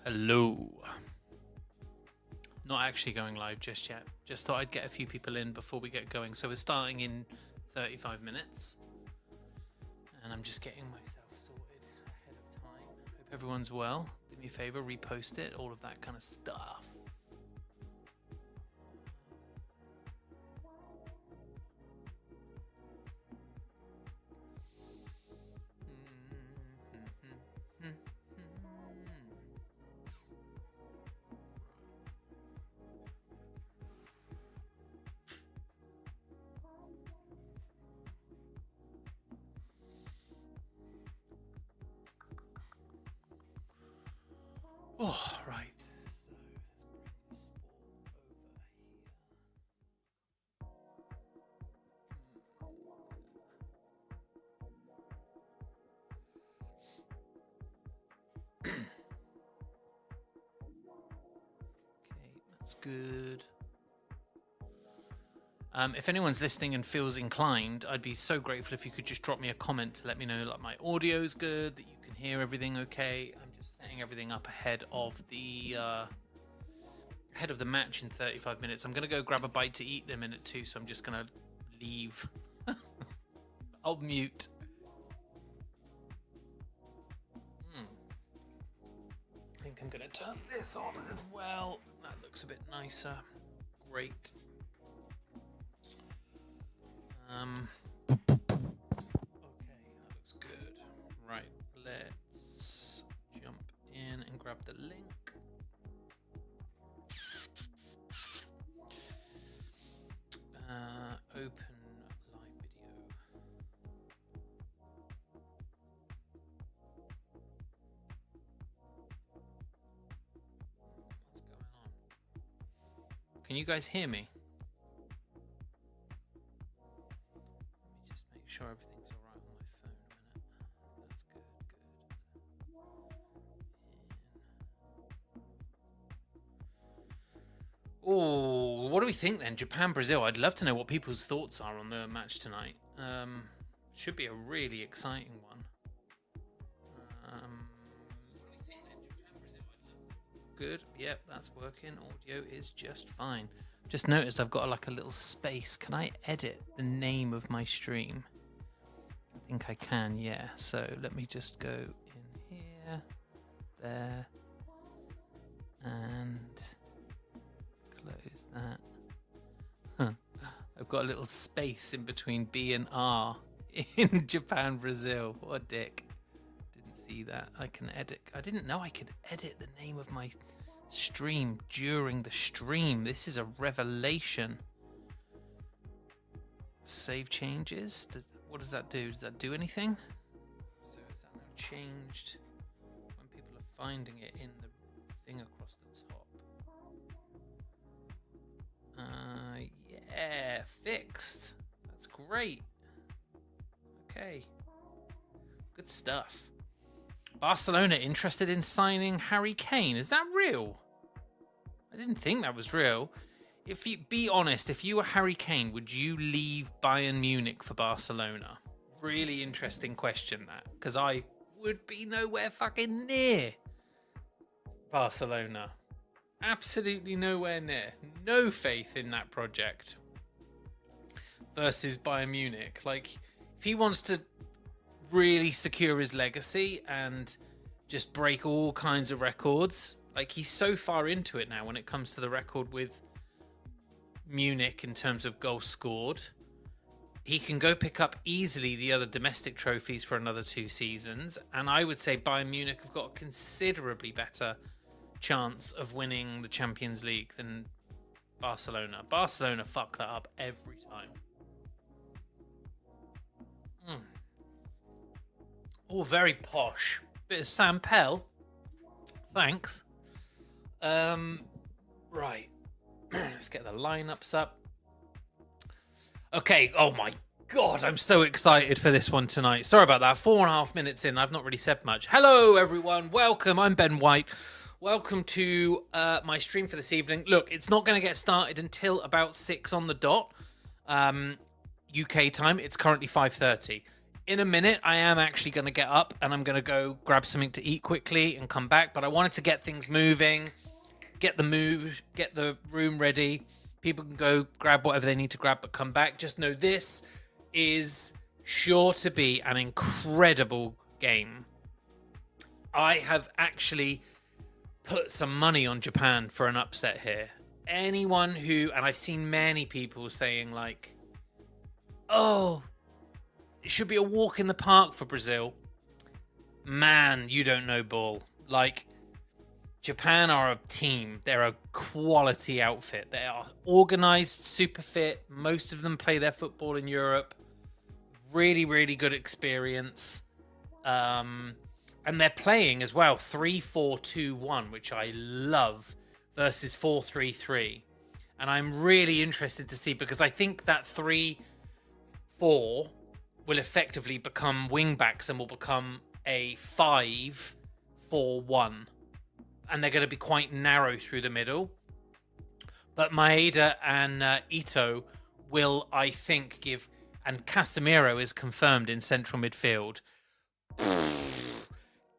Hello. Not actually going live just yet. Just thought I'd get a few people in before we get going. So we're starting in 35 minutes. And I'm just getting myself sorted ahead of time. Hope everyone's well. Do me a favor, repost it, all of that kind of stuff. Oh, right. So let's bring the sport over here. Okay, that's good. If anyone's listening and feels inclined, I'd be so grateful if you could just drop me a comment to let me know like my audio's good, that you can hear everything okay. I'm just setting everything up ahead of the match in 35 minutes. I'm gonna go grab a bite to eat in a minute too, so I'm just gonna leave. I'll mute. I think I'm gonna turn this on as well. That looks a bit nicer. Great. Okay, that looks good. Right, let's jump in and grab the link. Open live video. What's going on? Can you guys hear me? Sure everything's all right on my phone a minute. That's good, good. Oh, what do we think then? Japan, Brazil. I'd love to know what people's thoughts are on the match tonight. Should be a really exciting one. What do we think then? Japan, Brazil. Good. Yep, that's working. Audio is just fine. Just noticed I've got like a little space. Can I edit the name of my stream? I think I can, yeah. So let me just go in here, there, and close that. I've got a little space in between B and R in Japan, Brazil. What a dick. Didn't see that. I can edit. I didn't know I could edit the name of my stream during the stream. This is a revelation. Save changes. What does that do? Does that do anything? So is that now changed when people are finding it in the thing across the top? Yeah, fixed. That's great. Okay. Good stuff. Barcelona interested in signing Harry Kane. Is that real? I didn't think that was real. If you be honest, if you were Harry Kane, would you leave Bayern Munich for Barcelona? Really interesting question, that, because I would be nowhere fucking near Barcelona. Absolutely nowhere near. No faith in that project versus Bayern Munich. Like, if he wants to really secure his legacy and just break all kinds of records, like, he's so far into it now when it comes to the record with Munich in terms of goals scored. He can go pick up easily the other domestic trophies for another 2 seasons, and I would say Bayern Munich have got a considerably better chance of winning the Champions League than Barcelona. Barcelona fuck that up every time. Oh, very posh. Bit of Sam Pell. Thanks. Right. Let's get the lineups up. Okay. Oh my God, I'm so excited for this one tonight. Sorry about that. 4.5 minutes in, I've not really said much. Hello, everyone. Welcome. I'm Ben White. Welcome to my stream for this evening. Look, it's not going to get started until about 6 on the dot. UK time. It's currently 5:30. in a minute, I am actually going to get up and I'm going to go grab something to eat quickly and come back. But I wanted to get things moving, get the room ready. People can go grab whatever they need to grab, but come back. Just know this is sure to be an incredible game. I have actually put some money on Japan for an upset here. Anyone who, and I've seen many people saying like, oh, it should be a walk in the park for Brazil. Man, you don't know ball. Like, Japan are a team. They're a quality outfit. They are organized, super fit. Most of them play their football in Europe. Really, really good experience. And they're playing as well 3-4-2-1, which I love, versus 4-3-3. And I'm really interested to see, because I think that 3-4 will effectively become wing backs and will become a 5-4-1. And they're going to be quite narrow through the middle. But Maeda and Ito will, I think, give... And Casemiro is confirmed in central midfield.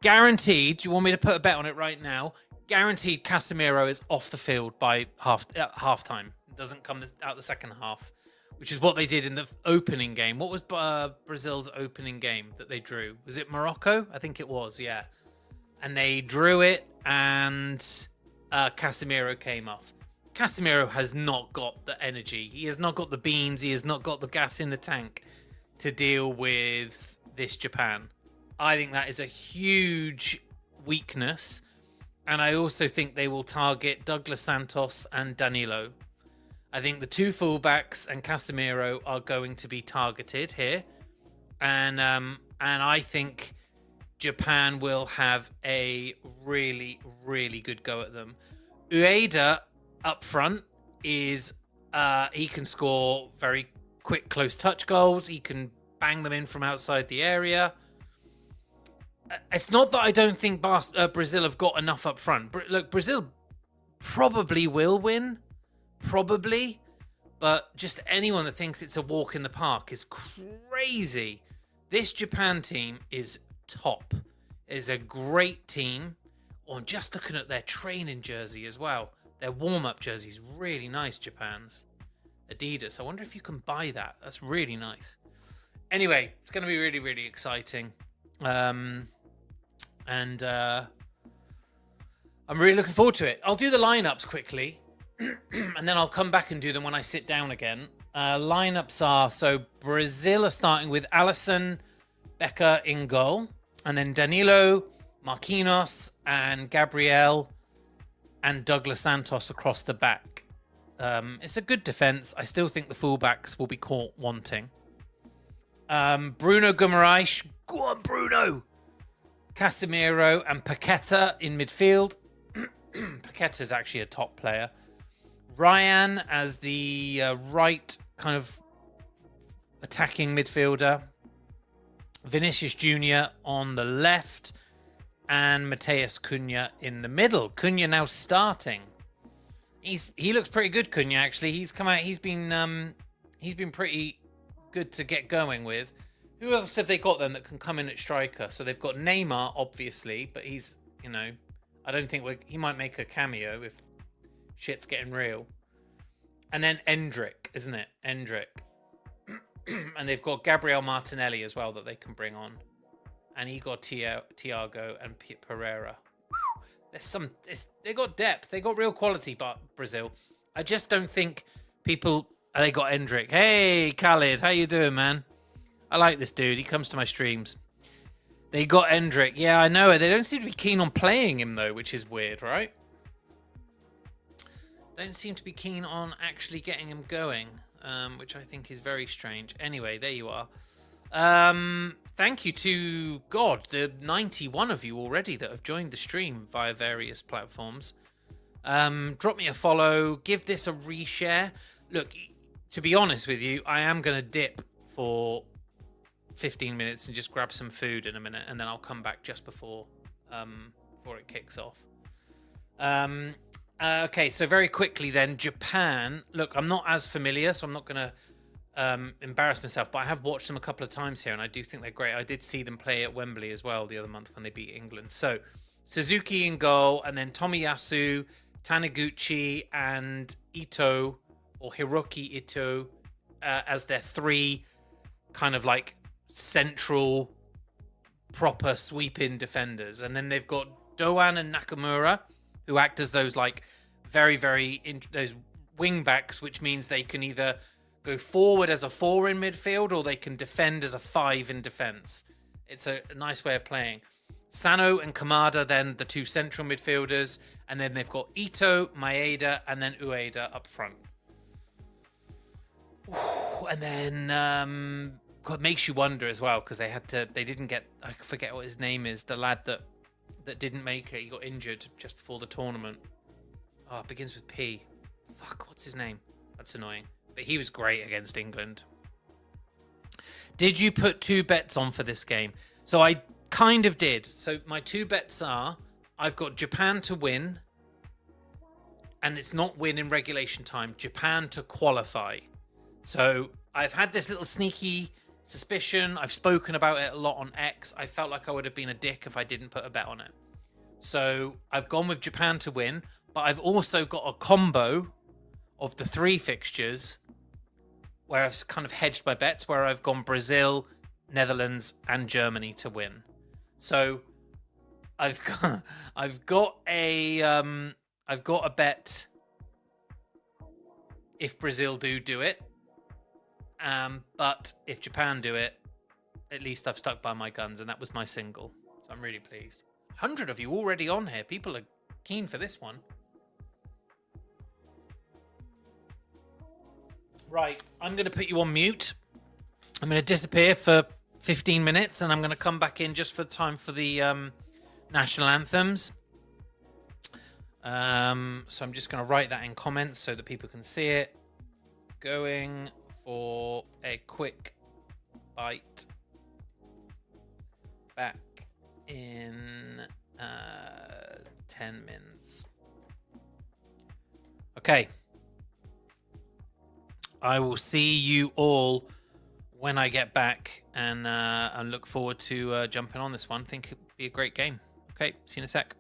Guaranteed. Do you want me to put a bet on it right now? Guaranteed Casemiro is off the field by half-time. It doesn't come out the second half, which is what they did in the opening game. What was Brazil's opening game that they drew? Was it Morocco? I think it was, yeah. And they drew it, and Casemiro came off. Casemiro has not got the energy. He has not got the beans. He has not got the gas in the tank to deal with this Japan. I think that is a huge weakness. And I also think they will target Douglas Santos and Danilo. I think the two fullbacks and Casemiro are going to be targeted here. And I think Japan will have a really, really good go at them. Ueda up front is, he can score very quick, close touch goals. He can bang them in from outside the area. It's not that I don't think Brazil have got enough up front. Look, Brazil probably will win. Probably. But just anyone that thinks it's a walk in the park is crazy. This Japan team is top. It's a great team. Oh, I'm just looking at their training jersey as well. Their warm-up jersey is really nice, Japan's. Adidas. I wonder if you can buy that. That's really nice. Anyway, it's going to be really, really exciting. I'm really looking forward to it. I'll do the lineups quickly, and then I'll come back and do them when I sit down again. Lineups are, so Brazil are starting with Alisson, Becker in goal, and then Danilo, Marquinhos, and Gabriel, and Douglas Santos across the back. It's a good defense. I still think the fullbacks will be caught wanting. Bruno Guimaraes, go on Bruno! Casemiro and Paqueta in midfield. Paqueta is actually a top player. Ryan as the right kind of attacking midfielder. Vinicius Jr. on the left. And Mateus Cunha in the middle. Cunha now starting. He looks pretty good, Cunha, actually. He's come out, he's been pretty good to get going with. Who else have they got then that can come in at striker? So they've got Neymar, obviously, but he's, I don't think he might make a cameo if shit's getting real. And then Endrick, isn't it? Endrick. And they've got Gabriel Martinelli as well that they can bring on. And Igor Thiago and Pereira. They got depth. They got real quality, but Brazil. I just don't think people... They got Endrick. Hey, Khalid, how you doing, man? I like this dude. He comes to my streams. They got Endrick. Yeah, I know. They don't seem to be keen on playing him, though, which is weird, right? Don't seem to be keen on actually getting him going, which I think is very strange. Anyway, there you are. Thank you to, God, the 91 of you already that have joined the stream via various platforms. Drop me a follow. Give this a reshare. Look, to be honest with you, I am going to dip for 15 minutes and just grab some food in a minute, and then I'll come back just before it kicks off. Okay, so very quickly then, Japan. Look, I'm not as familiar, so I'm not going to embarrass myself, but I have watched them a couple of times here, and I do think they're great. I did see them play at Wembley as well the other month when they beat England. So Suzuki in goal, and then Tomiyasu, Taniguchi, and Ito, or Hiroki Ito, as their three kind of like central proper sweep-in defenders. And then they've got Doan and Nakamura, who act as those like those wing backs, which means they can either go forward as a 4 in midfield or they can defend as a 5 in defense. It's a nice way of playing. Sano and Kamada, then the two central midfielders, and then they've got Ito, Maeda, and then Ueda up front. And then God, makes you wonder as well, because they didn't get, I forget what his name is, the lad that didn't make it. He got injured just before the tournament. Oh, it begins with P. Fuck, what's his name? That's annoying. But he was great against England. Did you put 2 bets on for this game? So I kind of did. So my 2 bets are, I've got Japan to win, and it's not win in regulation time, Japan to qualify. So I've had this little sneaky suspicion. I've spoken about it a lot on X. I felt like I would have been a dick if I didn't put a bet on it. So I've gone with Japan to win, but I've also got a combo of the 3 fixtures where I've kind of hedged my bets, where I've gone Brazil, Netherlands, and Germany to win. So I've got a bet if Brazil do it. But if Japan do it, at least I've stuck by my guns, and that was my single. So I'm really pleased. 100 of you already on here. People are keen for this one. Right, I'm going to put you on mute. I'm going to disappear for 15 minutes, and I'm going to come back in just for time for the national anthems. So I'm just going to write that in comments so that people can see it. Going for a quick bite. Back in 10 minutes. Okay. I will see you all when I get back, and I look forward to jumping on this one. I think it'd be a great game. Okay, see you in a sec.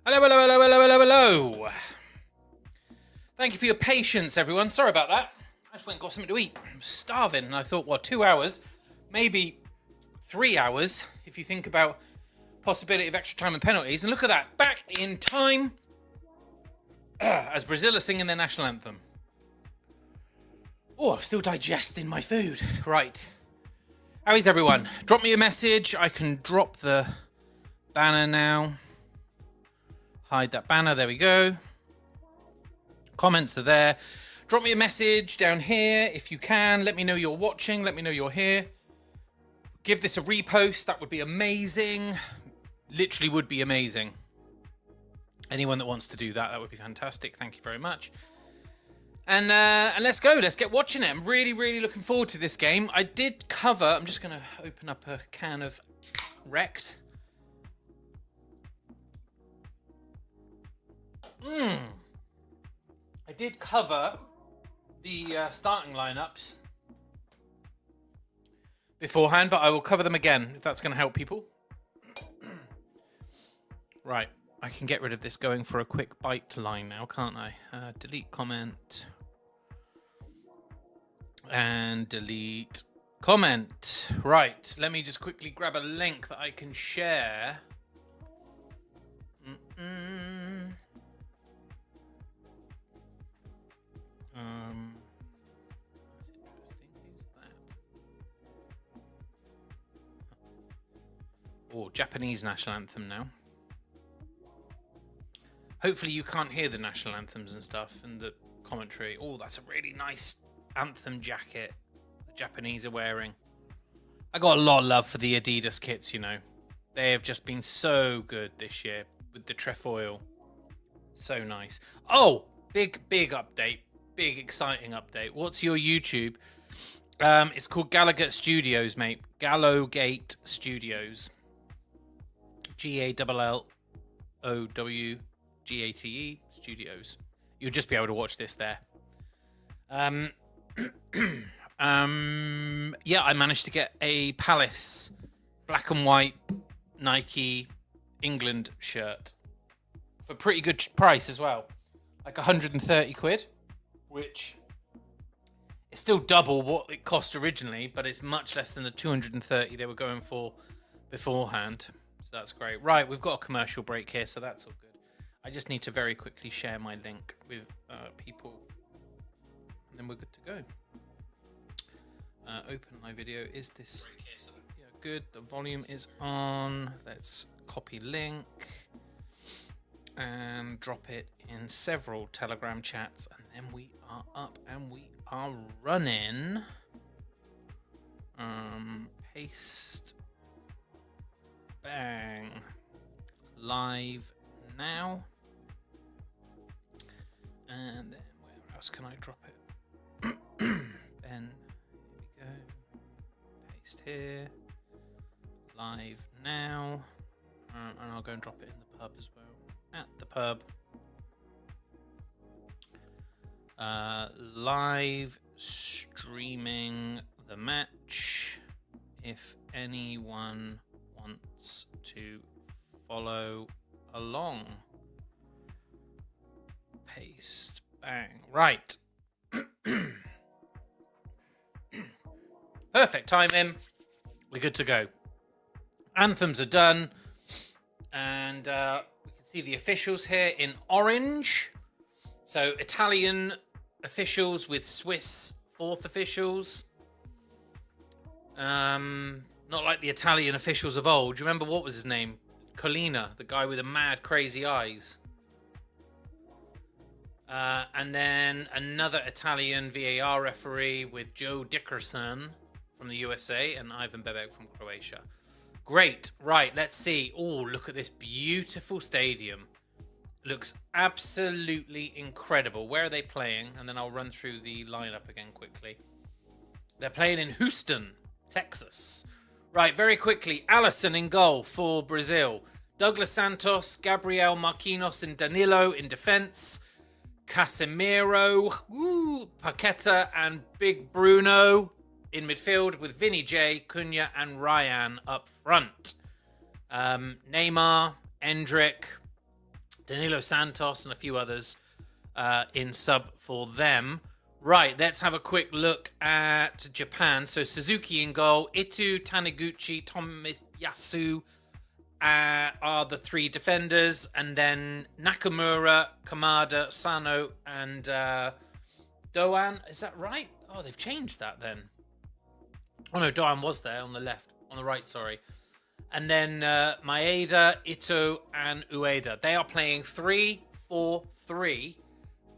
Hello, hello, hello, hello, hello, hello. Thank you for your patience, everyone. Sorry about that. I just went and got something to eat. I'm starving, and I thought, well, 2 hours, maybe 3 hours, if you think about possibility of extra time and penalties. And look at that, back in time as Brazil are singing their national anthem. Oh, I'm still digesting my food. Right. How is everyone? Drop me a message. I can drop the banner now. Hide that banner. There we go. Comments are there. Drop me a message down here if you can. Let me know you're watching. Let me know you're here. Give this a repost. That would be amazing. Literally would be amazing. Anyone that wants to do that, that would be fantastic. Thank you very much. And let's go. Let's get watching it. I'm really, really looking forward to this game. I did cover... I'm just going to open up a can of Wrecked. I did cover the starting lineups beforehand, but I will cover them again if that's going to help people. Right. I can get rid of this going for a quick bite line now, can't I? Delete comment. And delete comment. Right. Let me just quickly grab a link that I can share. That's interesting. Who's that? Oh, Japanese national anthem now. Hopefully you can't hear the national anthems and stuff and the commentary. Oh, that's a really nice anthem jacket the Japanese are wearing. I got a lot of love for the Adidas kits, you know. They have just been so good this year with the trefoil. So nice. Oh, big update. Big exciting update. What's your YouTube? It's called Gallowgate Studios, mate. Gallowgate Studios. GALLOWGATE Studios. You'll just be able to watch this there. Yeah, I managed to get a Palace black and white Nike England shirt for a pretty good price as well. Like 130 quid, which is still double what it cost originally, but it's much less than the 230 they were going for beforehand. So that's great. Right, we've got a commercial break here, so that's all good. I just need to very quickly share my link with people, and then we're good to go. Open my video. Is this... Yeah, good. The volume is on. Let's copy link and drop it in several Telegram chats, and then we are up and we are running. Paste. Bang. Live now. And then where else can I drop it? Then here we go. Paste here. Live now. And I'll go and drop it in the pub as well. At the pub. Live streaming the match. If anyone wants to follow along. Paste. Bang. Right. Perfect timing. We're good to go. Anthems are done. And we can see the officials here in orange. So Italian officials with Swiss fourth officials. Not like the Italian officials of old. Do you remember what was his name? Colina, the guy with the mad, crazy eyes. And then another Italian VAR referee with Joe Dickerson from the USA and Ivan Bebek from Croatia. Great. Right, let's see. Oh, look at this beautiful stadium. Looks absolutely incredible. Where are they playing? And then I'll run through the lineup again quickly. They're playing in Houston, Texas. Right, very quickly. Alisson in goal for Brazil. Douglas Santos, Gabriel Marquinhos and Danilo in defense. Casemiro, Paqueta and Big Bruno in midfield with Vinny J, Cunha and Ryan up front. Neymar, Endrick, Danilo Santos and a few others in sub for them. Right, let's have a quick look at Japan. So Suzuki in goal, Itu, Taniguchi, Tomiyasu are the three defenders, and then Nakamura, Kamada, Sano, and Doan. Is that right? Oh, they've changed that then. Oh no, Doan was there on the left, on the right, sorry. And then Maeda, Ito, and Ueda. They are playing 3-4-3.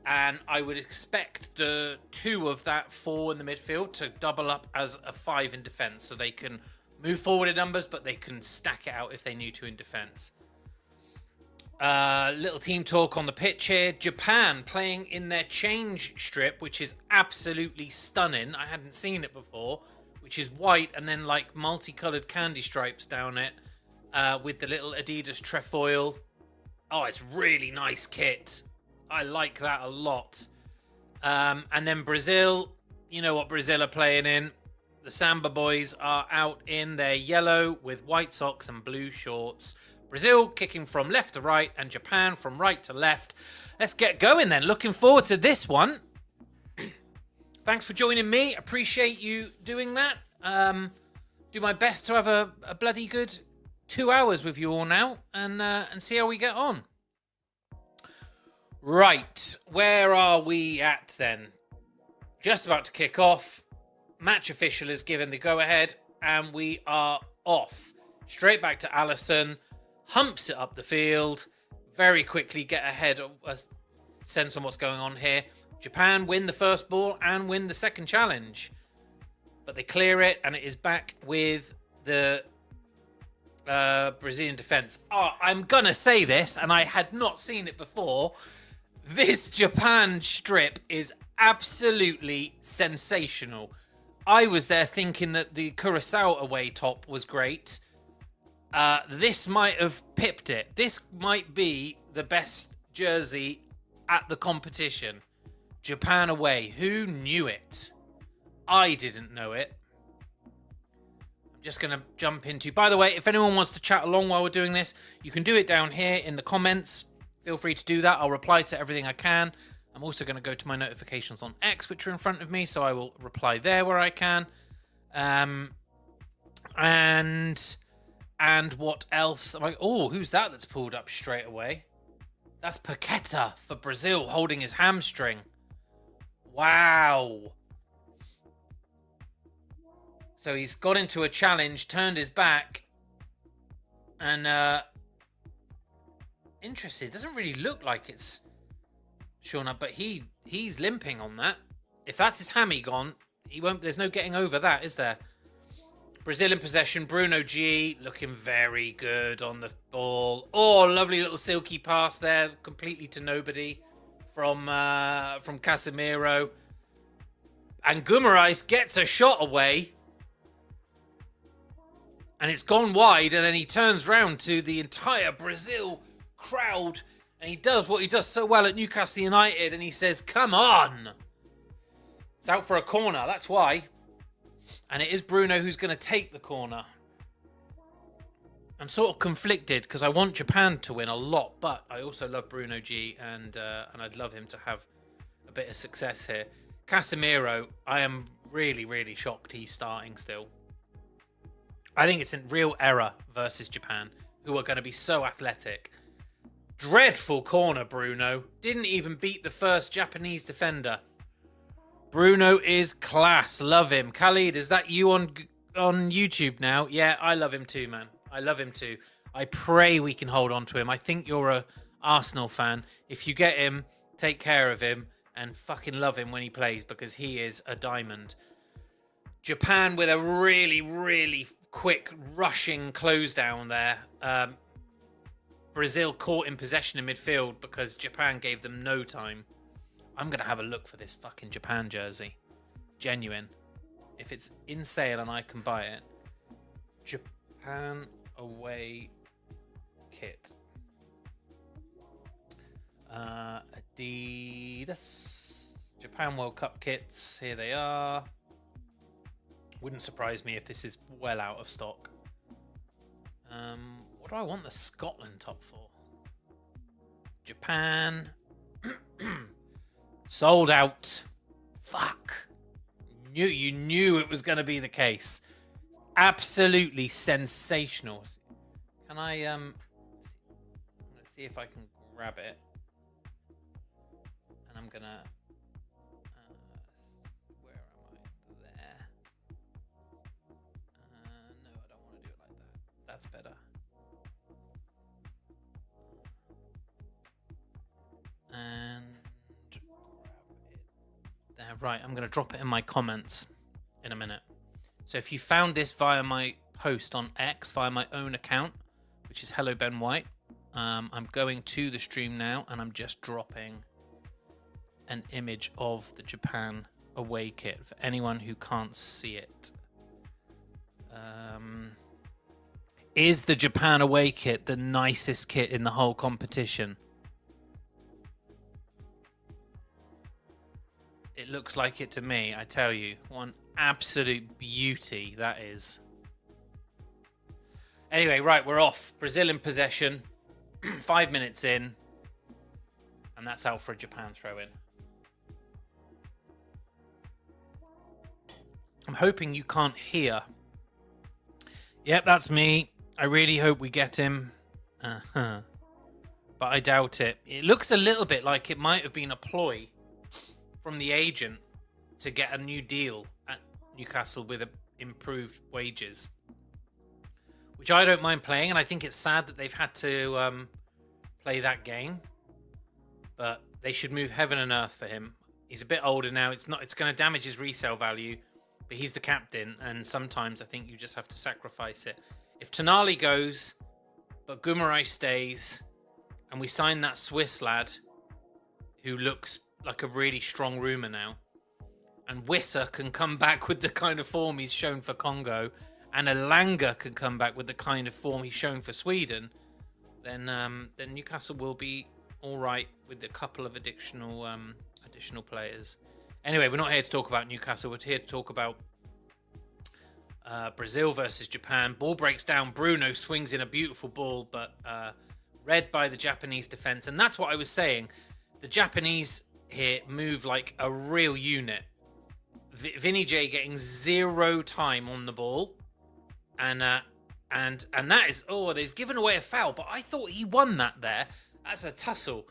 And I would expect the two of that 4 in the midfield to double up as a 5 in defence. So they can move forward in numbers, but they can stack it out if they need to in defence. Little team talk on the pitch here. Japan playing in their change strip, which is absolutely stunning. I hadn't seen it before, which is white and then like multicoloured candy stripes down it with the little Adidas trefoil. Oh, it's really nice kit. I like that a lot. And then Brazil, you know what Brazil are playing in. The Samba boys are out in their yellow with white socks and blue shorts. Brazil kicking from left to right and Japan from right to left. Let's get going then. Looking forward to this one. Thanks for joining me. Appreciate you doing that. Do my best to have a bloody good 2 hours with you all now and see how we get on. Right, where are we at then? Just about to kick off. Match official has given the go-ahead, and we are off. Straight back to Allison. Humps it up the field. Very quickly get ahead of a sense on what's going on here. Japan win the first ball and win the second challenge. But they clear it, and it is back with the Brazilian defense. Oh, I'm going to say this, and I had not seen it before. This Japan strip is absolutely sensational. I was there thinking that the Curaçao away top was great. This might have pipped it. This might be the best jersey at the competition. Japan away. Who knew it? I didn't know it. I'm just going to jump into... By the way, if anyone wants to chat along while we're doing this, you can do it down here in the comments. Feel free to do that. I'll reply to everything I can. I'm also going to go to my notifications on X, which are in front of me, so I will reply there where I can. And what else? Oh, who's that that's pulled up straight away? That's Paqueta for Brazil holding his hamstring. Wow. So he's got into a challenge, turned his back, and interesting. It doesn't really look like it's shown up, but he's limping on that. If that's his hammy gone, he won't. There's no getting over that, is there? Brazil in possession. Bruno G looking very good on the ball. Oh, lovely little silky pass there, completely to nobody from Casemiro. And Guimaraes gets a shot away. And it's gone wide, and then he turns round to the entire Brazil crowd, and he does what he does so well at Newcastle United, and he says, come on. It's out for a corner, that's why. And it is Bruno who's going to take the corner. I'm sort of conflicted because I want Japan to win a lot, but I also love Bruno G, and I'd love him to have a bit of success here. Casemiro, I am really, really shocked he's starting still. I think it's a real error versus Japan, who are going to be so athletic. Dreadful corner, Bruno. Didn't even beat the first Japanese defender. Bruno is class. Love him. Khalid, is that you on YouTube now? Yeah, I love him too, man. I love him too. I pray we can hold on to him. I think you're a Arsenal fan. If you get him, take care of him and fucking love him when he plays, because he is a diamond. Japan with a really, really quick rushing close down there. Brazil caught in possession in midfield because Japan gave them no time. I'm going to have a look for this fucking Japan jersey. Genuine. If it's in sale and I can buy it. Japan away kit. Adidas. Japan World Cup kits. Here they are. Wouldn't surprise me if this is well out of stock. What do I want the Scotland top for? Japan. Sold out. Fuck. You knew it was going to be the case. Absolutely sensational. Can I let's see if I can grab it. And I'm gonna where am I? There. No, I don't want to do it like that. That's better. And there, right, I'm gonna drop it in my comments in a minute. So if you found this via my post on X, via my own account, which is Hello Ben White, I'm going to the stream now and I'm just dropping an image of the Japan away kit for anyone who can't see it. Is the Japan away kit the nicest kit in the whole competition? It looks like it to me, I tell you. One absolute beauty, that is. Anyway, right, we're off. Brazil in possession. 5 minutes in. And that's out for a Japan throw-in. I'm hoping you can't hear. Yep, that's me. I really hope we get him. But I doubt it. It looks a little bit like it might have been a ploy from the agent to get a new deal at Newcastle with improved wages, which I don't mind playing, and I think it's sad that they've had to play that game, but they should move heaven and earth for him. He's a bit older now. It's going to damage his resale value, but he's the captain, and sometimes I think you just have to sacrifice it. If Tonali goes, but Gumarai stays, and we sign that Swiss lad who looks like a really strong rumour now, and Wissa can come back with the kind of form he's shown for Congo, and Elanga can come back with the kind of form he's shown for Sweden, then Newcastle will be all right with a couple of additional players. Anyway, we're not here to talk about Newcastle. We're here to talk about Brazil versus Japan. Ball breaks down. Bruno swings in a beautiful ball, but read by the Japanese defense. And that's what I was saying. The Japanese here move like a real unit. Vinny J getting 0 time on the ball, and that is, they've given away a foul, but I thought he won that there. That's a tussle.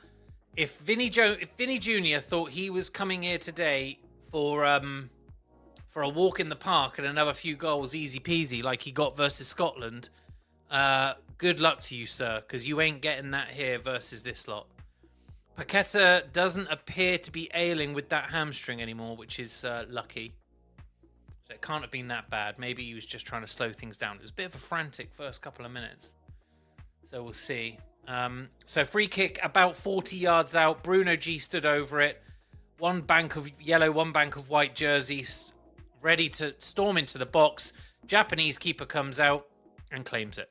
If Vinny Jr. thought he was coming here today for a walk in the park and another few goals, easy peasy, like he got versus Scotland, good luck to you, sir, because you ain't getting that here versus this lot. Paqueta doesn't appear to be ailing with that hamstring anymore, which is lucky. So it can't have been that bad. Maybe he was just trying to slow things down. It was a bit of a frantic first couple of minutes. So we'll see. So free kick about 40 yards out. Bruno G stood over it. One bank of yellow, one bank of white jerseys, ready to storm into the box. Japanese keeper comes out and claims it.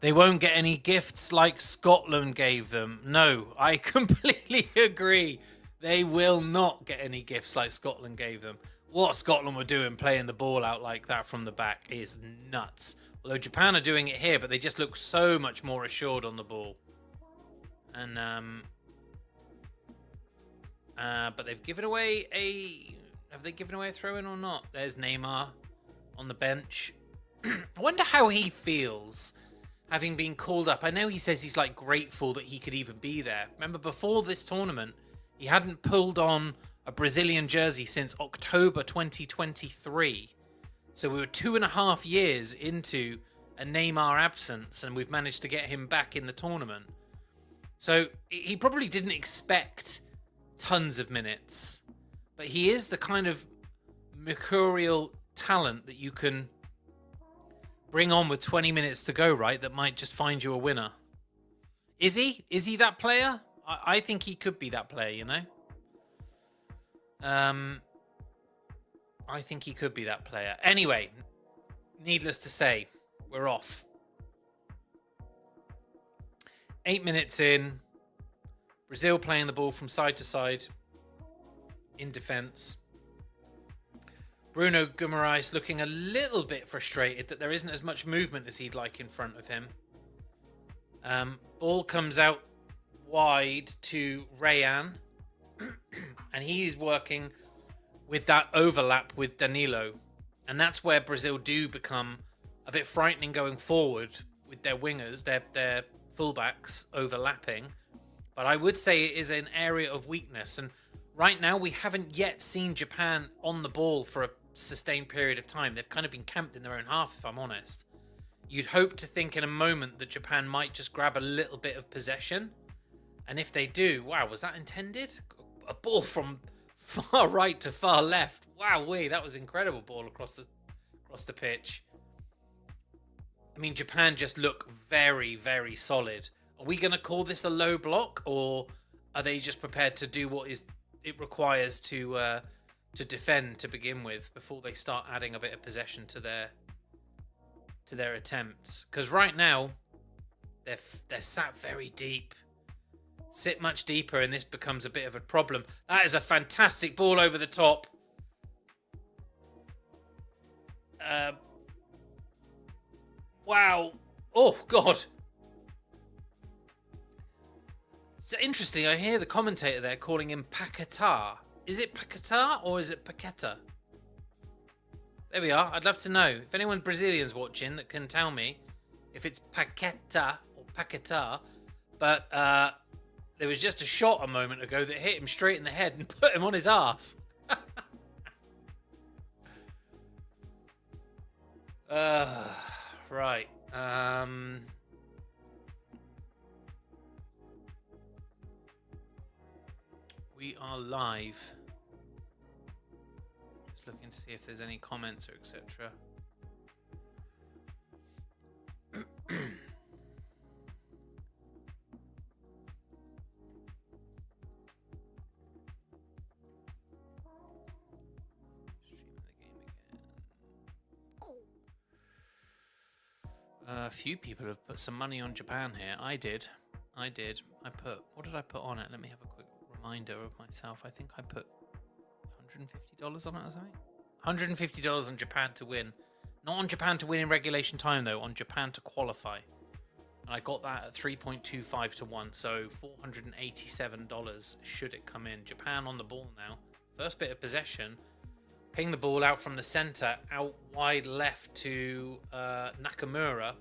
They won't get any gifts like Scotland gave them. No, I completely agree. They will not get any gifts like Scotland gave them. What Scotland were doing playing the ball out like that from the back is nuts. Although Japan are doing it here, but they just look so much more assured on the ball. And but they've given away have they given away a throw-in or not? There's Neymar on the bench. I wonder how he feels having been called up. I know he says he's like grateful that he could even be there. Remember, before this tournament, he hadn't pulled on a Brazilian jersey since October 2023. So we were 2.5 years into a Neymar absence, and we've managed to get him back in the tournament. So he probably didn't expect tons of minutes, but he is the kind of mercurial talent that you can bring on with 20 minutes to go, right? That might just find you a winner. Is he? Is he that player? I think he could be that player, you know? I think he could be that player. Anyway, needless to say, we're off. 8 minutes in. Brazil playing the ball from side to side in defense. Bruno Guimaraes looking a little bit frustrated that there isn't as much movement as he'd like in front of him. Ball comes out wide to Rayan, and he is working with that overlap with Danilo. And that's where Brazil do become a bit frightening going forward with their wingers, their fullbacks overlapping. But I would say it is an area of weakness. And right now, we haven't yet seen Japan on the ball for a sustained period of time. They've kind of been camped in their own half, if I'm honest. You'd hope to think in a moment that Japan might just grab a little bit of possession. And if they do, wow, was that intended? A ball from far right to far left. Wow, that was incredible ball across the pitch. I mean, Japan just look very, very solid. Are we going to call this a low block, or are they just prepared to do what it requires to defend to begin with before they start adding a bit of possession to their attempts? Because right now they're sat very deep. Sit much deeper, and this becomes a bit of a problem. That is a fantastic ball over the top. Wow. Oh, God. It's interesting. I hear the commentator there calling him Paquetá. Is it Paquetá or is it Paqueta? There we are. I'd love to know. If anyone Brazilian's watching that can tell me if it's Paqueta or Paquetá. But there was just a shot a moment ago that hit him straight in the head and put him on his ass. Right. We are live. Just looking to see if there's any comments or etc. A few people have put some money on Japan here. I did. What did I put on it? Let me have a quick reminder of myself. I think I put $150 on it or something. $150 on Japan to win. Not on Japan to win in regulation time, though. On Japan to qualify. And I got that at 3.25 to 1. So $487 should it come in. Japan on the ball now. First bit of possession. Ping the ball out from the center, out wide left to Nakamura,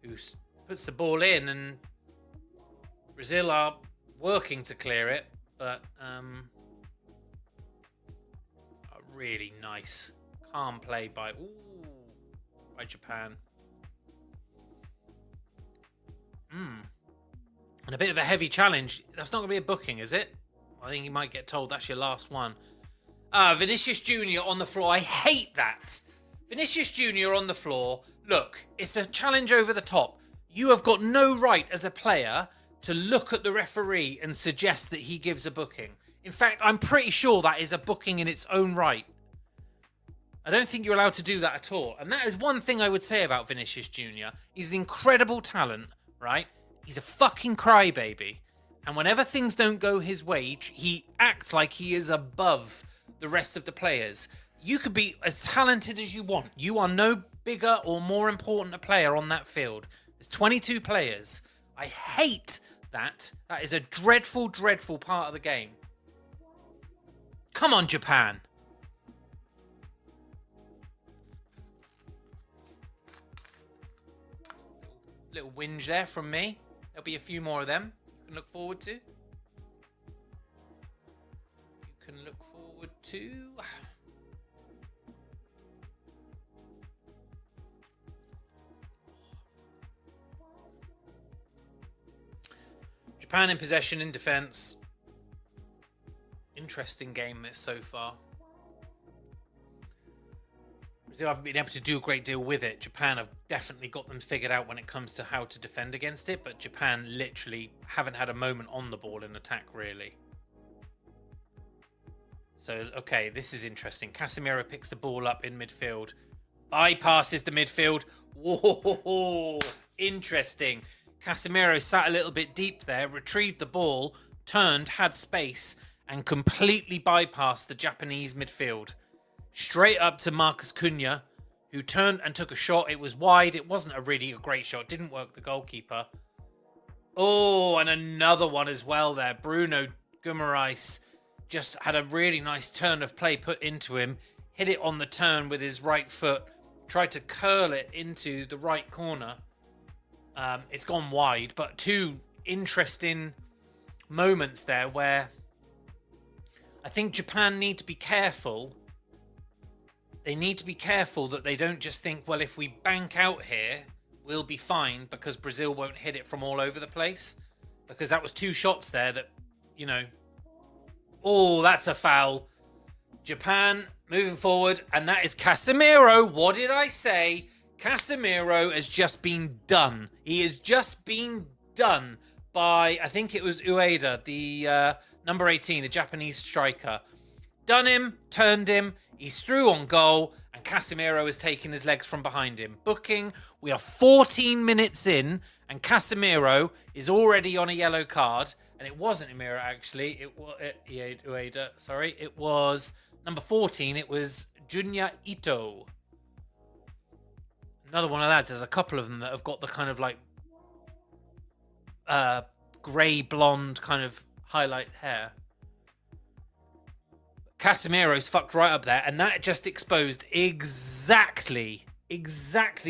who puts the ball in, and Brazil are working to clear it, but a really nice, calm play by Japan. And a bit of a heavy challenge. That's not going to be a booking, is it? I think you might get told that's your last one. Vinicius Jr. on the floor. I hate that. Vinicius Jr. on the floor. Look, it's a challenge over the top. You have got no right as a player to look at the referee and suggest that he gives a booking. In fact, I'm pretty sure that is a booking in its own right. I don't think you're allowed to do that at all. And that is one thing I would say about Vinicius Jr. He's an incredible talent, right? He's a fucking crybaby. And whenever things don't go his way, he acts like he is above the rest of the players. You could be as talented as you want. You are no bigger or more important a player on that field. There's 22 players. I hate that. That is a dreadful, dreadful part of the game. Come on, Japan. Little whinge there from me. There'll be a few more of them you can look forward to. Japan in possession, in defense. Interesting game this so far. Brazil haven't been able to do a great deal with it. Japan have definitely got them figured out when it comes to how to defend against it, but Japan literally haven't had a moment on the ball in attack, really. So, okay, this is interesting. Casemiro picks the ball up in midfield. Bypasses the midfield. Whoa, interesting. Casemiro sat a little bit deep there, retrieved the ball, turned, had space, and completely bypassed the Japanese midfield. Straight up to Marcus Cunha, who turned and took a shot. It was wide. It wasn't a really great shot. Didn't work the goalkeeper. Oh, and another one as well there. Bruno Guimaraes just had a really nice turn of play put into him. Hit it on the turn with his right foot. Tried to curl it into the right corner. It's gone wide, but two interesting moments there where I think Japan need to be careful. They need to be careful that they don't just think, well, if we bank out here, we'll be fine because Brazil won't hit it from all over the place. Because that was two shots there that, you know... Oh, that's a foul. Japan moving forward, and that is Casemiro. What did I say? Casemiro has just been done. He has just been done by, I think it was Ueda, the number 18, the Japanese striker. Done him, turned him, he's through on goal, and Casemiro has taken his legs from behind him. Booking, we are 14 minutes in, and Casemiro is already on a yellow card. And it wasn't Emira, actually. It was Ueda, sorry. It was number 14. It was Junya Ito. Another one of the lads. There's a couple of them that have got the kind of like grey blonde kind of highlight hair. Casemiro's fucked right up there, and that just exposed exactly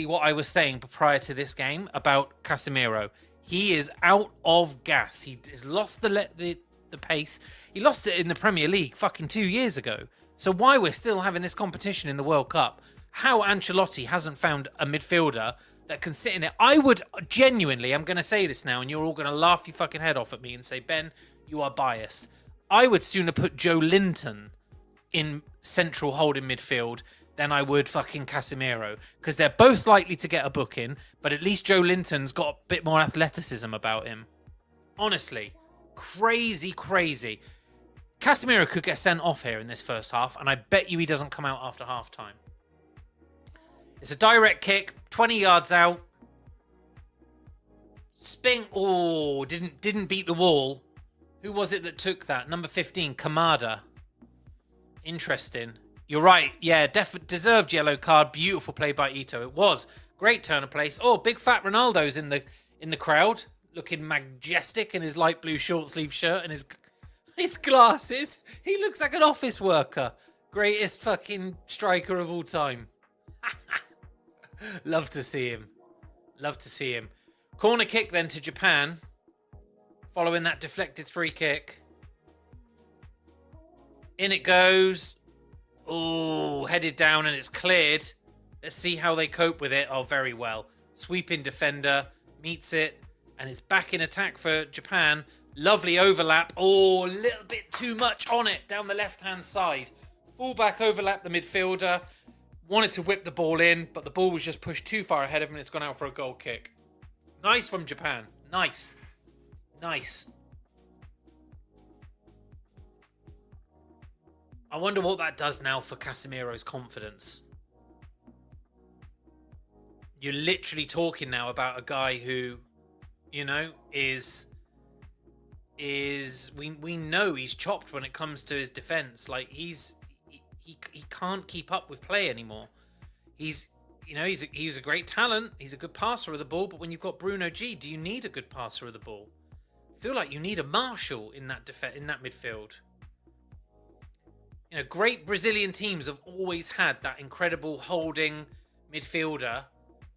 what I was saying prior to this game about Casemiro. He is out of gas. He has lost the pace. He lost it in the Premier League fucking 2 years ago. So why we're still having this competition in the World Cup? How Ancelotti hasn't found a midfielder that can sit in it? I would genuinely, I'm going to say this now, and you're all going to laugh your fucking head off at me and say, Ben, you are biased. I would sooner put Joe Linton in central holding midfield than I would fucking Casemiro, because they're both likely to get a booking, but at least Joe Linton's got a bit more athleticism about him. Honestly, crazy. Casemiro could get sent off here in this first half, and I bet you he doesn't come out after half time. It's a direct kick, 20 yards out. Spink, oh, didn't beat the wall. Who was it that took that? Number 15, Kamada. Interesting. You're right. Yeah, deserved yellow card. Beautiful play by Ito. It was. Great turn of place. Oh, big fat Ronaldo's in the crowd, looking majestic in his light blue short sleeve shirt and his glasses. He looks like an office worker. Greatest fucking striker of all time. Love to see him. Love to see him. Corner kick then to Japan, following that deflected free kick. In it goes. Oh, headed down and it's cleared. Let's see how they cope with it. Oh, very well. Sweeping defender, meets it, and it's back in attack for Japan. Lovely overlap. Oh, a little bit too much on it down the left-hand side. Fullback overlapped the midfielder. Wanted to whip the ball in, but the ball was just pushed too far ahead of him and it's gone out for a goal kick. Nice from Japan. Nice. I wonder what that does now for Casemiro's confidence. You're literally talking now about a guy who, you know, is we know he's chopped when it comes to his defense. Like he can't keep up with play anymore. He's a great talent. He's a good passer of the ball, but when you've got Bruno G, do you need a good passer of the ball? I feel like you need a Marshall in that midfield. You know, great Brazilian teams have always had that incredible holding midfielder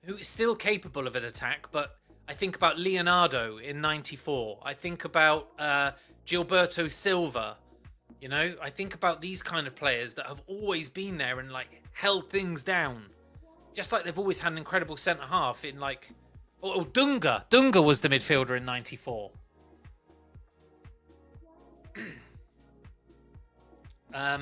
who is still capable of an attack, but I think about Leonardo in 94. I think about Gilberto Silva. You know, I think about these kind of players that have always been there and like held things down. Just like they've always had an incredible centre half in like... Oh, Dunga. Dunga was the midfielder in 94. I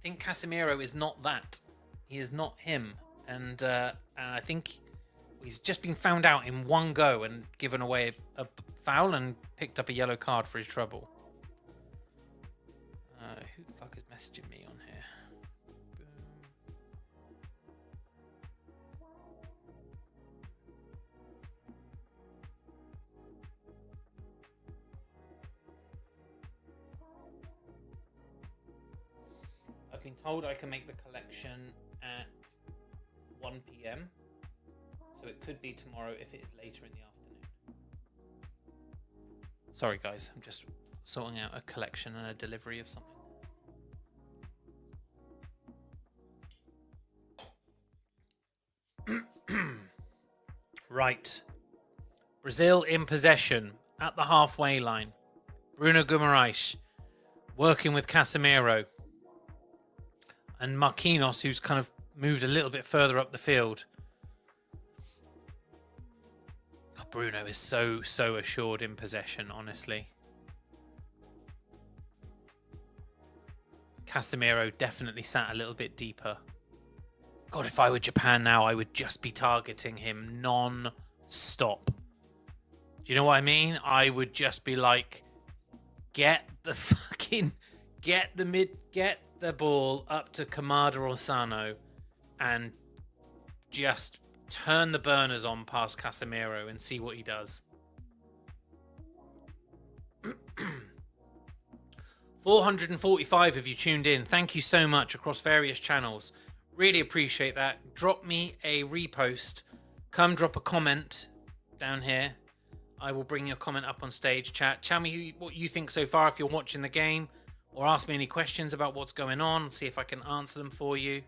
think Casemiro is not that. He is not him. And I think he's just been found out in one go and given away a foul and picked up a yellow card for his trouble. Who the fuck is messaging me on here? Boom. I've been told I can make the collection at 1 p.m. So it could be tomorrow if it is later in the afternoon. Sorry, guys. I'm just sorting out a collection and a delivery of something. Right. Brazil in possession at the halfway line. Bruno Guimaraes working with Casemiro. And Marquinhos, who's kind of moved a little bit further up the field. Oh, Bruno is so assured in possession, honestly. Casemiro definitely sat a little bit deeper. God, if I were Japan now, I would just be targeting him non-stop. Do you know what I mean? I would just be like, get the ball up to Kamada or Sano and just turn the burners on past Casemiro and see what he does. 445 of you tuned in. Thank you so much across various channels. Really appreciate that. Drop me a repost. Come drop a comment down here. I will bring your comment up on stage. Chat. Tell me what you think so far if you're watching the game, or ask me any questions about what's going on. See if I can answer them for you.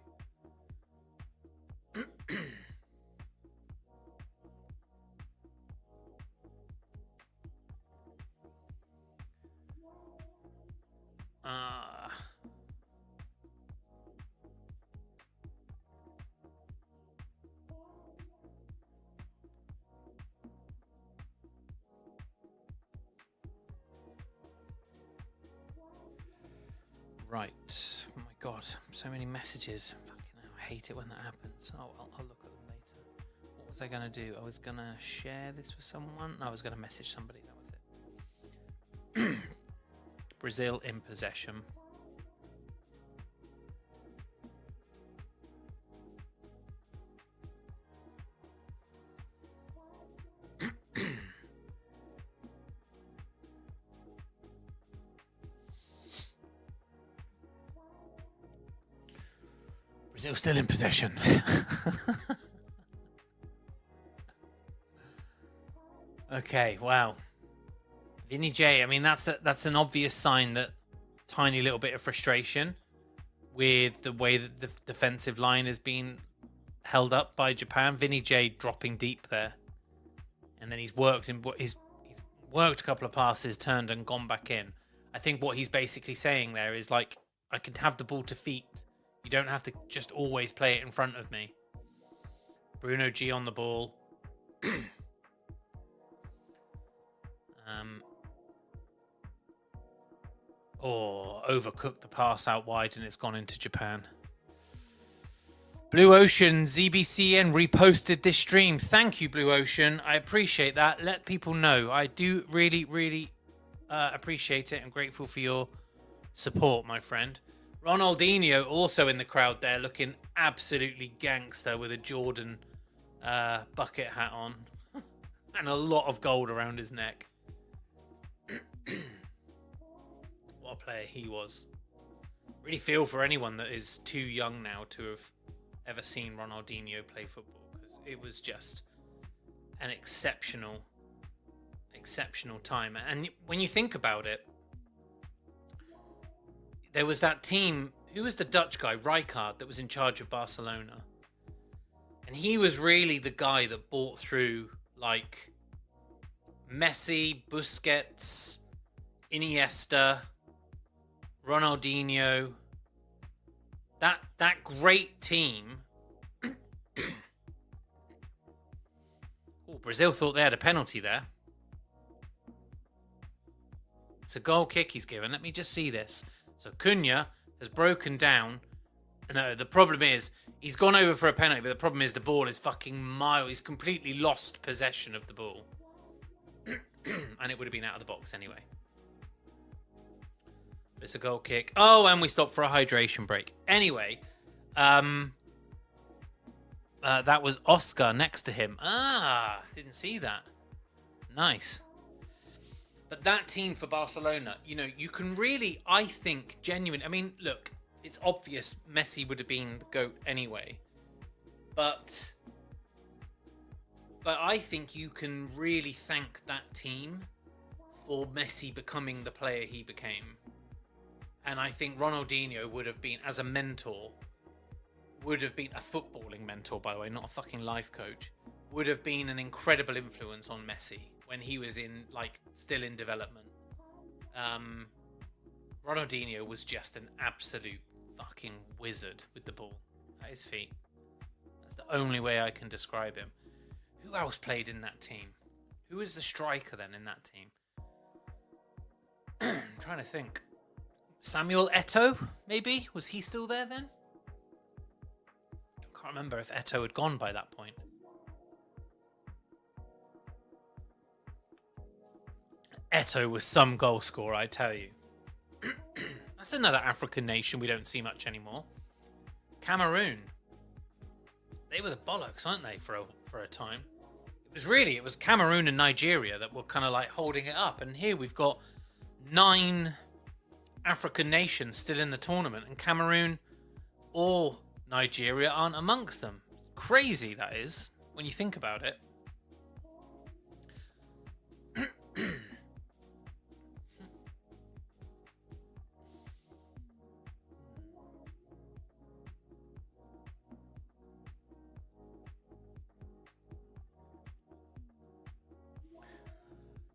Right. Oh my god, so many messages. Fucking hell, I hate it when that happens. Oh, I'll look at them later. What was I going to do? I was going to share this with someone. No, I was going to message somebody. That was it. Brazil in possession. Brazil still in possession. Okay, wow. Vinny J, I mean, that's an obvious sign that tiny little bit of frustration with the way that the defensive line has been held up by Japan. Vinny J dropping deep there. And then he's worked a couple of passes, turned and gone back in. I think what he's basically saying there is like, I can have the ball to feet. You don't have to just always play it in front of me. Bruno G on the ball. Overcooked the pass out wide and it's gone into Japan. Blue Ocean ZBCN reposted this stream. Thank you, Blue Ocean. I appreciate that. Let people know. I do really appreciate it. I'm grateful for your support, my friend. Ronaldinho also in the crowd there, looking absolutely gangster with a Jordan bucket hat on and a lot of gold around his neck. What a player he was. Really feel for anyone that is too young now to have ever seen Ronaldinho play football, because it was just an exceptional time. And when you think about it, there was that team, who was the Dutch guy, Rijkaard, that was in charge of Barcelona. And he was really the guy that brought through, like, Messi, Busquets, Iniesta, Ronaldinho. That great team. Oh, Brazil thought they had a penalty there. It's a goal kick he's given. Let me just see this. So Cunha has broken down. No, the problem is he's gone over for a penalty, but the problem is the ball is fucking miles. He's completely lost possession of the ball. And it would have been out of the box anyway. But it's a goal kick. Oh, and we stopped for a hydration break. Anyway, that was Oscar next to him. Didn't see that. Nice. But that team for Barcelona, you know, you can really, I think, I mean, look, it's obvious Messi would have been the GOAT anyway. But I think you can really thank that team for Messi becoming the player he became. And I think Ronaldinho would have been, as a mentor, would have been a footballing mentor, by the way, not a fucking life coach, would have been an incredible influence on Messi when he was still in development. Ronaldinho was just an absolute fucking wizard with the ball at his feet. That's the only way I can describe him. Who else played in that team? Who was the striker then in that team? I'm trying to think. Samuel Eto'o, maybe? Was he still there then? I can't remember if Eto'o had gone by that point. Eto'o was some goal scorer, I tell you. That's another African nation we don't see much anymore. Cameroon. They were the bollocks, weren't they, for a time? It was Cameroon and Nigeria that were kind of like holding it up. And here we've got 9 African nations still in the tournament, and Cameroon or Nigeria aren't amongst them. Crazy, that is, when you think about it.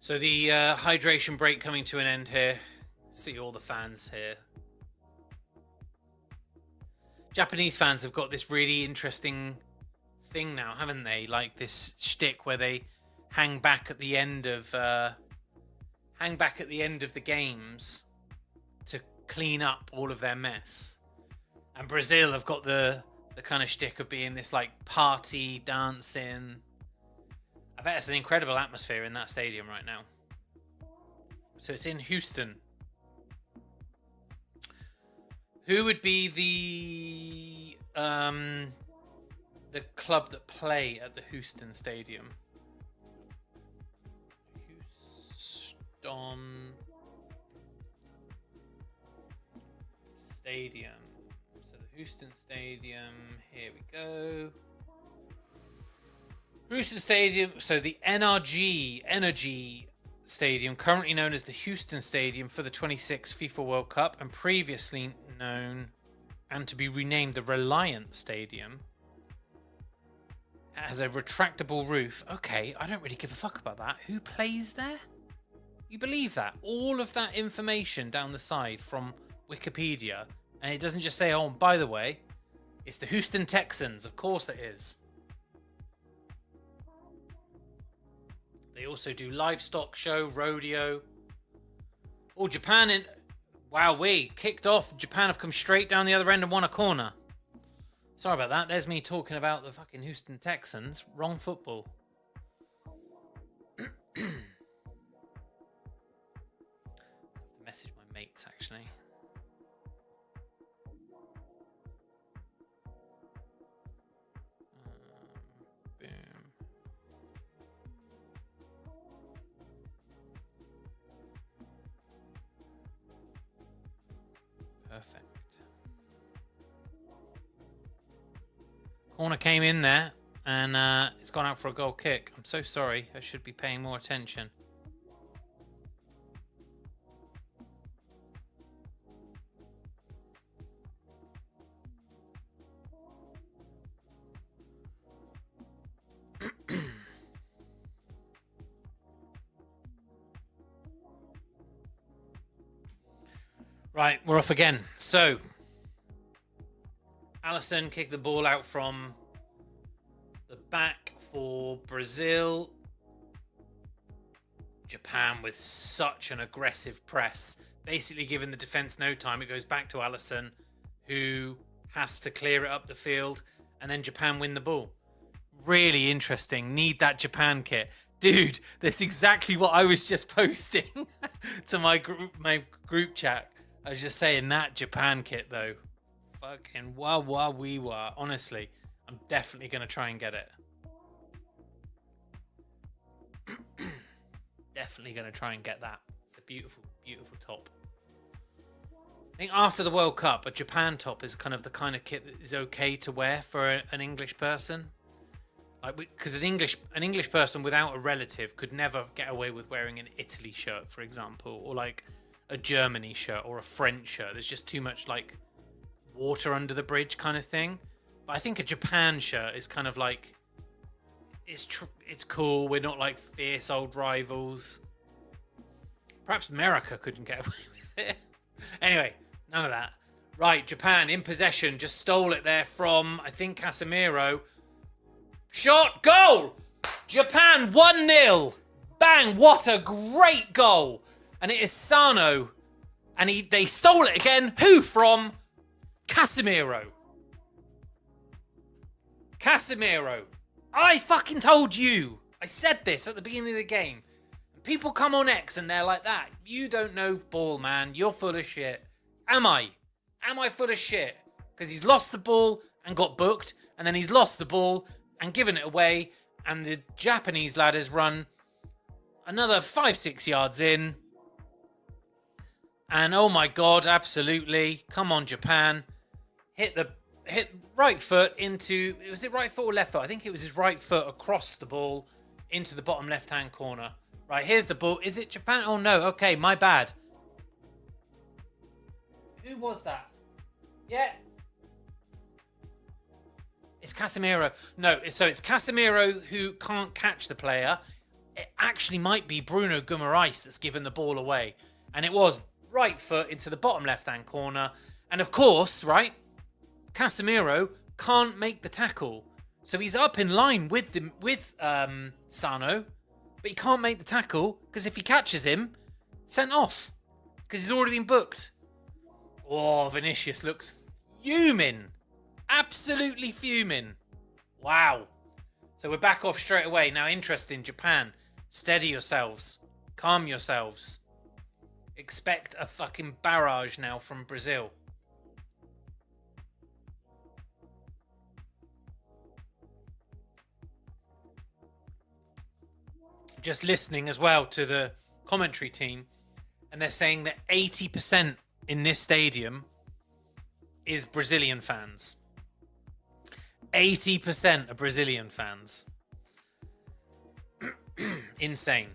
So the hydration break coming to an end here. See all the fans here. Japanese fans have got this really interesting thing now, haven't they? Like this shtick where they hang back at the end of the games to clean up all of their mess. And Brazil have got the kind of shtick of being this like party, dancing. I bet it's an incredible atmosphere in that stadium right now. So it's in Houston. Who would be the club that play at the Houston Stadium? Houston Stadium. So the Houston Stadium. Here we go. Houston Stadium. So the NRG Energy Stadium, currently known as the Houston Stadium for the 26th FIFA World Cup, and previously known and to be renamed the Reliant Stadium, it has a retractable roof. Okay, I don't really give a fuck about that. Who plays there? You believe that? All of that information down the side from Wikipedia, and it doesn't just say, oh, by the way, it's the Houston Texans. Of course it is. They also do livestock show, rodeo. Oh, Japan in... Wow, we kicked off. Japan have come straight down the other end and won a corner. Sorry about that. There's me talking about the fucking Houston Texans. Wrong football. Message my mates, actually. Boom. Perfect. Corner came in there, and it's gone out for a goal kick. I'm so sorry. I should be paying more attention. Right, we're off again. So, Alisson kicked the ball out from the back for Brazil. Japan with such an aggressive press. Basically giving the defense no time. It goes back to Alisson, who has to clear it up the field. And then Japan win the ball. Really interesting. Need that Japan kit. Dude, that's exactly what I was just posting to my group chat. I was just saying that Japan kit, though. Fucking wee wah. Honestly, I'm definitely going to try and get it. Definitely going to try and get that. It's a beautiful, beautiful top. I think after the World Cup, a Japan top is kind of the kind of kit that is okay to wear for an English person. Like, because an English person without a relative could never get away with wearing an Italy shirt, for example, or like a Germany shirt or a French shirt. There's just too much like water under the bridge kind of thing. But I think a Japan shirt is kind of like, it's cool. We're not like fierce old rivals. Perhaps America couldn't get away with it. Anyway, none of that. Right, Japan in possession, just stole it there from, I think, Casemiro. Shot, goal! Japan 1-0. Bang, what a great goal. And it is Sano. And they stole it again. Who from? Casemiro. Casemiro. I fucking told you. I said this at the beginning of the game. People come on X and they're like that. You don't know ball, man. You're full of shit. Am I? Am I full of shit? Because he's lost the ball and got booked. And then he's lost the ball and given it away. And the Japanese lad has run another 5-6 yards in. And oh my God, absolutely. Come on, Japan. Hit right foot into, was it right foot or left foot? I think it was his right foot across the ball into the bottom left-hand corner. Right, here's the ball. Is it Japan? Oh no, okay, my bad. Who was that? Yeah. It's Casemiro. No, so it's Casemiro who can't catch the player. It actually might be Bruno Guimaraes that's given the ball away. And it was right foot into the bottom left-hand corner. And of course, right, Casemiro can't make the tackle. So he's up in line with Sano, but he can't make the tackle because if he catches him, sent off because he's already been booked. Oh, Vinicius looks fuming. Absolutely fuming. Wow. So we're back off straight away. Now, interesting, Japan. Steady yourselves. Calm yourselves. Expect a fucking barrage now from Brazil. Just listening as well to the commentary team, and they're saying that 80% in this stadium is Brazilian fans. 80% are Brazilian fans. Insane.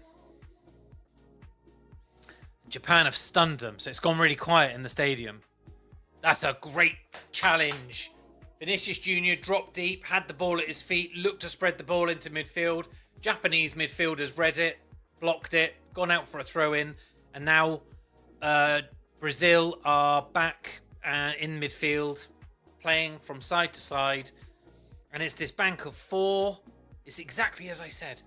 Japan have stunned them, so it's gone really quiet in the stadium. That's a great challenge. Vinicius Jr. dropped deep, had the ball at his feet, looked to spread the ball into midfield. Japanese midfielders read it, blocked it, gone out for a throw-in, and now Brazil are back in midfield, playing from side to side, and it's this bank of four. It's exactly as I said.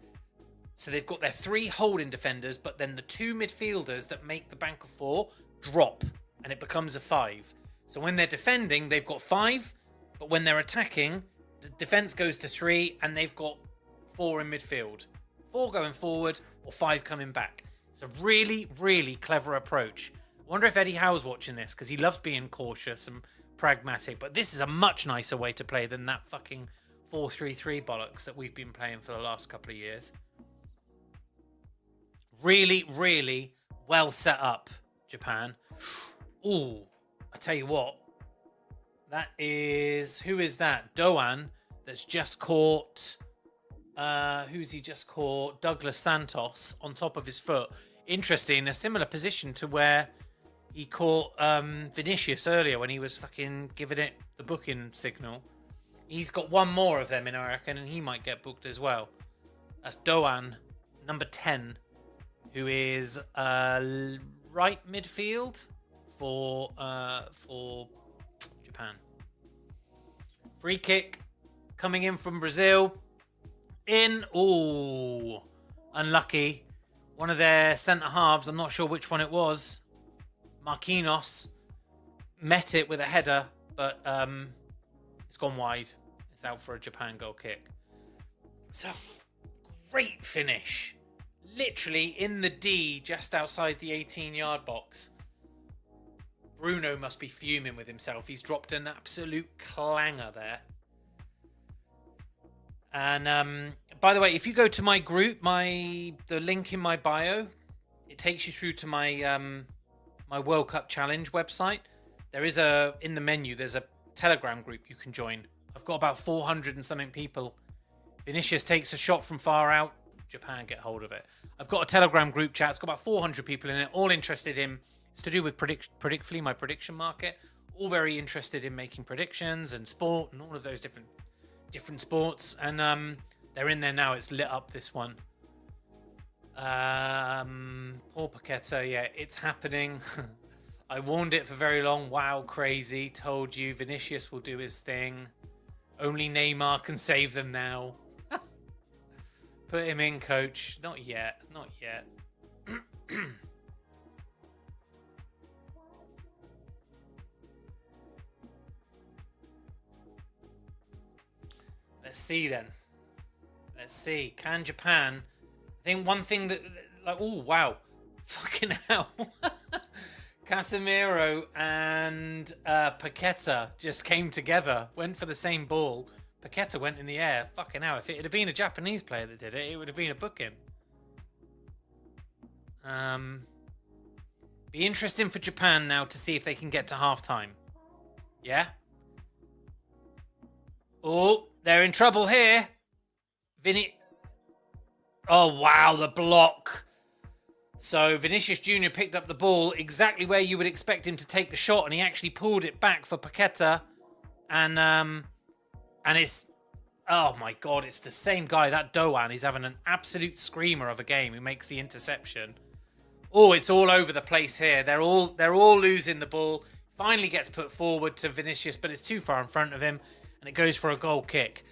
So they've got their 3 holding defenders, but then the 2 midfielders that make the bank of 4 drop, and it becomes a 5. So when they're defending, they've got 5, but when they're attacking, the defense goes to 3, and they've got 4 in midfield. 4 going forward or 5 coming back. It's a really, really clever approach. I wonder if Eddie Howe's watching this because he loves being cautious and pragmatic. But this is a much nicer way to play than that fucking 4-3-3 bollocks that we've been playing for the last couple of years. Really, really well set up, Japan. Ooh, I tell you what. That is... Who is that? Doan that's just caught... who's he just caught? Douglas Santos on top of his foot. Interesting, a similar position to where he caught Vinicius earlier when he was fucking giving it the booking signal. He's got one more of them in, I reckon, and he might get booked as well. That's Doan, number 10, who is right midfield for Japan. Free kick coming in from Brazil. In. Ooh, unlucky. One of their centre halves, I'm not sure which one it was, Marquinhos, met it with a header, but it's gone wide. It's out for a Japan goal kick. It's a great finish. Literally in the D, just outside the 18-yard box. Bruno must be fuming with himself. He's dropped an absolute clanger there. And by the way, if you go to my group, the link in my bio, it takes you through to my my World Cup Challenge website. There is in the menu, there's a Telegram group you can join. I've got about 400 and something people Vinicius takes a shot from far out. Japan get hold of it. I've got a Telegram group chat. It's got about 400 people in it, all interested in. It's to do with Predictfully, my prediction market. All very interested in making predictions and sport and all of those different sports. And they're in there now. It's lit up, this one. Paul Paqueta, yeah, it's happening. I warned it for very long. Wow, crazy. Told you. Vinicius will do his thing. Only Neymar can save them now. Put him in, coach. Not yet. Not yet. Let's see then. Let's see. Can Japan... I think one thing that... Like, oh, wow. Fucking hell. Casemiro and Paqueta just came together. Went for the same ball. Paqueta went in the air. Fucking hell. If it had been a Japanese player that did it, it would have been a booking. Be interesting for Japan now to see if they can get to half-time. Yeah? Oh, they're in trouble here. Oh, wow, the block. So Vinicius Jr. picked up the ball exactly where you would expect him to take the shot, and he actually pulled it back for Paqueta. And it's... Oh, my God, it's the same guy. That Doan, he's having an absolute screamer of a game who makes the interception. Oh, it's all over the place here. They're all losing the ball. Finally gets put forward to Vinicius, but it's too far in front of him, and it goes for a goal kick.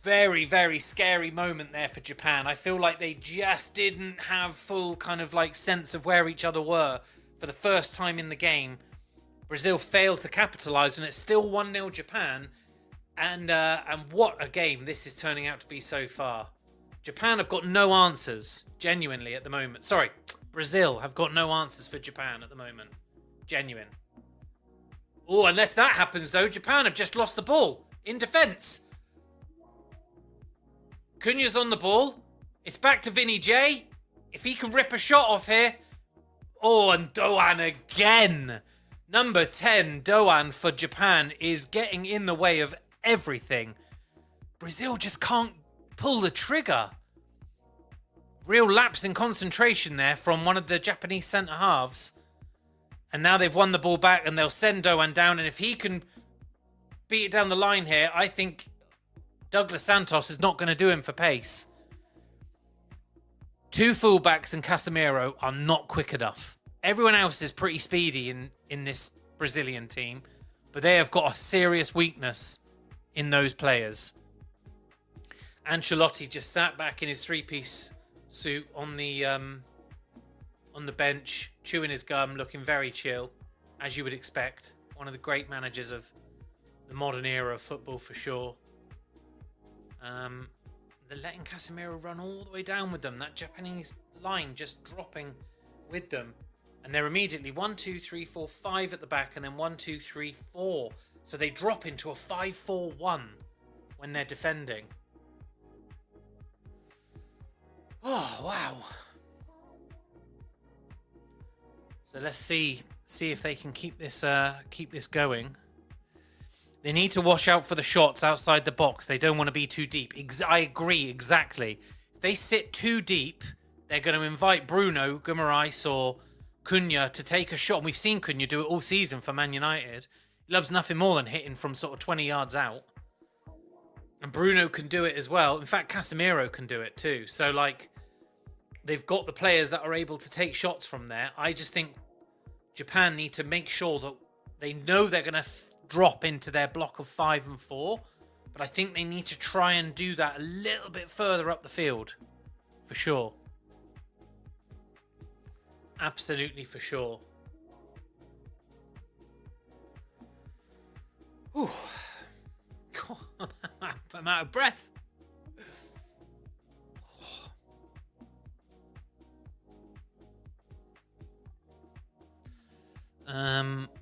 Very, very scary moment there for Japan. I feel like they just didn't have full kind of like sense of where each other were for the first time in the game. Brazil failed to capitalise, and it's still 1-0 Japan. And what a game this is turning out to be so far. Japan have got no answers, genuinely, at the moment. Sorry, Brazil have got no answers for Japan at the moment. Genuine. Oh, unless that happens, though, Japan have just lost the ball in defence. Cunha's on the ball. It's back to Vinny J. If he can rip a shot off here. Oh, and Doan again. Number 10, Doan for Japan, is getting in the way of everything. Brazil just can't pull the trigger. Real lapse in concentration there from one of the Japanese centre-halves. And now they've won the ball back, and they'll send Doan down. And if he can beat it down the line here, I think Douglas Santos is not going to do him for pace. Two fullbacks and Casemiro are not quick enough. Everyone else is pretty speedy in this Brazilian team, but they have got a serious weakness in those players. Ancelotti just sat back in his three-piece suit on the bench, chewing his gum, looking very chill, as you would expect. One of the great managers of the modern era of football, for sure. They're letting Casemiro run all the way down with them. That Japanese line just dropping with them. And they're immediately 1, 2, 3, 4, 5 at the back, and then 1, 2, 3, 4. So they drop into a 5-4-1 when they're defending. Oh, wow. So let's see if they can keep this going. They need to watch out for the shots outside the box. They don't want to be too deep. I agree, exactly. If they sit too deep, they're going to invite Bruno, Guimaraes, or Cunha to take a shot. And we've seen Cunha do it all season for Man United. He loves nothing more than hitting from sort of 20 yards out. And Bruno can do it as well. In fact, Casemiro can do it too. So, like, they've got the players that are able to take shots from there. I just think Japan need to make sure that they know they're going to drop into their block of 5 and 4, but I think they need to try and do that a little bit further up the field, for sure. Absolutely, for sure. Ooh. God, I'm out of breath.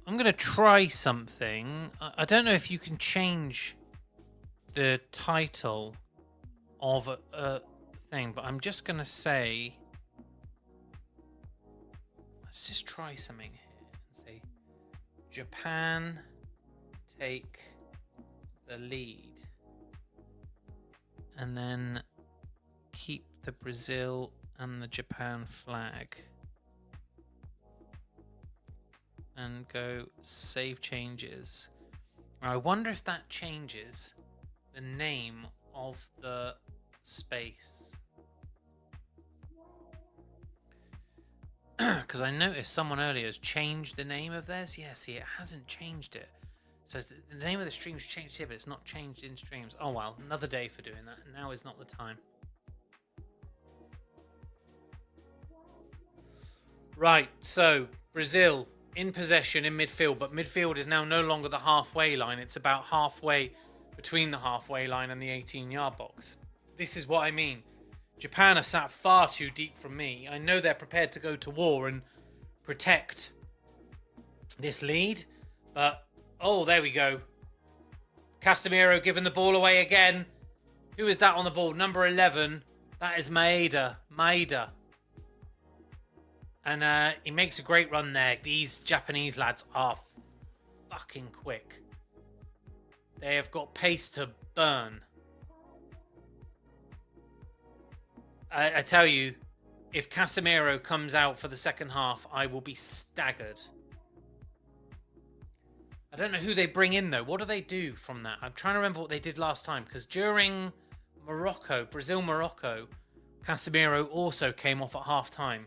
I'm going to try something. I don't know if you can change the title of a thing, but I'm just going to say, let's just try something here and say, Japan take the lead. And then keep the Brazil and the Japan flag. And go save changes. I wonder if that changes the name of the space. Because I noticed someone earlier has changed the name of theirs. Yeah, see, it hasn't changed it. So the name of the stream's changed here, but it's not changed in streams. Oh well, another day for doing that. Now is not the time. Right, so Brazil in possession in midfield, but midfield is now no longer the halfway line. It's about halfway between the halfway line and the 18-yard box. This is what I mean. Japan are sat far too deep from me. I know they're prepared to go to war and protect this lead, but oh, there we go. Casemiro giving the ball away again. Who is that on the ball? Number 11. That is Maeda. Maeda. And he makes a great run there. These Japanese lads are fucking quick. They have got pace to burn. I tell you, if Casemiro comes out for the second half, I will be staggered. I don't know who they bring in, though. What do they do from that? I'm trying to remember what they did last time. Because during Brazil-Morocco, Casemiro also came off at half-time.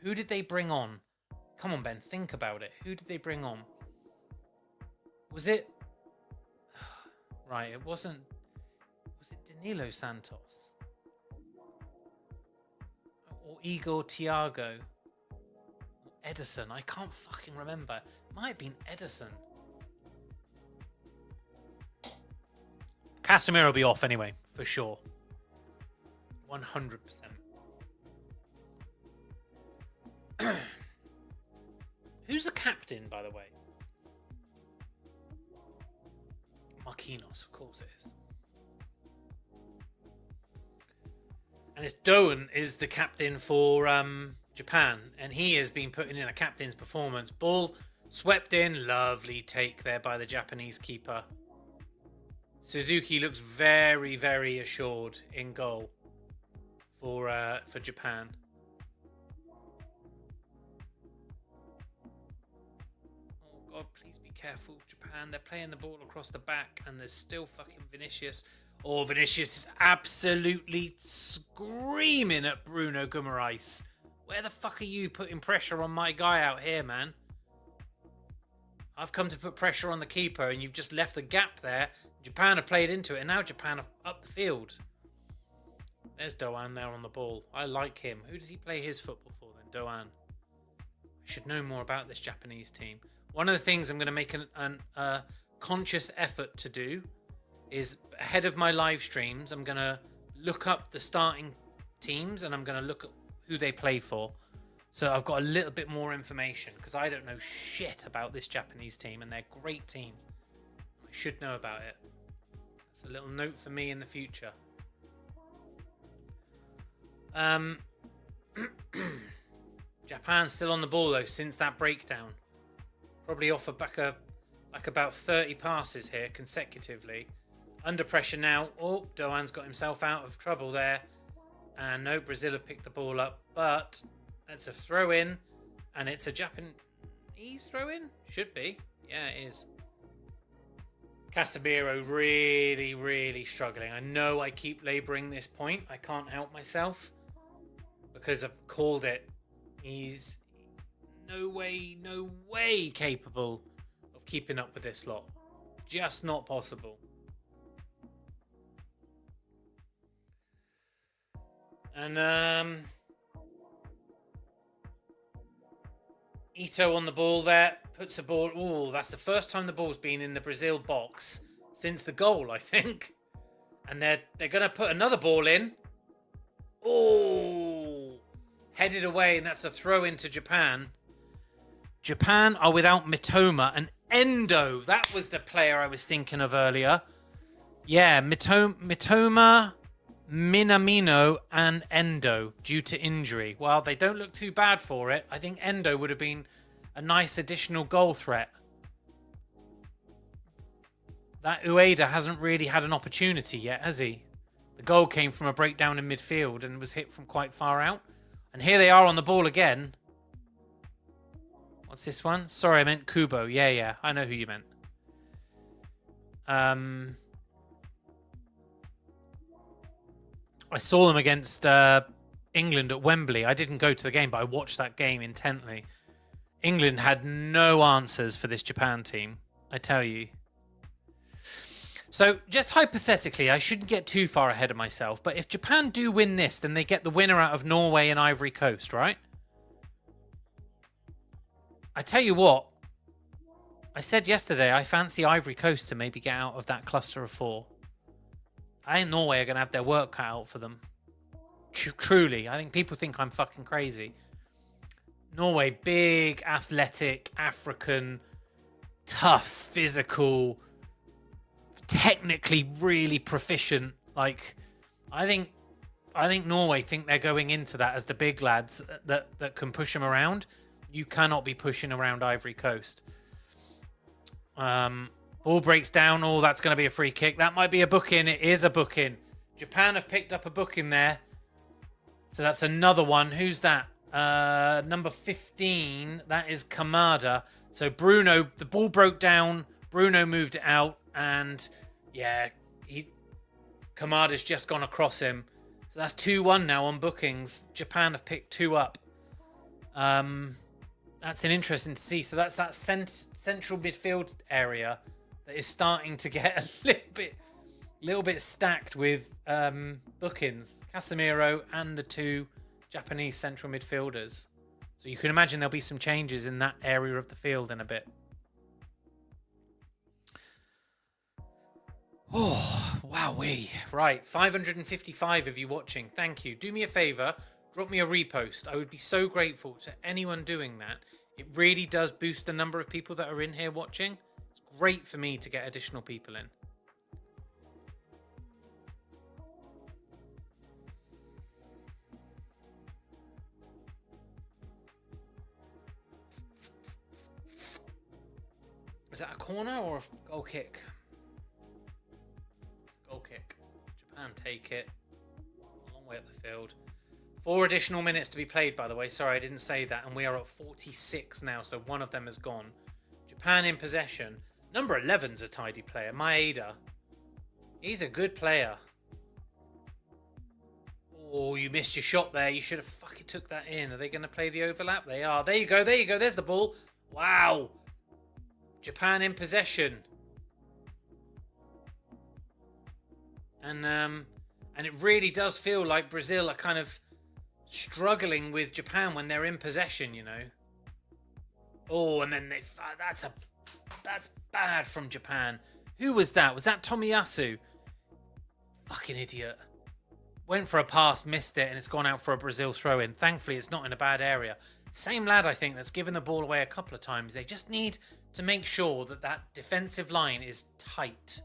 Who did they bring on? Come on, Ben, think about it. Who did they bring on? Was it... Right, it wasn't... Was it Danilo Santos? Or Igor Thiago? Or Edison? I can't fucking remember. It might have been Edison. Casemiro will be off anyway, for sure. 100%. Who's the captain, by the way? Marquinhos, of course it is. And it's Doan is the captain for Japan, and he has been putting in a captain's performance. Ball swept in, lovely take there by the Japanese keeper. Suzuki looks very, very assured in goal for Japan. Oh God, please be careful, Japan. They're playing the ball across the back, and there's still fucking Vinicius. Oh, Vinicius is absolutely screaming at Bruno Guimaraes. Where the fuck are you putting pressure on my guy out here, man? I've come to put pressure on the keeper, and you've just left a gap there. Japan have played into it, and now Japan have up the field. There's Doan there on the ball. I like him. Who does he play his football for then? Doan. I should know more about this Japanese team. One of the things I'm going to make a conscious effort to do is ahead of my live streams, I'm going to look up the starting teams, and I'm going to look at who they play for. So I've got a little bit more information, because I don't know shit about this Japanese team, and they're a great team. I should know about it. It's a little note for me in the future. Japan still on the ball though since that breakdown. Probably off like about 30 passes here consecutively. Under pressure now. Oh, Doan's got himself out of trouble there. And no, Brazil have picked the ball up, but that's a throw in, and it's a Japanese throw in? Should be. Yeah, it is. Casemiro really, really struggling. I know I keep labouring this point. I can't help myself because I've called it. He's no way capable of keeping up with this lot. Just not possible. And Ito on the ball there. Puts the ball... Oh, that's the first time the ball's been in the Brazil box since the goal, I think. And they're going to put another ball in. Oh, headed away, and that's a throw into Japan. Japan are without Mitoma and Endo. That was the player I was thinking of earlier. Yeah, Mitoma, Minamino, and Endo due to injury. Well, they don't look too bad for it. I think Endo would have been a nice additional goal threat. That Ueda hasn't really had an opportunity yet, has he? The goal came from a breakdown in midfield and was hit from quite far out. And here they are on the ball again. What's this one? Sorry, I meant Kubo. Yeah. I know who you meant. I saw them against England at Wembley. I didn't go to the game, but I watched that game intently. England had no answers for this Japan team, I tell you. So, just hypothetically, I shouldn't get too far ahead of myself, but if Japan do win this, then they get the winner out of Norway and Ivory Coast, right? I tell you what, I said yesterday I fancy Ivory Coast to maybe get out of that cluster of 4. I think Norway are going to have their work cut out for them. Truly, I think people think I'm fucking crazy. Norway, big, athletic, African, tough, physical, technically really proficient. Like, I think Norway think they're going into that as the big lads that can push them around. You cannot be pushing around Ivory Coast. Ball breaks down. Oh, that's going to be a free kick. That might be a booking. It is a booking. Japan have picked up a booking there. So that's another one. Who's that? Number 15. That is Kamada. So Bruno, the ball broke down. Bruno moved it out. And yeah, Kamada's just gone across him. So that's 2-1 now on bookings. Japan have picked 2 up. That's an interesting to see. So that's that central midfield area that is starting to get a little bit stacked with bookings. Casemiro and the 2 Japanese central midfielders. So you can imagine there'll be some changes in that area of the field in a bit. Oh, wowee. Right, 555 of you watching. Thank you. Do me a favor, drop me a repost. I would be so grateful to anyone doing that. It really does boost the number of people that are in here watching. It's great for me to get additional people in. Is that a corner or a goal kick? Goal kick. Japan take it. A long way up the field. 4 additional minutes to be played, by the way. Sorry, I didn't say that. And we are at 46 now, so one of them has gone. Japan in possession. Number 11's a tidy player. Maeda. He's a good player. Oh, you missed your shot there. You should have fucking took that in. Are they going to play the overlap? They are. There you go. There you go. There's the ball. Wow. Japan in possession. And it really does feel like Brazil are kind of struggling with Japan when they're in possession, you know. Oh, and then that's bad from Japan. Who was that? Was that Tomiyasu? Fucking idiot. Went for a pass, missed it, and it's gone out for a Brazil throw-in. Thankfully, it's not in a bad area. Same lad, I think, that's given the ball away a couple of times. They just need to make sure that that defensive line is tight.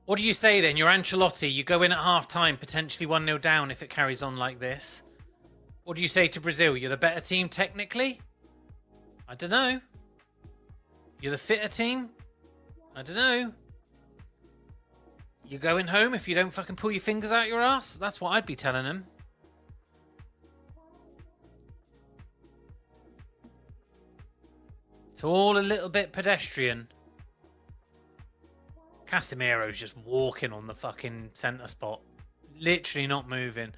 What do you say then? You're Ancelotti. You go in at half-time, potentially 1-0 down if it carries on like this. What do you say to Brazil? You're the better team technically? I don't know. You're the fitter team? I don't know. You're going home if you don't fucking pull your fingers out your ass? That's what I'd be telling him. It's all a little bit pedestrian. Casemiro's just walking on the fucking centre spot. Literally not moving.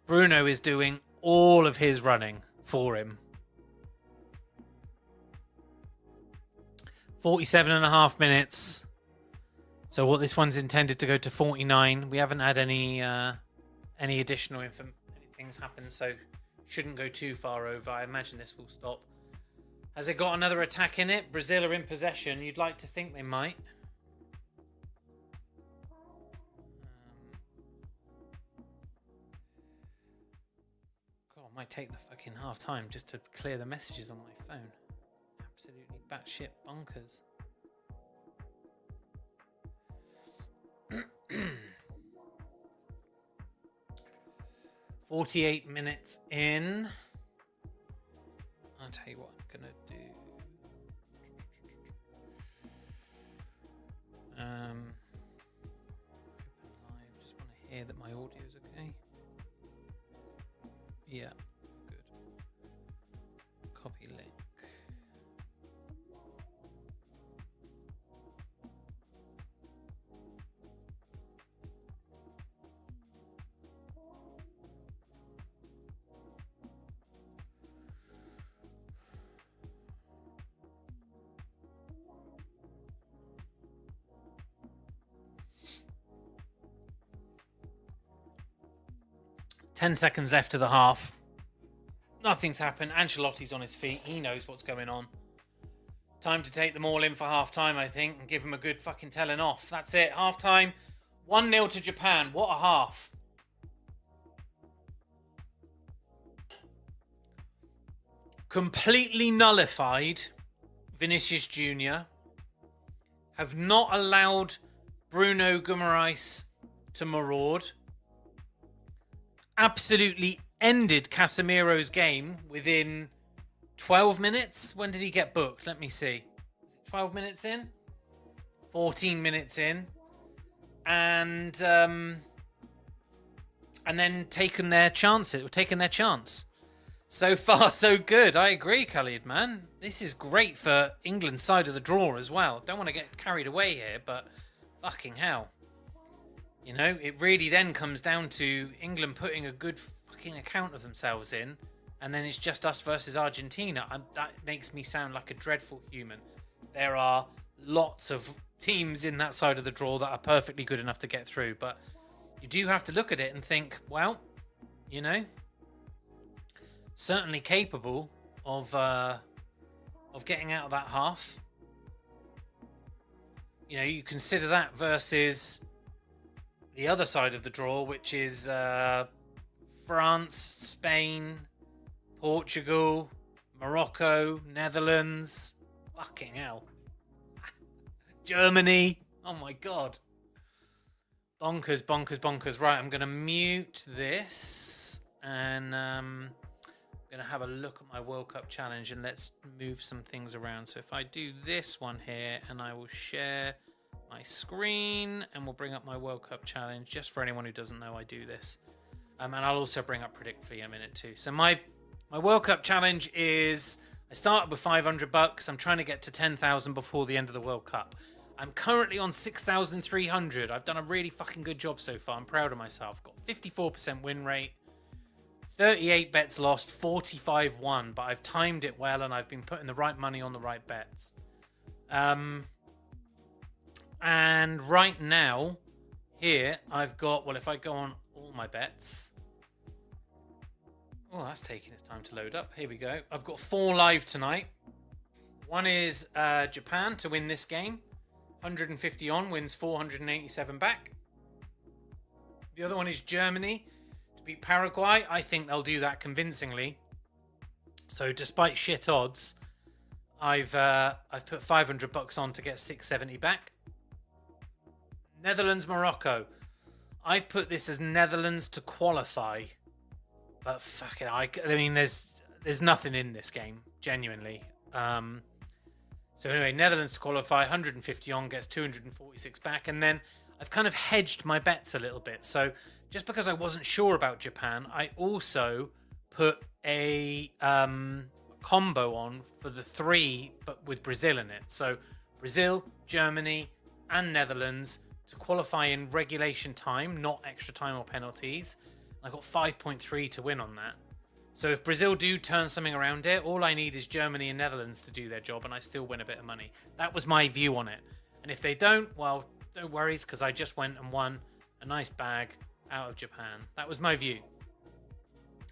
Bruno is doing all of his running for him. 47.5 minutes. So what this one's intended to go to 49. We haven't had any additional things happen, so shouldn't go too far over. I imagine this will stop. Has it got another attack in it? Brazil are in possession. You'd like to think they might. God, I might take the fucking half time just to clear the messages on my phone. Absolutely batshit bonkers. 48 minutes in. I'll tell you what I'm gonna do. hear that my audio is okay? Yeah, good. Copy link. Ten seconds left of the half. Nothing's happened. Ancelotti's on his feet. He knows what's going on. Time to take them all in for half-time, I think, and give them a good fucking telling off. That's it. Half-time. 1-0 to Japan. What a half. Completely nullified Vinicius Jr. Have not allowed Bruno Guimaraes to maraud. Absolutely ended Casemiro's game within 12 minutes. When did he get booked? Let me see. Was it 12 minutes in? 14 minutes in. And then taken their chances. Taken their chance. So far, so good. I agree, Khalid, man. This is great for England's side of the draw as well. Don't want to get carried away here, but fucking hell. You know, it really then comes down to England putting a good fucking account of themselves in, and then it's just us versus Argentina. That makes me sound like a dreadful human. There are lots of teams in that side of the draw that are perfectly good enough to get through, but you do have to look at it and think, well, you know, certainly capable of getting out of that half. You know, you consider that versus the other side of the draw, which is France, Spain, Portugal, Morocco, Netherlands. Fucking hell. Germany. Oh my God. Bonkers, bonkers, bonkers. Right, I'm going to mute this and I'm going to have a look at my World Cup challenge and let's move some things around. So if I do this one here and I will share my screen and we'll bring up my World Cup challenge just for anyone who doesn't know I do this. And I'll also bring up Predictfully in a minute too. So my World Cup challenge is, I started with $500. I'm trying to get to 10,000 before the end of the World Cup. I'm currently on 6,300. I've done a really fucking good job so far. I'm proud of myself. Got 54% win rate, 38 bets lost, 45 won, but I've timed it well and I've been putting the right money on the right bets. And right now, here, I've got, well, if I go on all my bets. Oh, that's taking its time to load up. Here we go. I've got 4 live tonight. One is Japan to win this game. 150 on, wins 487 back. The other one is Germany to beat Paraguay. I think they'll do that convincingly. So despite shit odds, I've put $500 on to get 670 back. Netherlands, Morocco. I've put this as Netherlands to qualify, but fuck it, I mean, there's nothing in this game, genuinely. So anyway, Netherlands to qualify, 150 on, gets 246 back, and then I've kind of hedged my bets a little bit. So just because I wasn't sure about Japan, I also put a combo on for the 3, but with Brazil in it. So Brazil, Germany, and Netherlands to qualify in regulation time, not extra time or penalties. I got 5.3 to win on that. So if Brazil do turn something around it, all I need is Germany and Netherlands to do their job and I still win a bit of money. That was my view on it. And if they don't, well, no worries, because I just went and won a nice bag out of Japan. That was my view.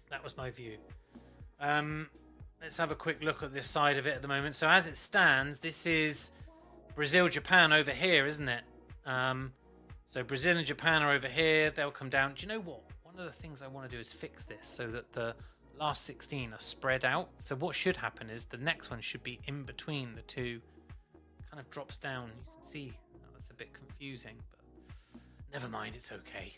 That was my view. Let's have a quick look at this side of it at the moment. So as it stands, this is Brazil-Japan over here, isn't it? So Brazil and Japan are over here. They'll come down. Do you know what? One of the things I want to do is fix this so that the last 16 are spread out. So what should happen is the next one should be in between the two. Kind of drops down. You can see that's a bit confusing, but never mind. It's okay.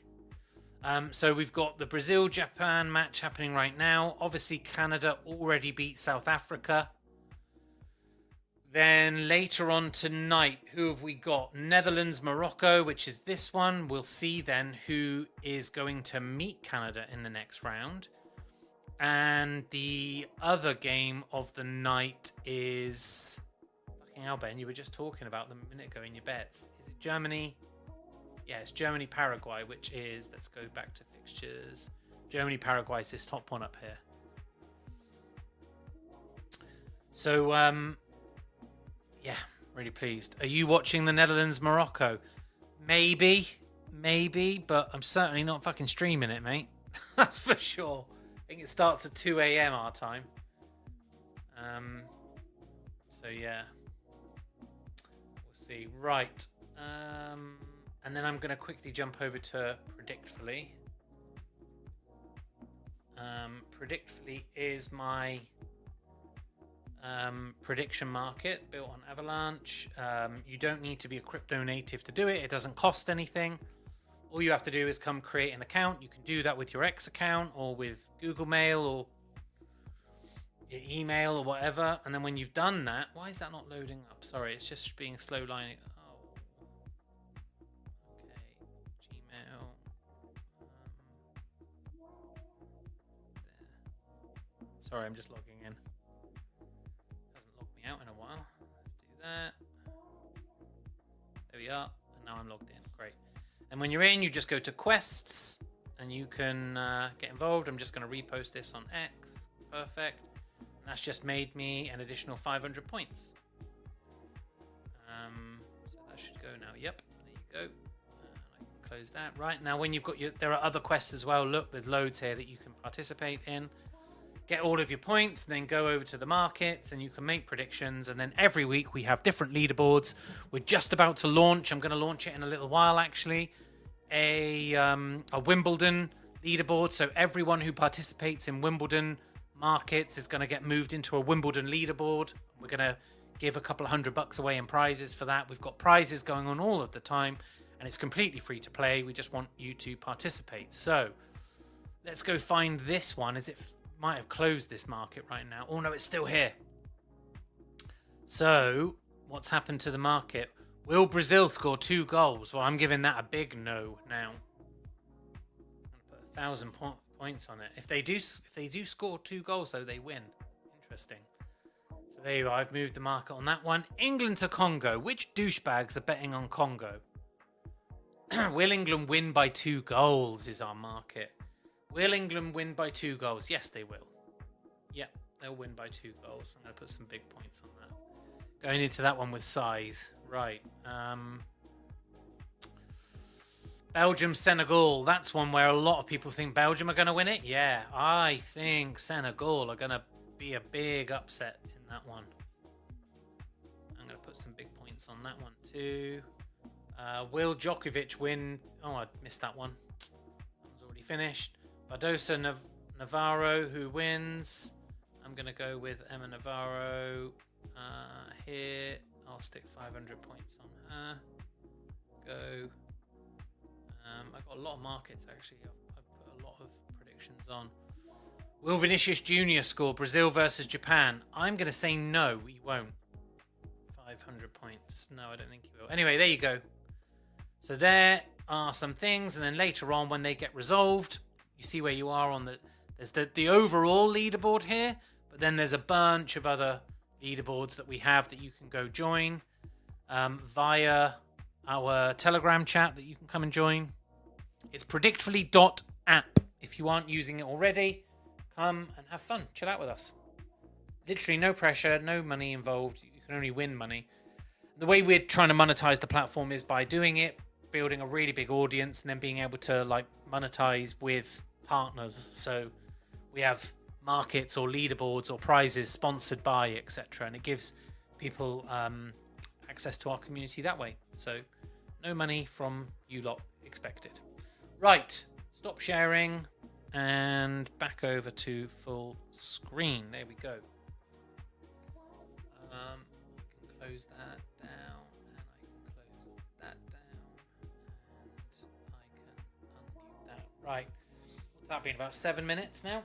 So we've got the Brazil-Japan match happening right now. Obviously, Canada already beat South Africa. Then later on tonight, who have we got? Netherlands, Morocco, which is this one. We'll see then who is going to meet Canada in the next round. And the other game of the night is... Fucking hell, Ben, you were just talking about them a minute ago in your bets. Is it Germany? Yeah, it's Germany, Paraguay, which is... Let's go back to fixtures. Germany, Paraguay is this top one up here. So, yeah, really pleased. Are you watching the Netherlands, Morocco? Maybe, but I'm certainly not fucking streaming it, mate. That's for sure. I think it starts at 2 a.m. our time. So yeah, we'll see. Right, and then I'm going to quickly jump over to Predictfully. Predictfully is my prediction market built on Avalanche. You don't need to be a crypto native to do it. It doesn't cost anything. All you have to do is come create an account. You can do that with your X account or with Google Mail or your email or whatever. And then when you've done that, why is that not loading up? Sorry, it's just being slow lining. Oh, okay. Gmail. There. Sorry, I'm just logging in. Hasn't logged me out in a while. Let's do that. There we are. And now I'm logged in. Great. And when you're in, you just go to quests and you can get involved. I'm just going to repost this on X. Perfect. And that's just made me an additional 500 points. So that should go now. Yep, there you go. I can close that. Right, now when you've got your... There are other quests as well. Look, there's loads here that you can participate in. Get all of your points, then go over to the markets and you can make predictions. And then every week we have different leaderboards. We're just about to launch. I'm going to launch it in a little while, actually. A Wimbledon leaderboard. So everyone who participates in Wimbledon markets is going to get moved into a Wimbledon leaderboard. We're going to give a couple of $100 away in prizes for that. We've got prizes going on all of the time and it's completely free to play. We just want you to participate. So let's go find this one. Is it... Might have closed this market right now. Oh no, it's still here. So what's happened to the market? Will Brazil score 2 goals? Well, I'm giving that a big no now. I'm gonna put 1,000 points on it. If they do score 2 goals though, they win. Interesting. So there you go. I've moved the market on that one. England to Congo. Which douchebags are betting on Congo? Will England win by 2 goals is our market. Will England win by 2 goals? Yes, they will. Yep, they'll win by 2 goals. I'm going to put some big points on that. Going into that one with size. Right. Belgium, Senegal. That's one where a lot of people think Belgium are going to win it. Yeah, I think Senegal are going to be a big upset in that one. I'm going to put some big points on that one too. Will Djokovic win? Oh, I missed that one. That one's already finished. Badosa Navarro, who wins? I'm going to go with Emma Navarro here. I'll stick 500 points on her. Go. I've got a lot of markets, actually. I've put a lot of predictions on. Will Vinicius Jr. score Brazil versus Japan? I'm going to say no, he won't. 500 points. No, I don't think he will. Anyway, there you go. So there are some things, and then later on, when they get resolved... You see where you are on the... There's the overall leaderboard here, but then there's a bunch of other leaderboards that we have that you can go join via our Telegram chat that you can come and join. It's predictfully.app. If you aren't using it already, come and have fun. Chill out with us. Literally no pressure, no money involved. You can only win money. The way we're trying to monetize the platform is by doing it, building a really big audience, and then being able to like monetize with partners. So we have markets or leaderboards or prizes sponsored by, etc., and it gives people access to our community that way. So no money from you lot expected. Right, stop sharing and back over to full screen. There we go. I can close that down, and I can close that down, and I can unmute that. Right, what's that been, about 7 minutes now?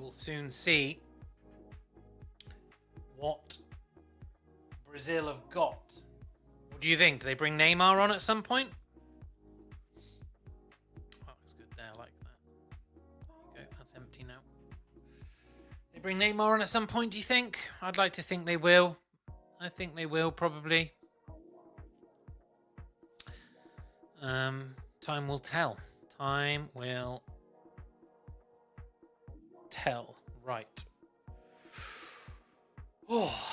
will soon see what Brazil have got. What do you think? Do they bring Neymar on at some point? Oh, it's good there, I like that. There you go, that's empty now. They bring Neymar on at some point, do you think? I'd like to think they will. I think they will, probably. Time will tell. Time will tell. Right. Oh.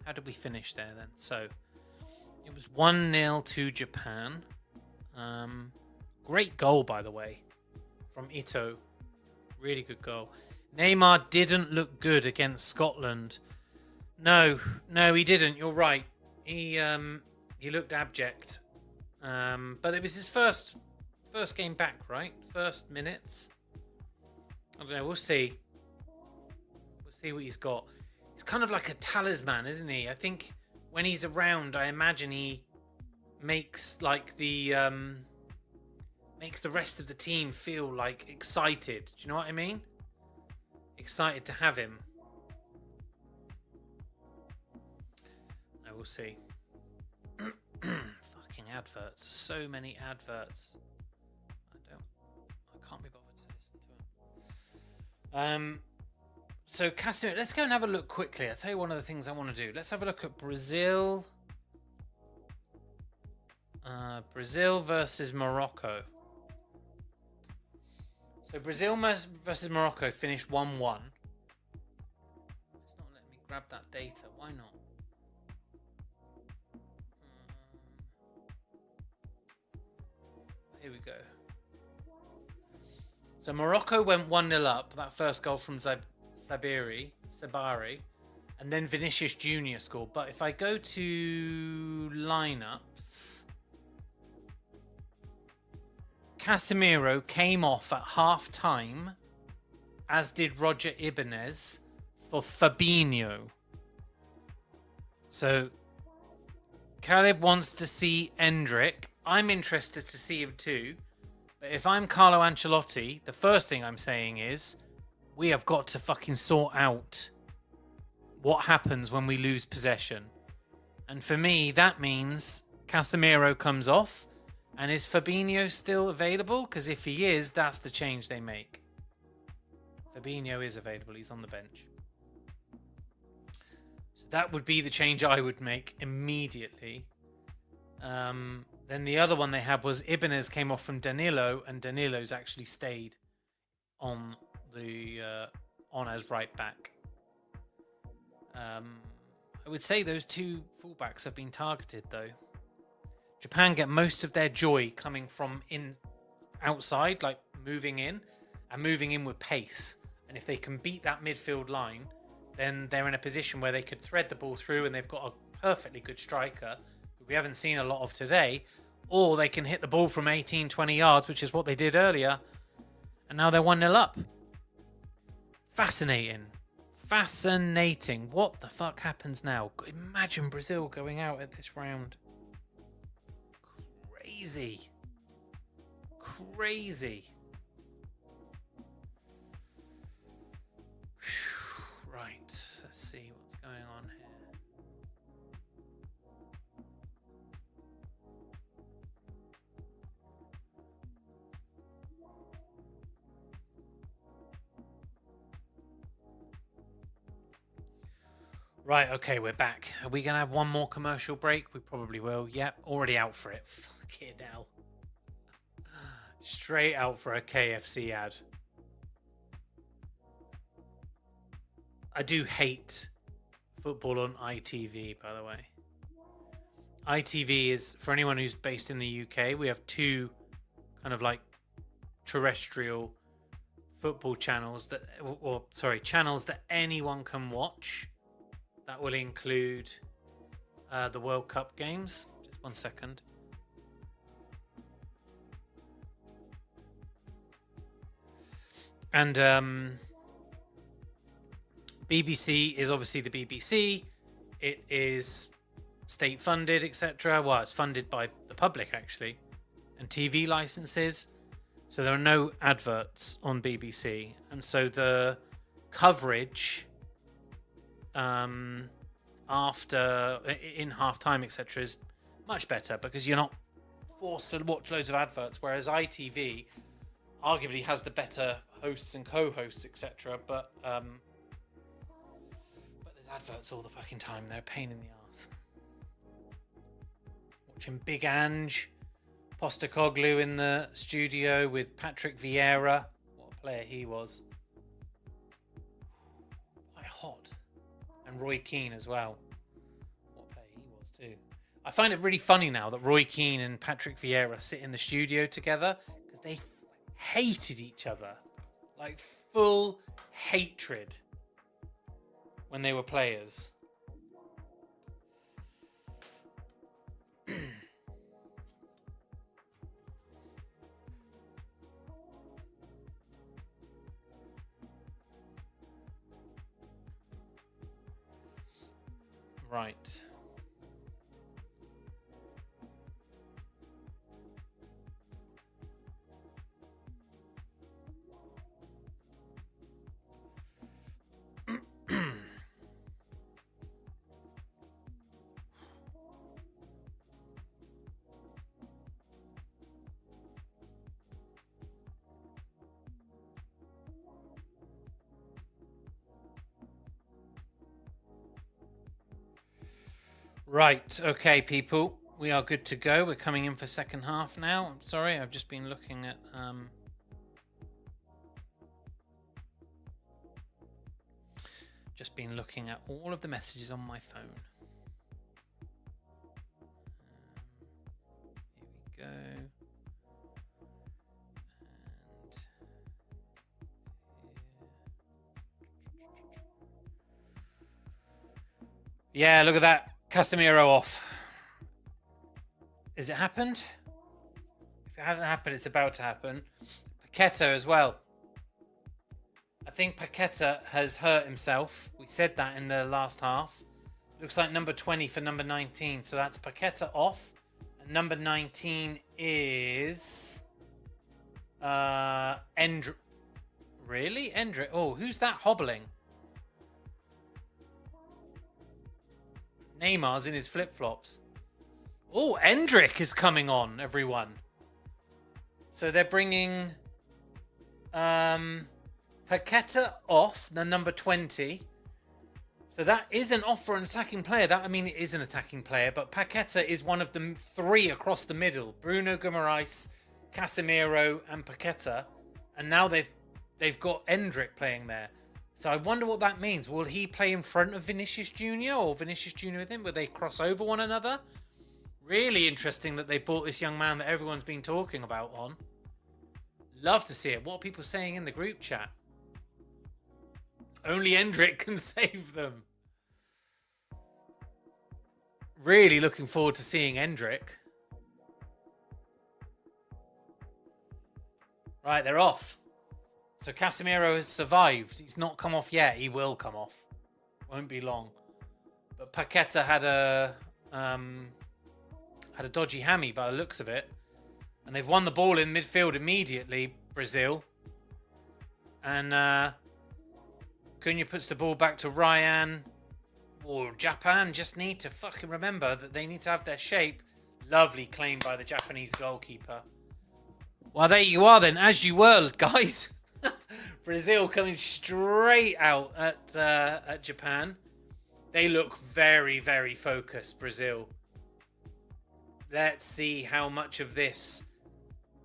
How did we finish there then? So, it was 1-0 to Japan. Great goal, by the way, from Ito. Really good goal. Neymar didn't look good against Scotland. No, he didn't. You're right. He looked abject. But it was his first game back, right? First minutes. I don't know. We'll see. We'll see what he's got. He's kind of like a talisman, isn't he? I think when he's around, I imagine he makes like the rest of the team feel like excited. Do you know what I mean? Excited to have him. I will see. Fucking adverts. So many adverts. I can't be bothered to listen to them. So Casemiro, let's go and have a look quickly. I'll tell you one of the things I want to do. Let's have a look at Brazil. Brazil versus Morocco. So Brazil versus Morocco finished 1-1. It's not letting me grab that data. Why not? Here we go. So Morocco went 1-0 up. That first goal from Sabiri, and then Vinicius Jr. scored. But if I go to lineups, Casemiro came off at half time, as did Roger Ibanez for Fabinho. So Caleb wants to see Endrick. I'm interested to see him too. But if I'm Carlo Ancelotti, the first thing I'm saying is we have got to fucking sort out what happens when we lose possession. And for me, that means Casemiro comes off. And is Fabinho still available? Because if he is, that's the change they make. Fabinho is available. He's on the bench. So that would be the change I would make immediately. Then the other one they had was Ibanez came off from Danilo, and Danilo's actually stayed on as right back. I would say those two fullbacks have been targeted though. Japan get most of their joy coming from outside, like moving in, and moving in with pace. And if they can beat that midfield line, then they're in a position where they could thread the ball through, and they've got a perfectly good striker who we haven't seen a lot of today, or they can hit the ball from 18, 20 yards, which is what they did earlier. And now they're 1-0 up. Fascinating. Fascinating. What the fuck happens now? Imagine Brazil going out at this round. Crazy. Crazy. Right. Let's see what's going on here. Right, okay, we're back. Are we going to have one more commercial break? We probably will. Yep, already out for it. Fucking hell. Straight out for a KFC ad. I do hate football on ITV, by the way. ITV is, for anyone who's based in the UK, we have two kind of like terrestrial football channels that, channels that anyone can watch. That will include the World Cup games. Just 1 second. And BBC is obviously the BBC. It is state funded, etc. Well, it's funded by the public actually, and TV licenses. So there are no adverts on BBC, and so the coverage after in half time, etc., is much better because you're not forced to watch loads of adverts. Whereas ITV arguably has the better hosts and co-hosts, etc. But there's adverts all the fucking time. They're a pain in the arse. Watching Big Ange Postecoglou in the studio with Patrick Vieira. What a player he was. Quite hot. And Roy Keane as well. What a player he was too. I find it really funny now that Roy Keane and Patrick Vieira sit in the studio together because they hated each other. Like full hatred when they were players. Right. Right, okay, people. We are good to go. We're coming in for second half now. I'm sorry, I've just been looking at all of the messages on my phone. Here we go. Yeah, look at that. Casemiro off. Has it happened? If it hasn't happened, it's about to happen. Paqueta as well. I think Paqueta has hurt himself. We said that in the last half. Looks like number 20 for number 19. So that's Paqueta off. And number 19 is... Endrick. Really? Endrick. Oh, who's that hobbling? Neymar's in his flip-flops. Oh, Endrick is coming on, everyone. So they're bringing Paqueta off, the number 20. So that is an off for an attacking player. That, I mean, it is an attacking player, but Paqueta is one of the three across the middle. Bruno Guimaraes, Casemiro, and Paqueta. And now they've got Endrick playing there. So I wonder what that means. Will he play in front of Vinicius Jr. or Vinicius Jr. with him? Will they cross over one another? Really interesting that they bought this young man that everyone's been talking about on. Love to see it. What are people saying in the group chat? Only Endrick can save them. Really looking forward to seeing Endrick. Right, they're off. So Casemiro has survived. He's not come off yet. He will come off. Won't be long. But Paqueta had a dodgy hammy by the looks of it. And they've won the ball in midfield immediately, Brazil. And Cunha puts the ball back to Ryan. Or Japan just need to fucking remember that they need to have their shape. Lovely claim by the Japanese goalkeeper. Well, there you are then, as you were, guys. Brazil coming straight out at Japan. They look very, very focused, Brazil. Let's see how much of this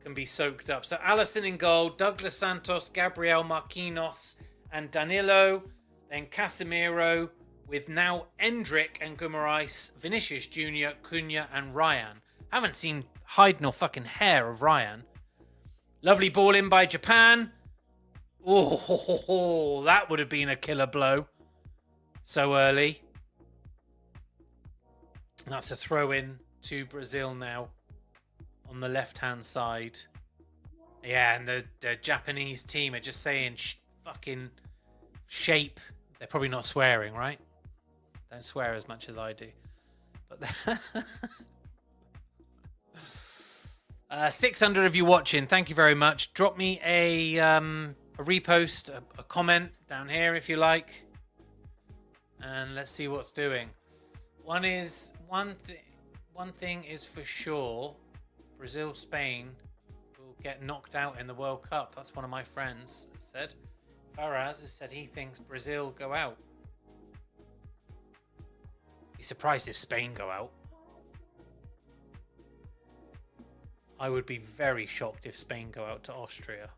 can be soaked up. So Alisson in goal, Douglas Santos, Gabriel Marquinhos and Danilo. Then Casemiro with now Endrick and Guimaraes, Vinicius Jr., Cunha and Ryan. Haven't seen hide nor fucking hair of Ryan. Lovely ball in by Japan. Oh, that would have been a killer blow so early. And that's a throw in to Brazil now on the left-hand side. Yeah, and the Japanese team are just saying fucking shape. They're probably not swearing, right? Don't swear as much as I do. But 600 of you watching. Thank you very much. Drop me a repost, a comment down here if you like, and let's see what's doing. One thing is for sure: Brazil, Spain will get knocked out in the World Cup. That's one of my friends said. Faraz has said he thinks Brazil go out. Be surprised if Spain go out. I would be very shocked if Spain go out to Austria.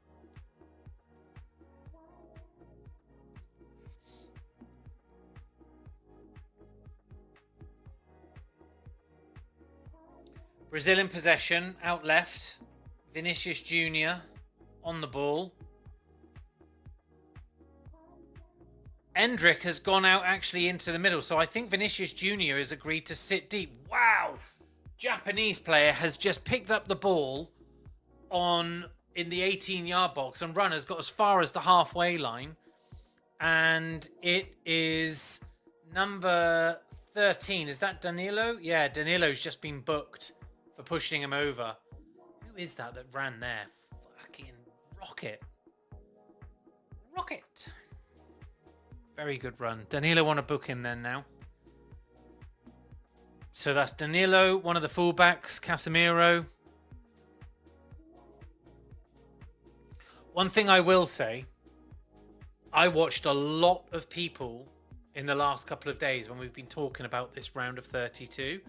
Brazil in possession, out left. Vinicius Jr. on the ball. Endrick has gone out actually into the middle, so I think Vinicius Jr. has agreed to sit deep. Wow! Japanese player has just picked up the ball in the 18-yard box and run has got as far as the halfway line. And it is number 13. Is that Danilo? Yeah, Danilo's just been booked for pushing him over. Who is that ran there? Fucking Rocket. Rocket. Very good run. Danilo want to book him then now. So that's Danilo, one of the fullbacks, Casemiro. One thing I will say, I watched a lot of people in the last couple of days when we've been talking about this round of 32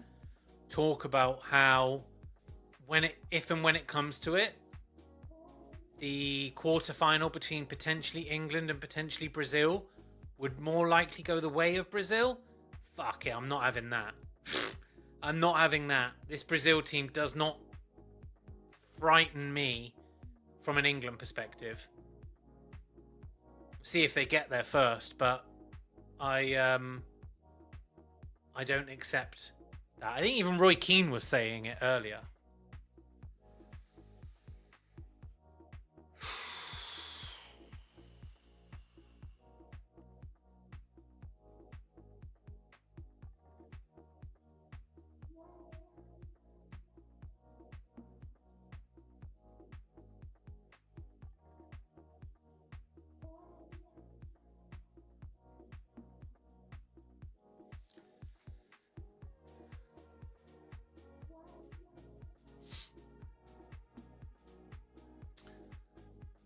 talk about how if and when it comes to it, the quarterfinal between potentially England and potentially Brazil would more likely go the way of Brazil. Fuck it, I'm not having that. I'm not having that. This Brazil team does not frighten me from an England perspective. See if they get there first, but I don't accept that. I think even Roy Keane was saying it earlier.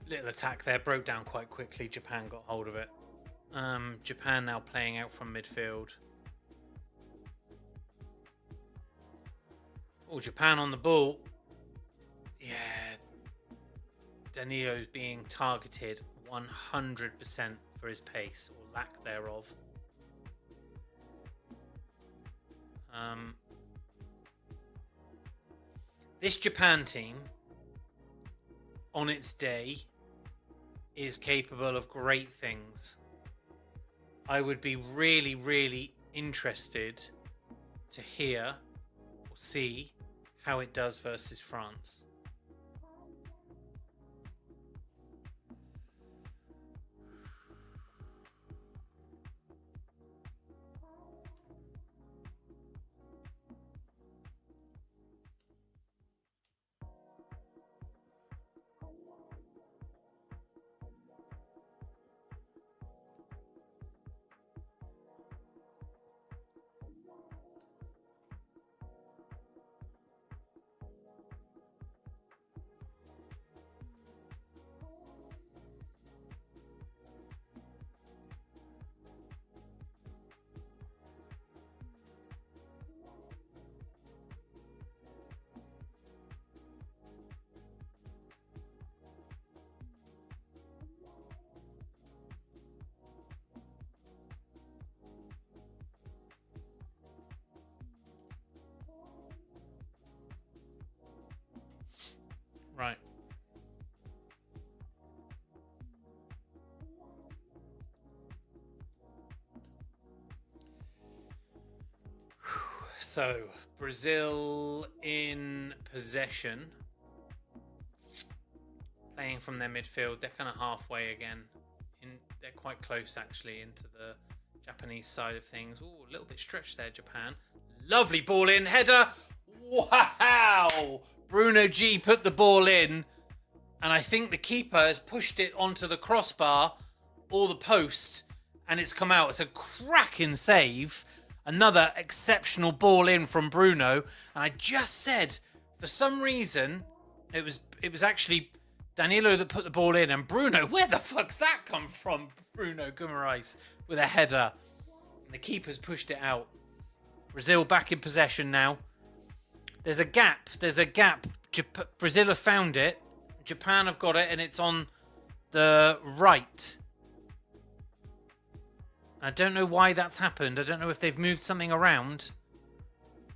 Little attack there, broke down quite quickly. Japan got hold of it. Japan now playing out from midfield. Oh, Japan on the ball. Yeah. Danilo's being targeted 100% for his pace, or lack thereof. This Japan team, on its day, is capable of great things. I would be really, really interested to hear or see how it does versus France. Right. So, Brazil in possession. Playing from their midfield. They're kind of halfway again. They're quite close, actually, into the Japanese side of things. Oh, a little bit stretched there, Japan. Lovely ball in. Header. Wow! Bruno G put the ball in, and I think the keeper has pushed it onto the crossbar or the post, and it's come out. It's a cracking save. Another exceptional ball in from Bruno. And I just said, for some reason, it was actually Danilo that put the ball in, and Bruno, where the fuck's that come from? Bruno Guimaraes with a header. And the keeper's pushed it out. Brazil back in possession now. There's a gap. Brazil have found it. Japan have got it, and it's on the right. I don't know why that's happened. I don't know if they've moved something around,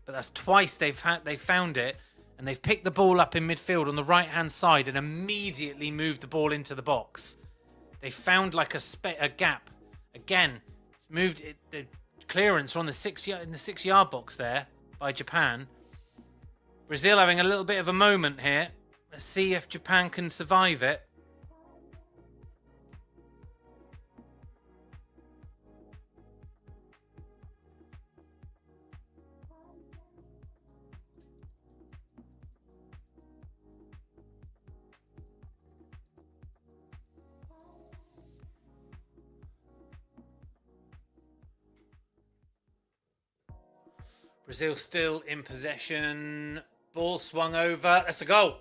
but that's twice they've found it, and they've picked the ball up in midfield on the right-hand side and immediately moved the ball into the box. They found like a gap. Again, it's moved it. The clearance on the 6-yard box there by Japan. Brazil having a little bit of a moment here. Let's see if Japan can survive it. Brazil still in possession. Ball swung over. That's a goal.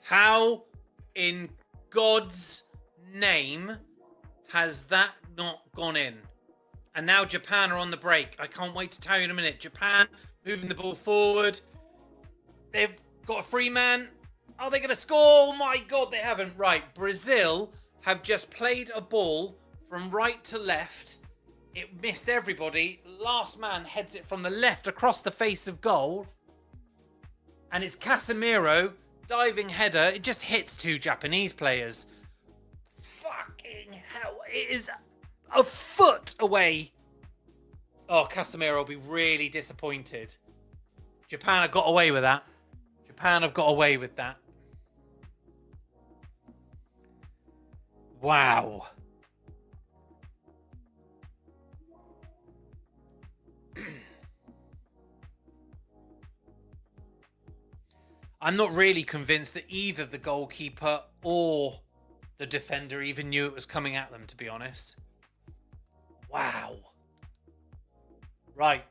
How in God's name has that not gone in? And now Japan are on the break. I can't wait to tell you in a minute. Japan moving the ball forward. They've got a free man. Are they going to score? Oh my God, they haven't. Right, Brazil have just played a ball from right to left. It missed everybody. Last man heads it from the left across the face of goal. And it's Casemiro, diving header. It just hits two Japanese players. Fucking hell. It is a foot away. Oh, Casemiro will be really disappointed. Japan have got away with that. Japan have got away with that. Wow. I'm not really convinced that either the goalkeeper or the defender even knew it was coming at them, to be honest. Wow. Right.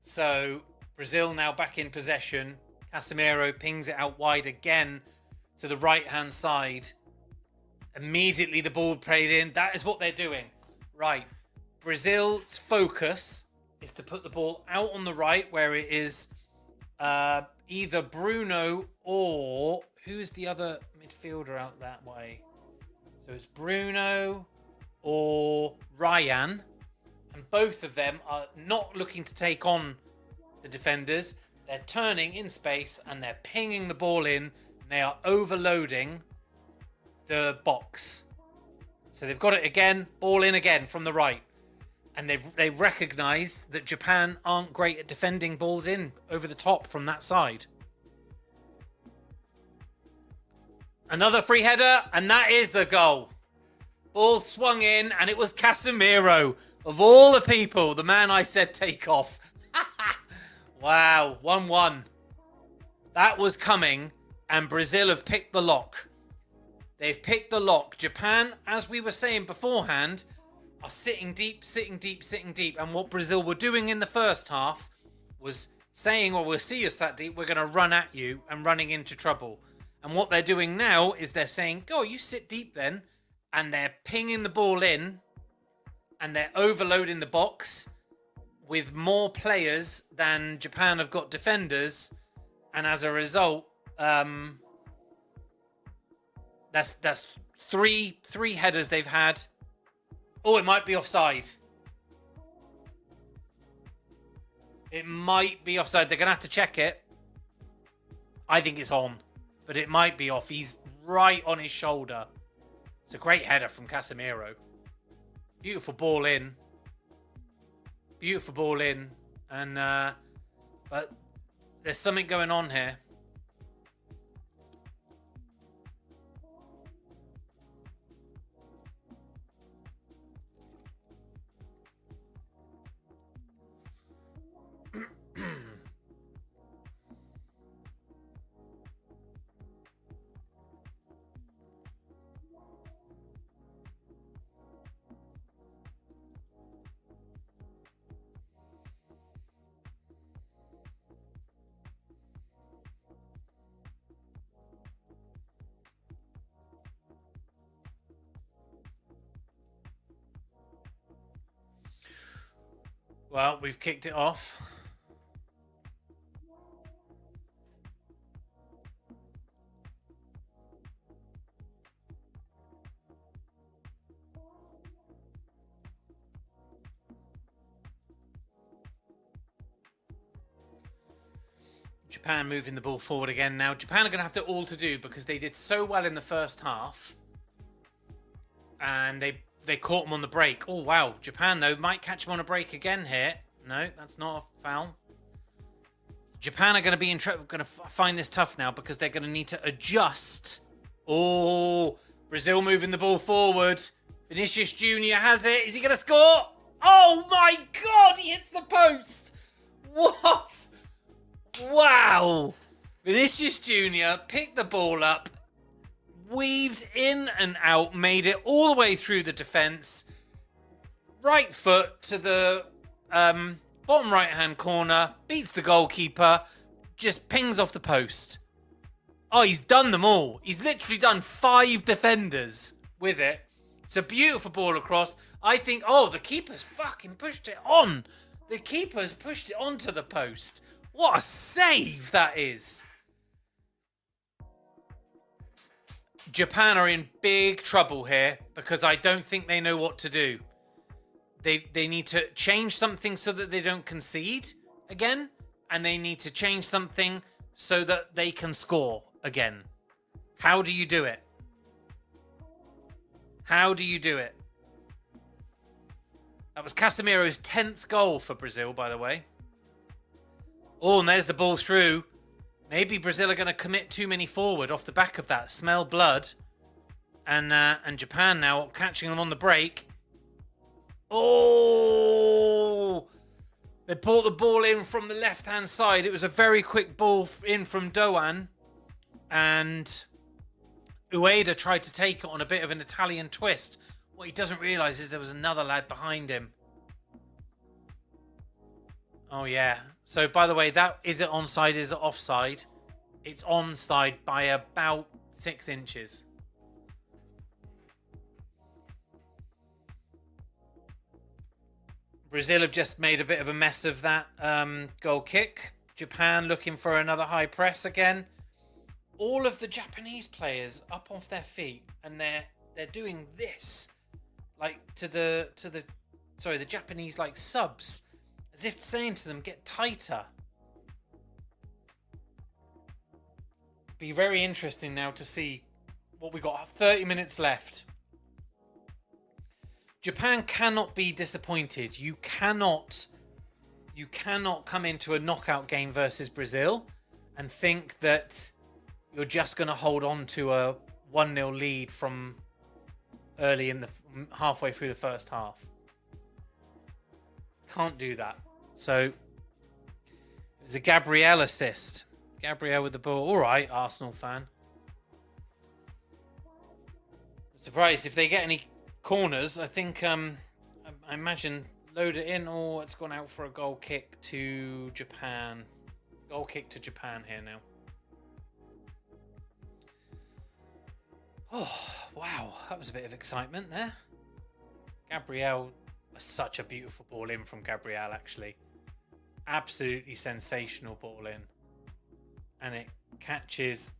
So Brazil now back in possession. Casemiro pings it out wide again to the right-hand side. Immediately the ball played in. That is what they're doing. Right. Brazil's focus is to put the ball out on the right where it is either Bruno or who's the other midfielder out that way? So it's Bruno or Ryan, and both of them are not looking to take on the defenders. They're turning in space and they're pinging the ball in, and they are overloading the box. So they've got it again, ball in again from the right. And they recognise that Japan aren't great at defending balls in over the top from that side. Another free header, and that is a goal. Ball swung in, and it was Casemiro. Of all the people, the man I said take off. Wow, 1-1. That was coming, and Brazil have picked the lock. They've picked the lock. Japan, as we were saying beforehand, are sitting deep. And what Brazil were doing in the first half was saying, well, we'll see you sat deep. We're going to run at you and running into trouble. And what they're doing now is they're saying, go, you sit deep then. And they're pinging the ball in and they're overloading the box with more players than Japan have got defenders. And as a result, that's three headers they've had. Oh, it might be offside. It might be offside. They're going to have to check it. I think it's on, but it might be off. He's right on his shoulder. It's a great header from Casemiro. Beautiful ball in. Beautiful ball in. And, but there's something going on here. Well, we've kicked it off. Japan moving the ball forward again now. Japan are going to have to all to do because they did so well in the first half. And they caught them on the break. Oh, wow. Japan, though, might catch them on a break again here. No, that's not a foul. Japan are going to be going to find this tough now because they're going to need to adjust. Oh, Brazil moving the ball forward. Vinicius Jr. has it. Is he going to score? Oh, my God. He hits the post. What? Wow. Vinicius Jr. picked the ball up, weaved in and out, made it all the way through the defence. Right foot to the bottom right-hand corner, beats the goalkeeper, just pings off the post. Oh, he's done them all. He's literally done 5 defenders with it. It's a beautiful ball across. I think, oh, the keeper's fucking pushed it on. The keeper's pushed it onto the post. What a save that is. Japan are in big trouble here because I don't think they know what to do. They need to change something so that they don't concede again, and they need to change something so that they can score again. How do you do it? How do you do it? That was Casemiro's 10th goal for Brazil, by the way. Oh, and there's the ball through. Maybe Brazil are going to commit too many forward off the back of that. Smell blood. And Japan now catching them on the break. Oh! They brought the ball in from the left-hand side. It was a very quick ball in from Doan. And Ueda tried to take it on a bit of an Italian twist. What he doesn't realise is there was another lad behind him. Oh, yeah. So, by the way, that is it onside, is it offside? It's onside by about 6 inches. Brazil have just made a bit of a mess of that goal kick. Japan looking for another high press again. All of the Japanese players up off their feet, and they're doing this, like to the Japanese like subs, as if saying to them, get tighter. Be very interesting now to see what we got. 30 minutes left. Japan cannot be disappointed. You cannot come into a knockout game versus Brazil and think that you're just going to hold on to a 1-0 lead from early in the halfway through the first half. Can't do that. So it was a Gabriel assist. Gabriel with the ball. All right, Arsenal fan. I'm surprised if they get any corners. I think I imagine load it in. Oh, it's gone out for a goal kick to Japan. Goal kick to Japan here now. Oh, wow. That was a bit of excitement there. Gabriel, such a beautiful ball in from Gabriel, actually. Absolutely sensational ball in. And it catches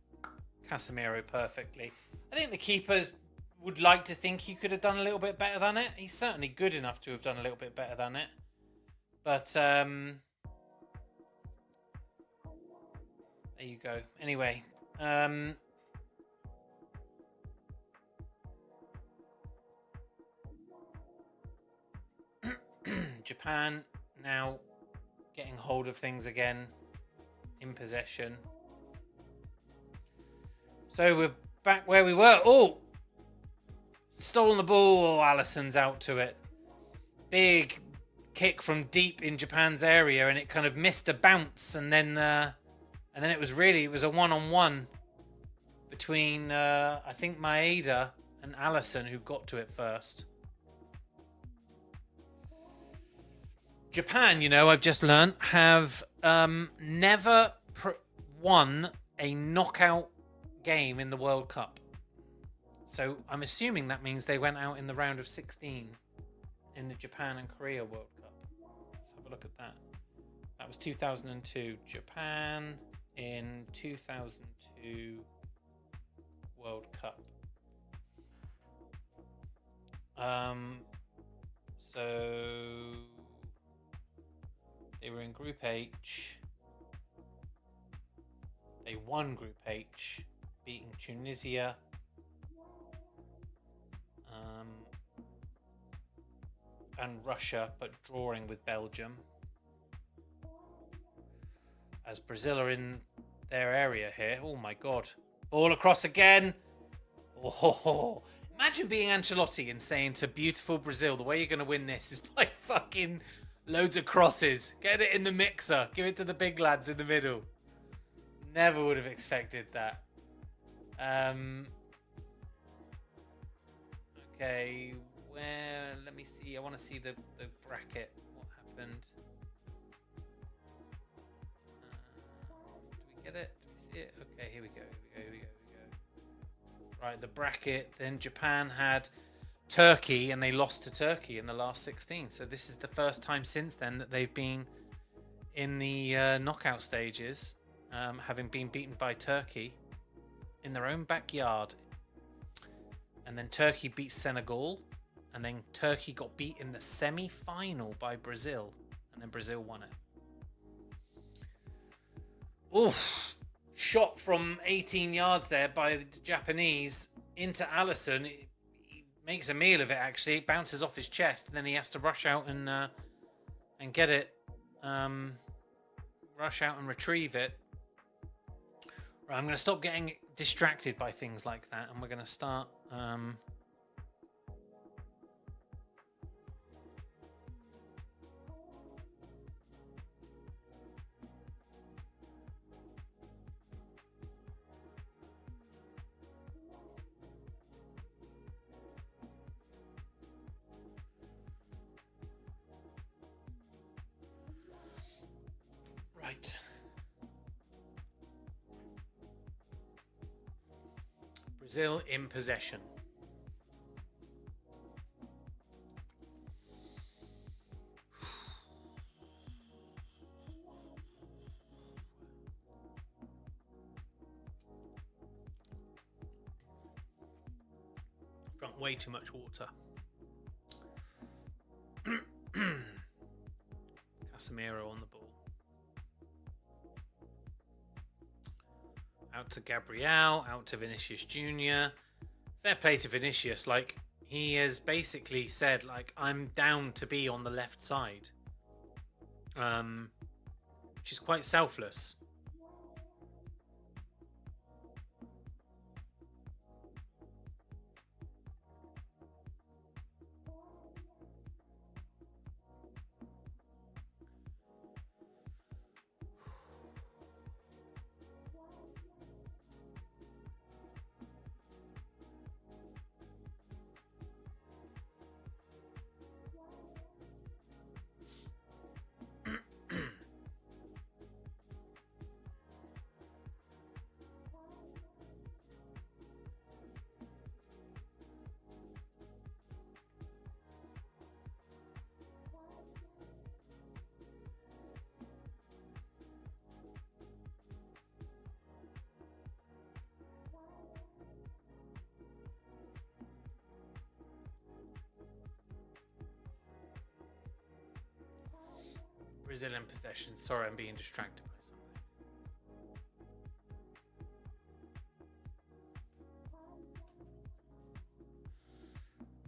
Casemiro perfectly. I think the keepers would like to think he could have done a little bit better than it. He's certainly good enough to have done a little bit better than it. But, there you go. Anyway, Japan now getting hold of things again, in possession. So we're back where we were. Oh! Stolen the ball. Oh, Alisson's out to it. Big kick from deep in Japan's area, and it kind of missed a bounce, and then it was a one-on-one between I think Maeda and Alisson, who got to it first. Japan, I've just learned, have never won a knockout game in the World Cup. So I'm assuming that means they went out in the round of 16 in the Japan and Korea World Cup. Let's have Have a look at that. That was 2002. Japan in 2002 World Cup. So they were in Group H. They won Group H, beating Tunisia. And Russia, but drawing with Belgium. As Brazil are in their area here. Oh my god. Ball across again. Oh, imagine being Ancelotti and saying to beautiful Brazil, the way you're going to win this is by fucking loads of crosses. Get it in the mixer. Give it to the big lads in the middle. Never would have expected that. Okay, where? Let me see. I want to see the bracket. What happened? Do we get it? Do we see it? Okay, here we go. Here we go. Right, the bracket. Then Japan had Turkey, and they lost to Turkey in the last 16. So this is the first time since then that they've been in the knockout stages, having been beaten by Turkey in their own backyard. And then Turkey beat Senegal, and then Turkey got beat in the semi-final by Brazil, and then Brazil won it. Oof. Shot from 18 yards there by the Japanese into Alisson. He makes a meal of it, actually. It bounces off his chest, and then he has to rush out and get it. Rush out and retrieve it. Right, I'm going to stop getting distracted by things like that, and we're going to start... Right. Brazil in possession. Drunk way too much water. Casemiro on the ball. Out to Gabriel, out to Vinicius Jr. Fair play to Vinicius. Like, he has basically said, like, I'm down to be on the left side. Which is quite selfless. Brazil in possession. Sorry, I'm being distracted by something.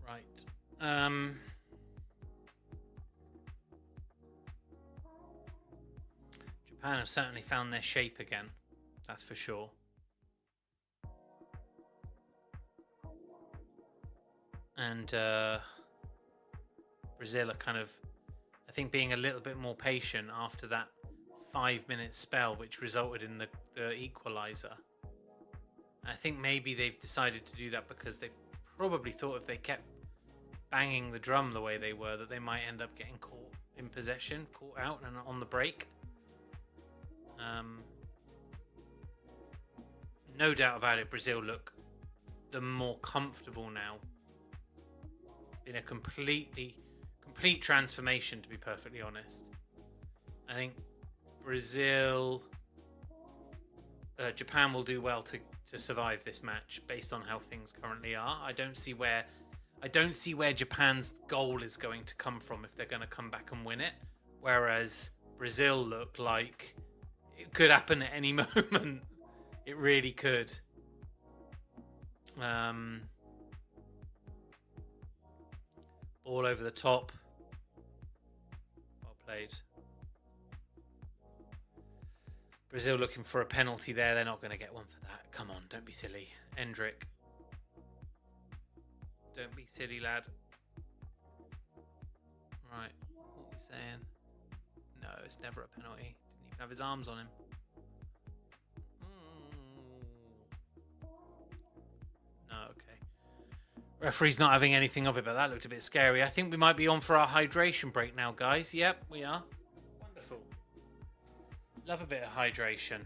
Right. Japan have certainly found their shape again. That's for sure. And Brazil are kind of, I think, being a little bit more patient after that 5-minute spell, which resulted in the equaliser. I think maybe they've decided to do that because they probably thought if they kept banging the drum the way they were, that they might end up getting caught in possession, caught out and on the break. No doubt about it, Brazil look the more comfortable now. It's been a complete transformation, to be perfectly honest. think Brazil, Japan will do well to survive this match based on how things currently are. I don't see where Japan's goal is going to come from if they're going to come back and win it. Whereas Brazil look like it could happen at any moment. It really could. Ball over the top. Well played. Brazil looking for a penalty there. They're not going to get one for that. Come on, don't be silly. Endrick. Don't be silly, lad. Right, what are we saying? No, it's never a penalty. Didn't even have his arms on him. No, okay. Referee's not having anything of it, but that looked a bit scary. I think we might be on for our hydration break now, guys. Yep, we are. Wonderful. Love a bit of hydration.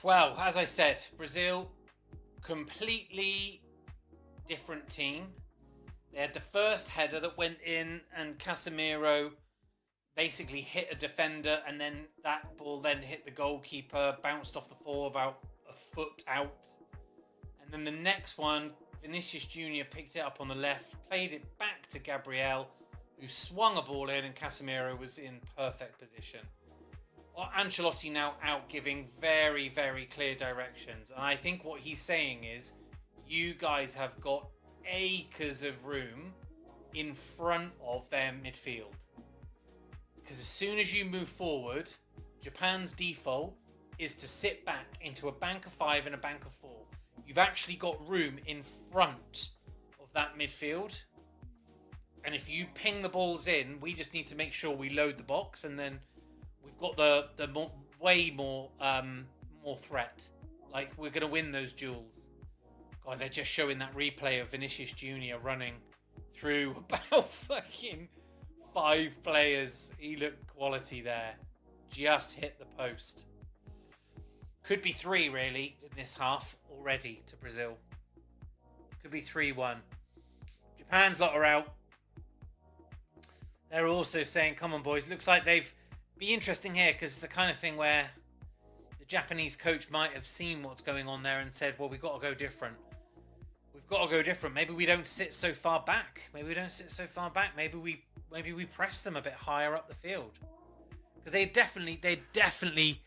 Well, as I said, Brazil, completely different team. They had the first header that went in and Casemiro basically hit a defender, and then that ball then hit the goalkeeper, bounced off the floor about a foot out. And then the next one, Vinicius Jr. picked it up on the left, played it back to Gabriel, who swung a ball in, and Casemiro was in perfect position. Ancelotti now out giving very, very clear directions. And I think what he's saying is, you guys have got acres of room in front of their midfield. Because as soon as you move forward, Japan's default is to sit back into a bank of 5 and a bank of 4. You've actually got room in front of that midfield. And if you ping the balls in, we just need to make sure we load the box, and then we've got the way more threat. Like, we're going to win those duels. God, they're just showing that replay of Vinicius Jr. running through about fucking 5 players. He looked quality there. Just hit the post. Could be 3, really, in this half already to Brazil. Could be 3-1. Japan's lot are out. They're also saying, come on, boys. Looks like they've... Be interesting here, because it's the kind of thing where the Japanese coach might have seen what's going on there and said, well, we've got to go different. We've got to go different. Maybe we don't sit so far back. Maybe we don't sit so far back. Maybe we press them a bit higher up the field. Because they're definitely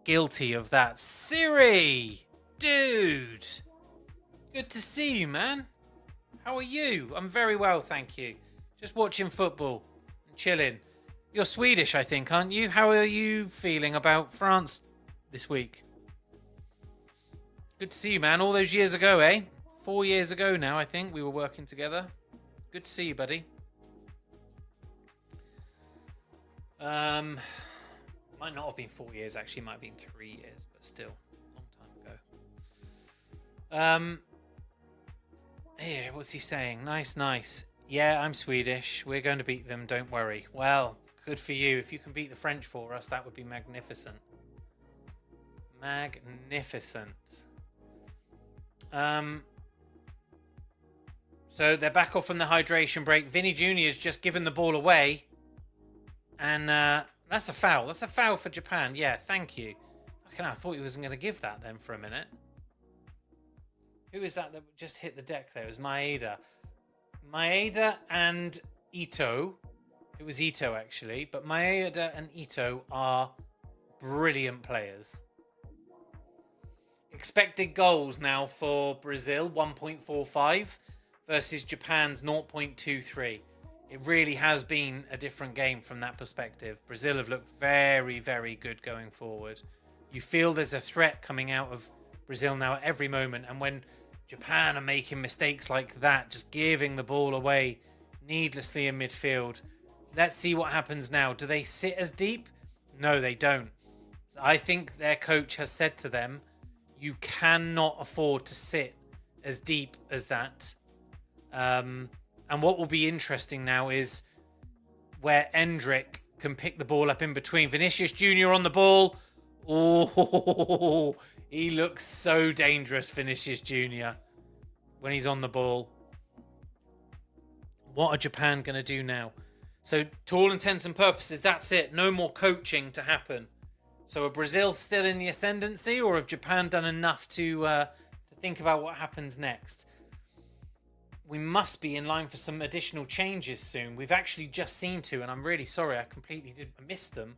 guilty of that. Siri! Dude! Good to see you, man. How are you? I'm very well, thank you. Just watching football and chilling. You're Swedish, I think, aren't you? How are you feeling about France this week? Good to see you, man. All those years ago, eh? 4 years ago now, I think, we were working together. Good to see you, buddy. Might not have been 4 years, actually. Might have been 3 years, but still. Long time ago. Here, what's he saying? Nice. Yeah, I'm Swedish. We're going to beat them, don't worry. Well... Good for you. If you can beat the French for us, that would be magnificent. Magnificent. So they're back off from the hydration break. Vinny Jr. has just given the ball away. And that's a foul. That's a foul for Japan. Yeah, thank you. Okay, I thought he wasn't going to give that then for a minute. Who is that just hit the deck there? It was Maeda. Maeda and Ito... It was Ito, actually. But Maeda and Ito are brilliant players. Expected goals now for Brazil, 1.45 versus Japan's 0.23. It really has been a different game from that perspective. Brazil have looked very, very good going forward. You feel there's a threat coming out of Brazil now at every moment. And when Japan are making mistakes like that, just giving the ball away needlessly in midfield, let's see what happens now. Do they sit as deep? No, they don't. I think their coach has said to them, you cannot afford to sit as deep as that. And what will be interesting now is where Endrick can pick the ball up in between. Vinicius Jr. on the ball. Oh, he looks so dangerous, Vinicius Jr., when he's on the ball. What are Japan going to do now? So, to all intents and purposes, that's it. No more coaching to happen. So, are Brazil still in the ascendancy, or have Japan done enough to think about what happens next? We must be in line for some additional changes soon. We've actually just seen two, and I'm really sorry. I completely missed them.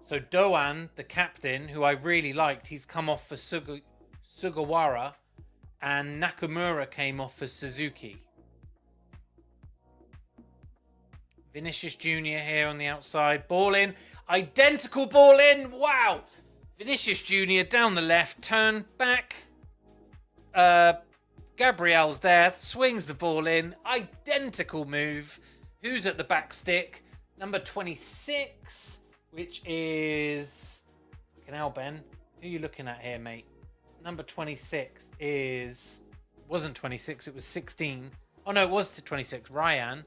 So Doan, the captain, who I really liked, he's come off for Sugawara, and Nakamura came off for Suzuki. Vinicius Jr. here on the outside. Ball in. Identical ball in. Wow. Vinicius Jr. down the left. Turn back. Gabriel's there, swings the ball in. Identical move. Who's at the back stick? Number 26, which is... Fucking hell, Ben. Who are you looking at here, mate? Number 26 is... Wasn't 26, it was 16. Oh, no, it was 26. Ryan.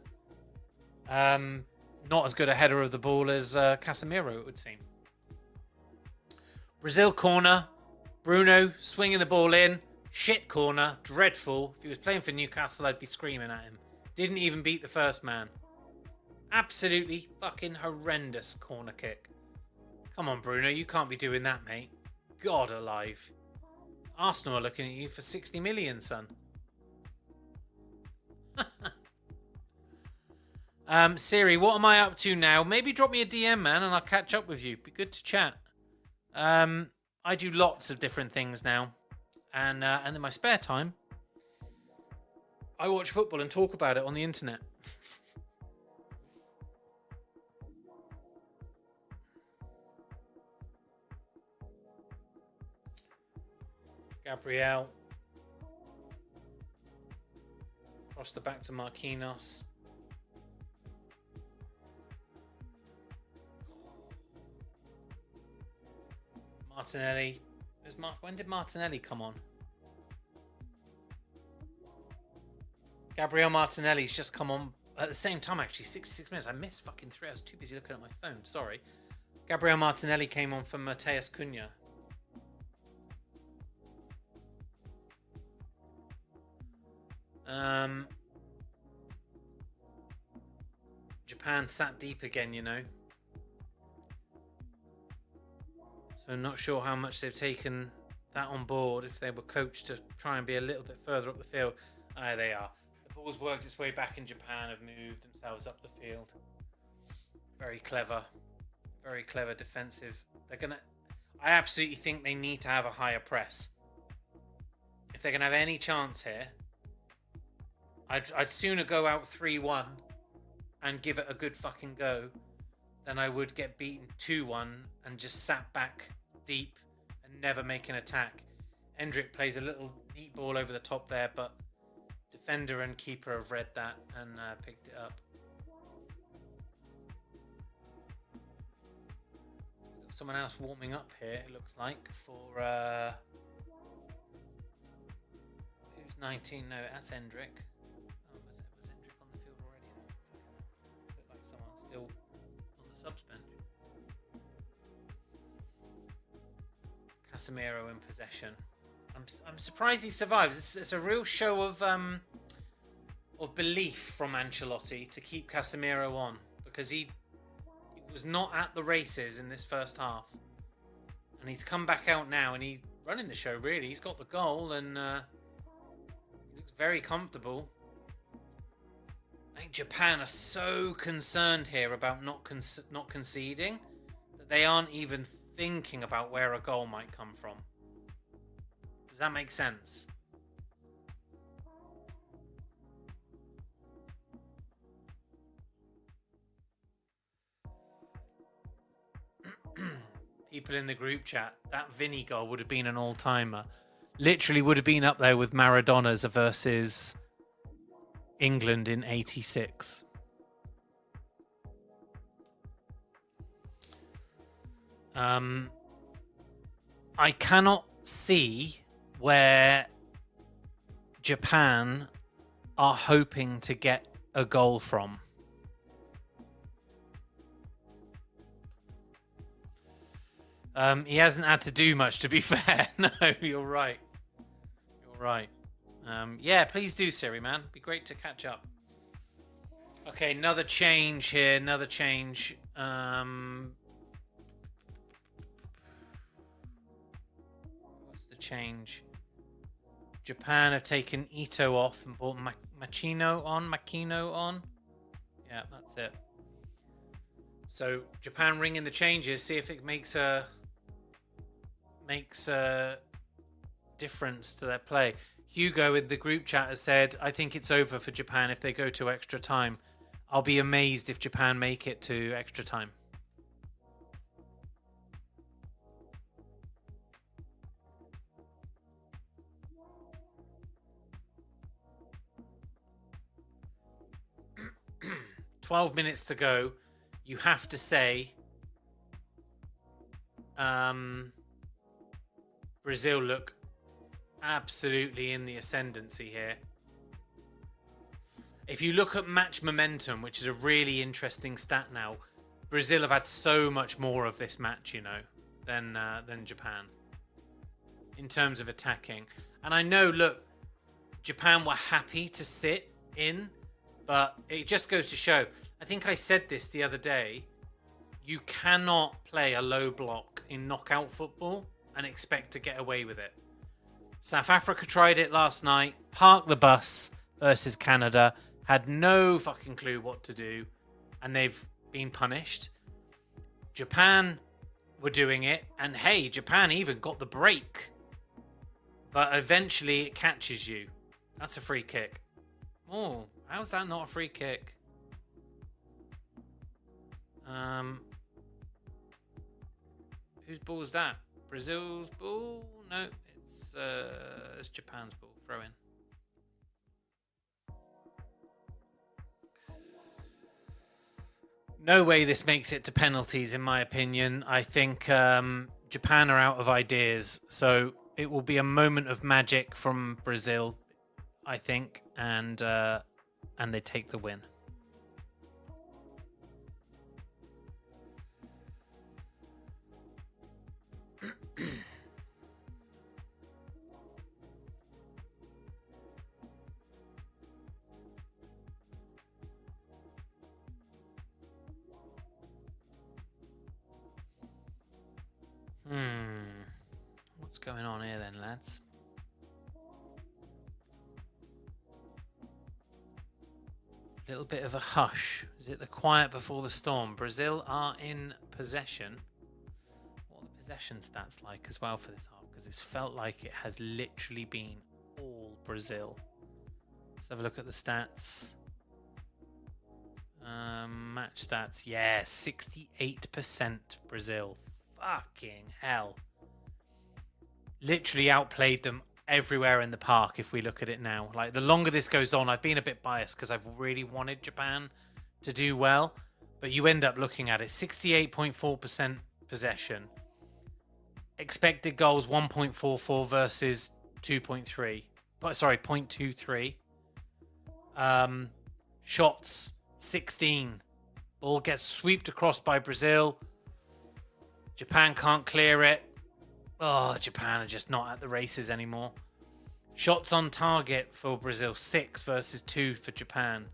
Not as good a header of the ball as Casemiro, it would seem. Brazil corner. Bruno swinging the ball in. Shit corner, dreadful. If he was playing for Newcastle, I'd be screaming at him. Didn't even beat the first man. Absolutely fucking horrendous corner kick. Come on, Bruno, you can't be doing that, mate. God alive. Arsenal are looking at you for 60 million, son. Siri, what am I up to now? Maybe drop me a DM, man, and I'll catch up with you. Be good to chat. I do lots of different things now. And in my spare time, I watch football and talk about it on the internet. Gabriel. Cross the back to Marquinhos. Martinelli. When did Martinelli come on? Gabriel Martinelli's just come on at the same time, actually. 66 minutes. I missed fucking 3. I was too busy looking at my phone. Sorry. Gabriel Martinelli came on for Mateus Cunha. Japan sat deep again, you know. So not sure how much they've taken that on board, if they were coached to try and be a little bit further up the field. Ah, they are. The ball's worked its way back in Japan, have moved themselves up the field. Very clever. Very clever defensive. I absolutely think they need to have a higher press. If they're going to have any chance here, I'd sooner go out 3-1 and give it a good fucking go than I would get beaten 2-1 and just sat back deep and never make an attack. Endrick plays a little neat ball over the top there, but defender and keeper have read that and picked it up. Someone else warming up here, it looks like, for... who's 19? No, that's Endrick. Oh, was Endrick on the field already? Looked like someone still on the subs bench. Casemiro in possession. I'm surprised he survived. It's a real show of belief from Ancelotti to keep Casemiro on, because he was not at the races in this first half, and he's come back out now and he's running the show. Really, he's got the goal and he looks very comfortable. I think Japan are so concerned here about not conceding that they aren't even thinking about where a goal might come from. Does that make sense? People in the group chat, that Vinny goal would have been an all-timer. Literally would have been up there with Maradona's versus England in '86. I cannot see where Japan are hoping to get a goal from. He hasn't had to do much, to be fair. No, you're right. You're right. Yeah, please do, Siri, man. Be great to catch up. Okay, another change here. Another change. What's the change? Japan have taken Ito off and brought Makino on. Yeah, that's it. So Japan ring in the changes. See if it makes a difference to their play. Hugo in the group chat has said, I think it's over for Japan if they go to extra time. I'll be amazed if Japan make it to extra time. "12 minutes to go. You have to say Brazil look absolutely in the ascendancy here. If you look at match momentum, which is a really interesting stat now, Brazil have had so much more of this match, you know, than Japan in terms of attacking. And I know, look, Japan were happy to sit in, but it just goes to show. I think I said this the other day. You cannot play a low block in knockout football and expect to get away with it. South Africa tried it last night, parked the bus versus Canada, had no fucking clue what to do, and they've been punished. Japan were doing it, and hey, Japan even got the break. But eventually it catches you. That's a free kick. Oh, how's that not a free kick? Whose ball is that? Brazil's ball? No, it's Japan's ball. Throw in. No way this makes it to penalties, in my opinion. I think Japan are out of ideas, so it will be a moment of magic from Brazil, I think, and they take the win. What's going on here then, lads? A little bit of a hush. Is it the quiet before the storm? Brazil are in possession. What are the possession stats like as well for this half? Because it's felt like it has literally been all Brazil. Let's have a look at the stats. Match stats. Yeah, 68% Brazil. Fucking hell. Literally outplayed them everywhere in the park if we look at it now. Like, the longer this goes on, I've been a bit biased because I've really wanted Japan to do well, but you end up looking at it, 68.4% possession, expected goals 1.44 versus 2.3, but sorry, 0.23, shots 16, ball gets swept across by Brazil, Japan can't clear it. Oh, Japan are just not at the races anymore. Shots on target for Brazil, 6 versus 2 for Japan.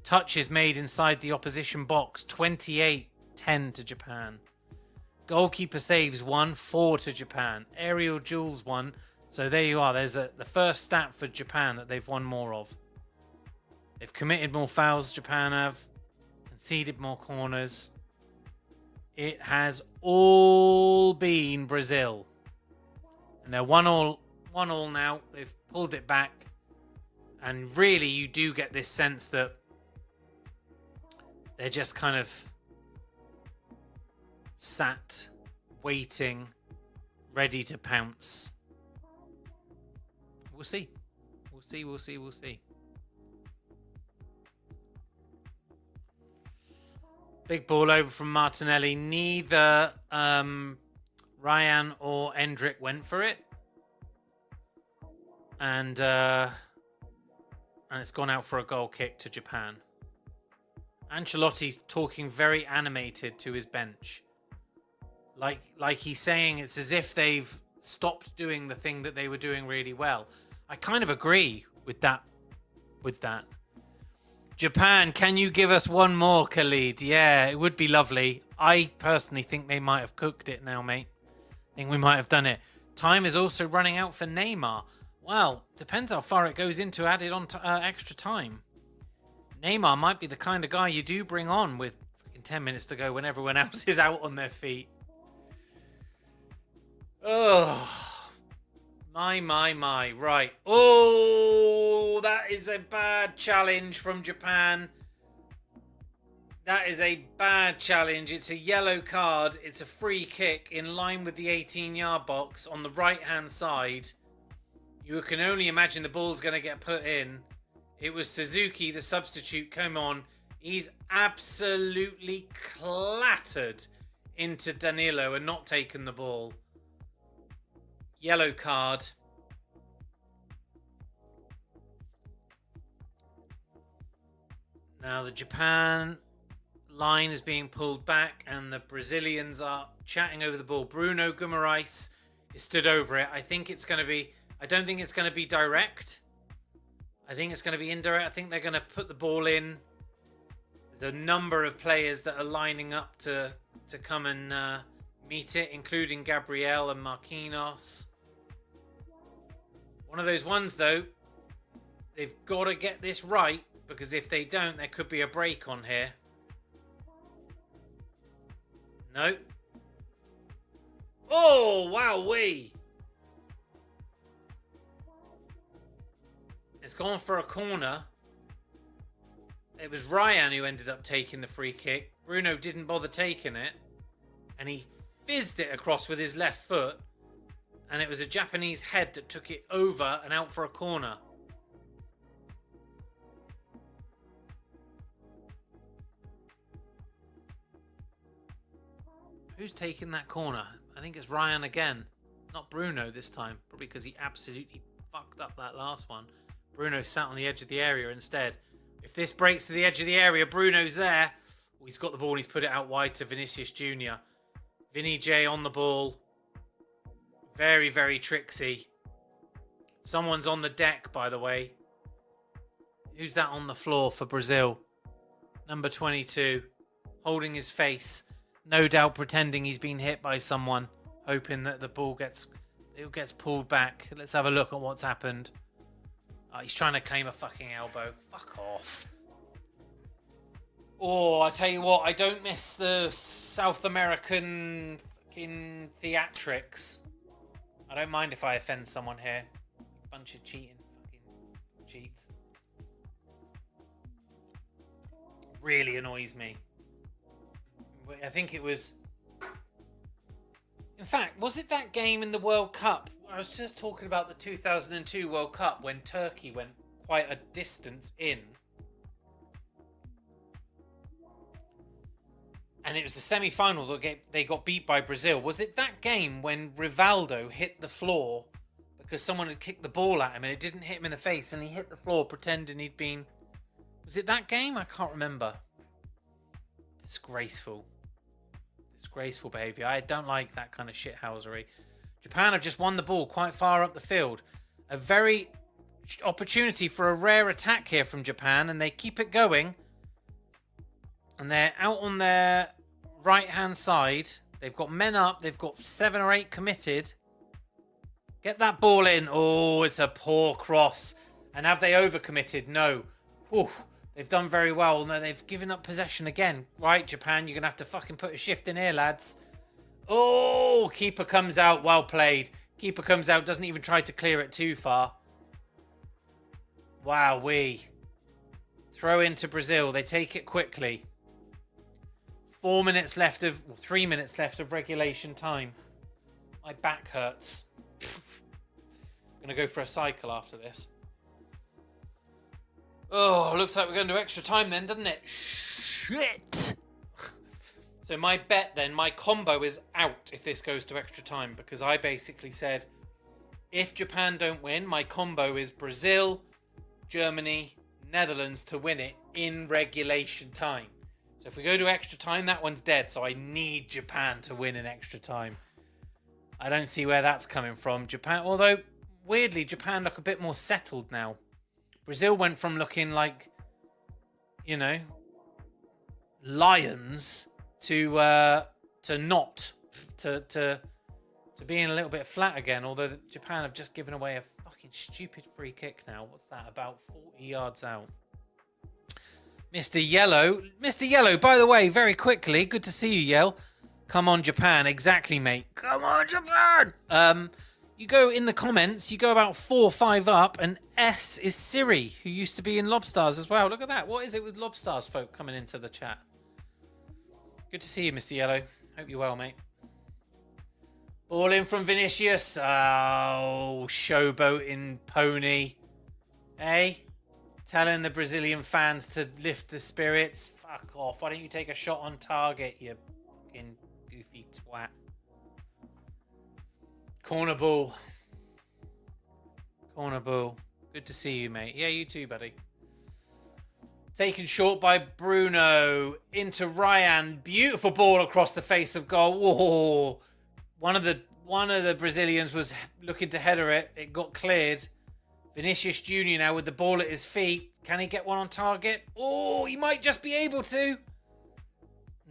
Touches made inside the opposition box, 28-10 to Japan. Goalkeeper saves 1, 4 to Japan. Aerial duels 1. So there you are. There's the first stat for Japan that they've won more of. They've committed more fouls, Japan have. Conceded more corners. It has all been Brazil. And they're 1-1 now. They've pulled it back. And really, you do get this sense that they're just kind of sat, waiting, ready to pounce. We'll see. We'll see. Big ball over from Martinelli. Neither Ryan or Endrick went for it. And it's gone out for a goal kick to Japan. Ancelotti talking very animated to his bench. Like he's saying it's as if they've stopped doing the thing that they were doing really well. I kind of agree with that. Japan, can you give us one more, Khalid? Yeah, it would be lovely. I personally think they might have cooked it now, mate. I think we might have done it. Time is also running out for Neymar. Well, depends how far it goes into added on extra time. Neymar might be the kind of guy you do bring on with 10 minutes to go when everyone else is out on their feet. Oh, my. Right. Oh, that is a bad challenge from Japan. That is a bad challenge. It's a yellow card. It's a free kick in line with the 18-yard box on the right-hand side. You can only imagine the ball's going to get put in. It was Suzuki, the substitute, come on. He's absolutely clattered into Danilo and not taken the ball. Yellow card. Now the Japan line is being pulled back and the Brazilians are chatting over the ball. Bruno Guimarães is stood over it. I think it's going to be... I don't think it's going to be direct. I think it's going to be indirect. I think they're going to put the ball in. There's a number of players that are lining up to come and meet it, including Gabriel and Marquinhos. One of those ones, though, they've got to get this right, because if they don't, there could be a break on here. No. Oh, wowee. It's gone for a corner. It was Ryan who ended up taking the free kick. Bruno didn't bother taking it. And he fizzed it across with his left foot. And it was a Japanese head that took it over and out for a corner. Who's taking that corner? I think it's Ryan again. Not Bruno this time. Probably because he absolutely fucked up that last one. Bruno sat on the edge of the area instead. If this breaks to the edge of the area, Bruno's there. Oh, he's got the ball and he's put it out wide to Vinicius Jr. Vinny J on the ball. Very, very tricksy. Someone's on the deck, by the way. Who's that on the floor for Brazil? Number 22. Holding his face. No doubt pretending he's been hit by someone. Hoping that the ball gets pulled back. Let's have a look at what's happened. Oh, he's trying to claim a fucking elbow. Fuck off. Oh, I tell you what, I don't miss the South American fucking theatrics. I don't mind if I offend someone here. Bunch of cheating fucking cheats. Really annoys me. I think it was... In fact, was it that game in the World Cup? I was just talking about the 2002 World Cup when Turkey went quite a distance in. And it was the semi-final that they got beat by Brazil. Was it that game when Rivaldo hit the floor because someone had kicked the ball at him and it didn't hit him in the face and he hit the floor pretending he'd been... Was it that game? I can't remember. Disgraceful. Disgraceful behaviour. I don't like that kind of shithousery. Japan have just won the ball quite far up the field. A very opportunity for a rare attack here from Japan, and they keep it going. And they're out on their right-hand side. They've got men up. They've got 7 or 8 committed. Get that ball in. Oh, it's a poor cross. And have they overcommitted? No. Whew. They've done very well. No, they've given up possession again. Right, Japan, you're going to have to fucking put a shift in here, lads. Oh, keeper comes out. Well played. Keeper comes out. Doesn't even try to clear it too far. Wowee. Throw into Brazil. They take it quickly. 4 minutes left of, well, 3 minutes left of regulation time. My back hurts. I'm gonna go for a cycle after this. Oh, looks like we're going to extra time then, doesn't it? Shit! So my bet then, my combo is out if this goes to extra time, because I basically said, if Japan don't win, my combo is Brazil, Germany, Netherlands to win it in regulation time. So if we go to extra time, that one's dead. So I need Japan to win in extra time. I don't see where that's coming from. Japan, although weirdly, Japan look a bit more settled now. Brazil went from looking like, you know, lions to being a little bit flat again. Although Japan have just given away a fucking stupid free kick now. What's that? About 40 yards out. Mr. Yellow, by the way, very quickly, good to see you, Yell. Come on, Japan. Exactly, mate. Come on, Japan. You go in the comments, you go about 4 or 5 up, and S is Siri, who used to be in Lobstars as well. Look at that. What is it with Lobstars folk coming into the chat? Good to see you, Mr. Yellow. Hope you're well, mate. Ball in from Vinicius. Oh, showboating pony. Hey? Telling the Brazilian fans to lift the spirits. Fuck off. Why don't you take a shot on target, you fucking goofy twat. Corner ball. Corner ball. Good to see you, mate. Yeah, you too, buddy. Taken short by Bruno. Into Ryan. Beautiful ball across the face of goal. Whoa. One of the Brazilians was looking to header it. It got cleared. Vinicius Jr. now with the ball at his feet. Can he get one on target? Oh, he might just be able to.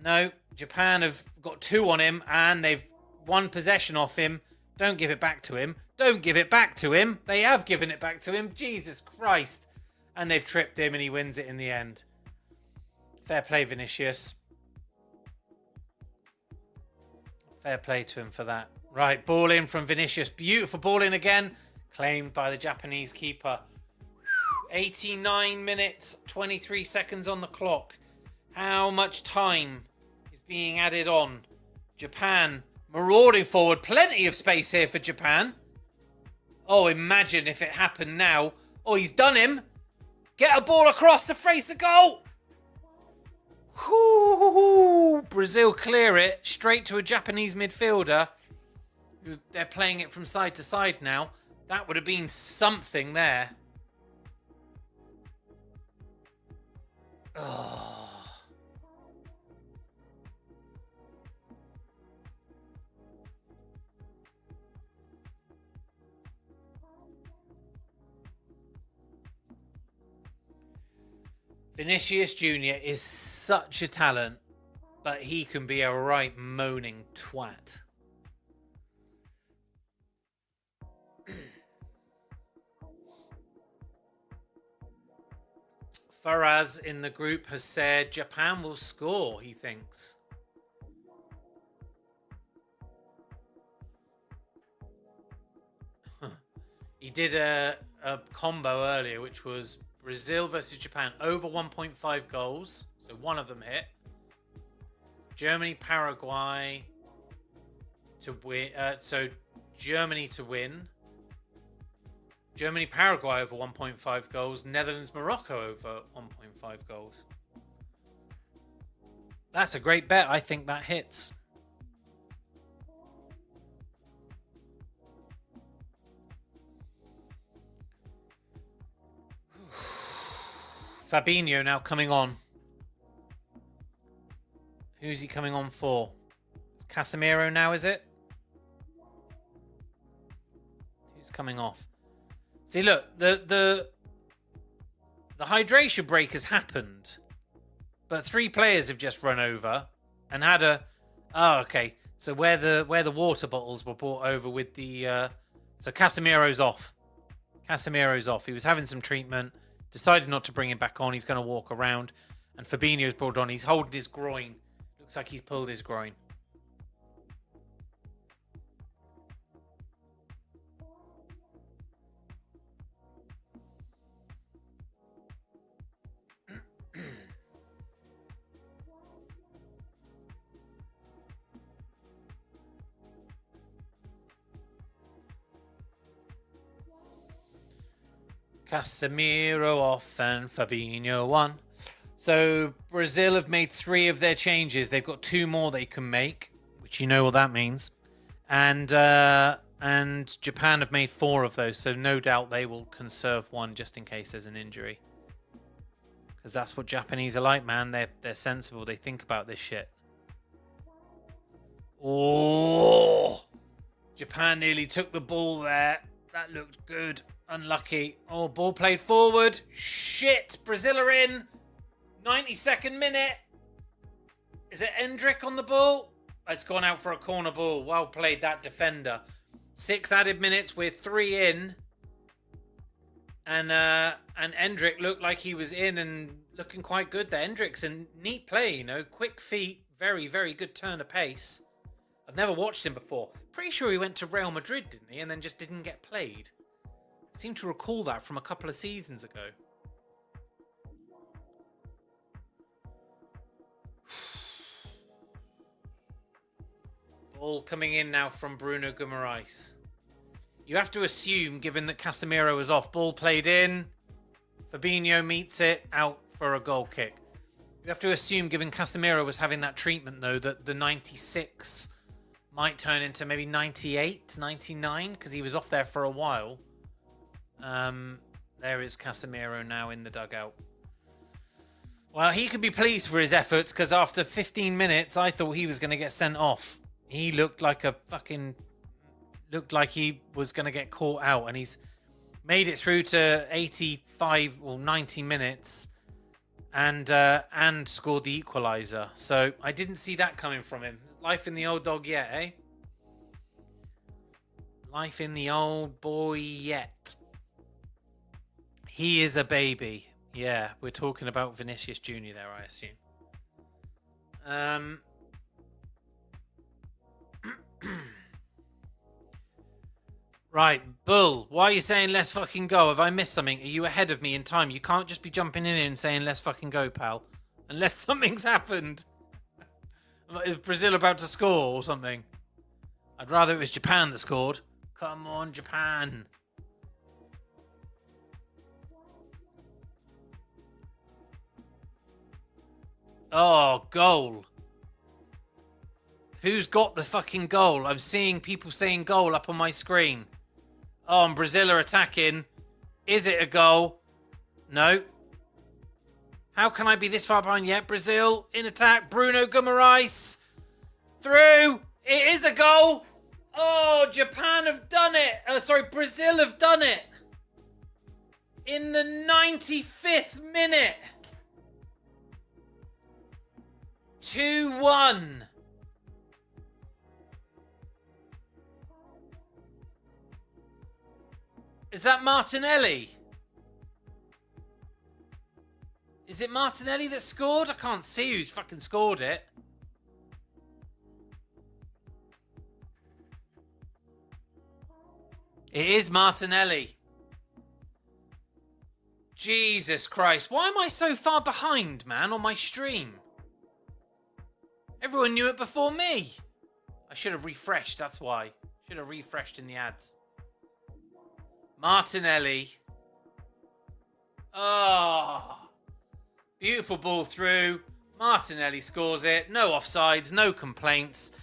No, Japan have got 2 on him and they've won possession off him. Don't give it back to him. Don't give it back to him. They have given it back to him. Jesus Christ. And they've tripped him and he wins it in the end. Fair play, Vinicius. Fair play to him for that. Right, ball in from Vinicius. Beautiful ball in again. Claimed by the Japanese keeper. 89 minutes, 23 seconds on the clock. How much time is being added on? Japan marauding forward. Plenty of space here for Japan. Oh, imagine if it happened now. Oh, he's done him. Get a ball across the face of goal. Whoo! Brazil clear it straight to a Japanese midfielder. They're playing it from side to side now. That would have been something there. Oh. Vinicius Jr. is such a talent, but he can be a right moaning twat. Faraz in the group has said Japan will score, he thinks. He did a combo earlier, which was Brazil versus Japan over 1.5 goals. So one of them hit. Germany, Paraguay to win. So Germany to win. Germany, Paraguay over 1.5 goals. Netherlands, Morocco over 1.5 goals. That's a great bet. I think that hits. Fabinho now coming on. Who's he coming on for? It's Casemiro now, is it? Who's coming off? See, look, the hydration break has happened, but 3 players have just run over and had a. Oh, okay. So where the water bottles were brought over with the. So Casemiro's off. Casemiro's off. He was having some treatment. Decided not to bring him back on. He's going to walk around, and Fabinho's brought on. He's holding his groin. Looks like he's pulled his groin. Casemiro off and Fabinho on. So Brazil have made 3 of their changes. They've got 2 more they can make, which you know what that means. And Japan have made 4 of those. So no doubt they will conserve 1 just in case there's an injury. Because that's what Japanese are like, man. They're sensible. They think about this shit. Oh, Japan nearly took the ball there. That looked good. Unlucky. Oh, ball played forward. Shit. Brazil are in. 92nd minute. Is it Endrick on the ball? It's gone out for a corner ball. Well played, that defender. 6 added minutes. We're 3 in. And Endrick looked like he was in and looking quite good there. Endrick's a neat play, you know. Quick feet. Very, very good turn of pace. I've never watched him before. Pretty sure he went to Real Madrid, didn't he? And then just didn't get played. I seem to recall that from a couple of seasons ago. Ball coming in now from Bruno Guimaraes. You have to assume, given that Casemiro was off, ball played in. Fabinho meets it, out for a goal kick. You have to assume, given Casemiro was having that treatment, though, that the 96 might turn into maybe 98, 99, because he was off there for a while. There is Casemiro now in the dugout. Well, he could be pleased for his efforts, because after 15 minutes, I thought he was going to get sent off. He looked like a fucking... Looked like he was going to get caught out, and he's made it through to 85 or 90 minutes and scored the equaliser. So I didn't see that coming from him. Life in the old dog yet, eh? Life in the old boy yet. He is a baby. Yeah, we're talking about Vinicius Jr. there, I assume. Right, Bull, why are you saying let's fucking go? Have I missed something? Are you ahead of me in time? You can't just be jumping in and saying let's fucking go, pal. Unless something's happened. Is Brazil about to score or something? I'd rather it was Japan that scored. Come on, Japan. Oh, goal. Who's got the fucking goal? I'm seeing people saying goal up on my screen. Oh, and Brazil are attacking. Is it a goal? No. How can I be this far behind yet? Brazil in attack. Bruno Guimaraes. Through. It is a goal. Oh, Japan have done it. Sorry, Brazil have done it. In the 95th minute. 2-1. Is that Martinelli? Is it Martinelli that scored? I can't see who's fucking scored it. It is Martinelli. Jesus Christ. Why am I so far behind, man, on my stream? Everyone knew it before me. I should have refreshed, that's why. Should have refreshed in the ads. Martinelli. Oh. Beautiful ball through. Martinelli scores it. No offsides, no complaints.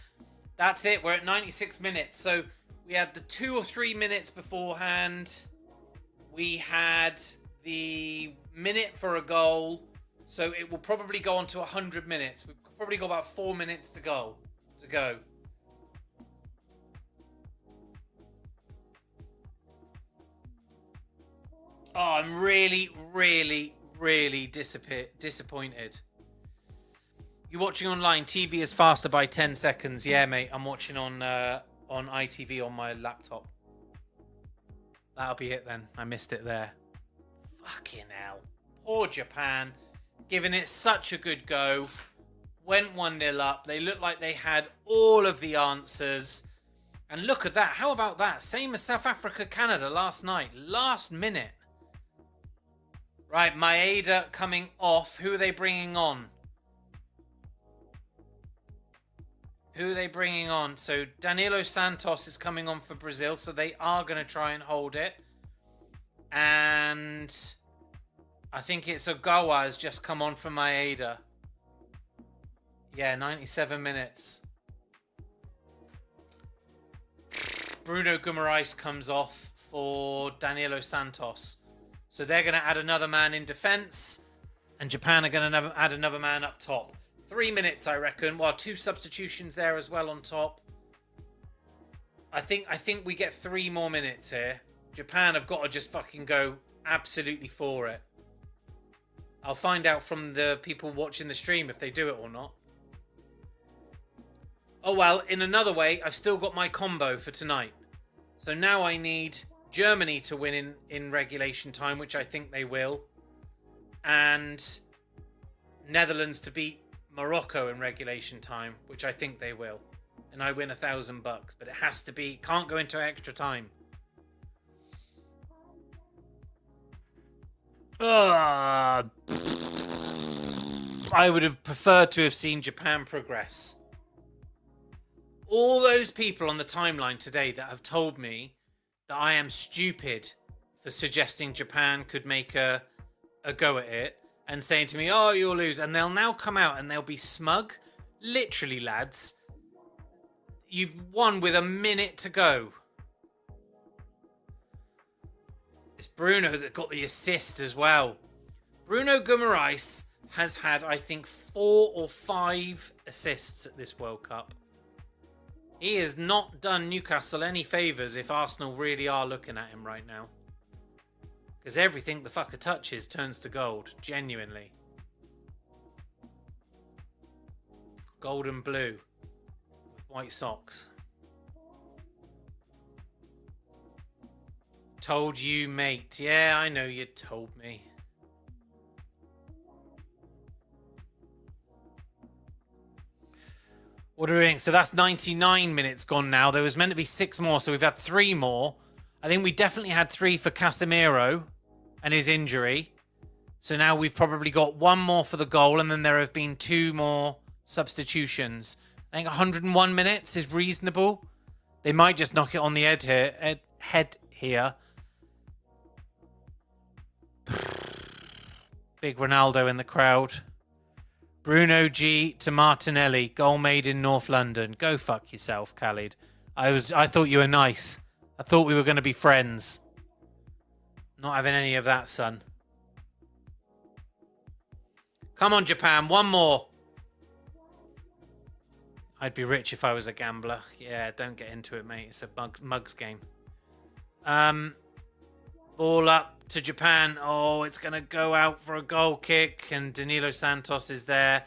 That's it. We're at 96 minutes. So we had the 2 or 3 minutes beforehand. We had the minute for a goal. So it will probably go on to 100 minutes. We've probably got about 4 minutes to go. Oh, I'm really, really, really disappointed. You watching online? TV is faster by 10 seconds. Yeah, mate. I'm watching on ITV on my laptop. That'll be it then. I missed it there. Fucking hell. Poor Japan. Giving it such a good go. Went 1-0 up. They looked like they had all of the answers. And look at that. How about that? Same as South Africa, Canada last night. Last minute. Right, Maeda coming off. Who are they bringing on? Who are they bringing on? So Danilo Santos is coming on for Brazil, so they are going to try and hold it. And I think it's Ogawa has just come on for Maeda. Yeah, 97 minutes. Bruno Guimaraes comes off for Danilo Santos. So they're going to add another man in defence. And Japan are going to add another man up top. 3 minutes, I reckon. Well, 2 substitutions there as well on top. I think we get 3 more minutes here. Japan have got to just fucking go absolutely for it. I'll find out from the people watching the stream if they do it or not. Oh, well, in another way, I've still got my combo for tonight. So now I need Germany to win in regulation time, which I think they will. And Netherlands to beat Morocco in regulation time, which I think they will. And I win $1,000, but it has to be, can't go into extra time. I would have preferred to have seen Japan progress. All those people on the timeline today that have told me that I am stupid for suggesting Japan could make a go at it and saying to me, oh, you'll lose. And they'll now come out and they'll be smug. Literally, lads, you've won with a minute to go. It's Bruno that got the assist as well. Bruno Guimaraes has had, I think, 4 or 5 assists at this World Cup. He has not done Newcastle any favours if Arsenal really are looking at him right now. Because everything the fucker touches turns to gold. Genuinely. Gold and blue. White socks. Told you, mate. Yeah, I know you told me. What are we doing? So that's 99 minutes gone now. There was meant to be 6 more, so we've had 3 more. I think we definitely had 3 for Casemiro and his injury. So now we've probably got 1 more for the goal, and then there have been 2 more substitutions. I think 101 minutes is reasonable. They might just knock it on the head here. Big Ronaldo in the crowd. Bruno G to Martinelli. Goal made in North London. Go fuck yourself, Khalid. I thought you were nice. I thought we were going to be friends. Not having any of that, son. Come on, Japan. 1 more. I'd be rich if I was a gambler. Yeah, don't get into it, mate. It's a mugs game. Ball up to Japan. Oh, it's going to go out for a goal kick. And Danilo Santos is there.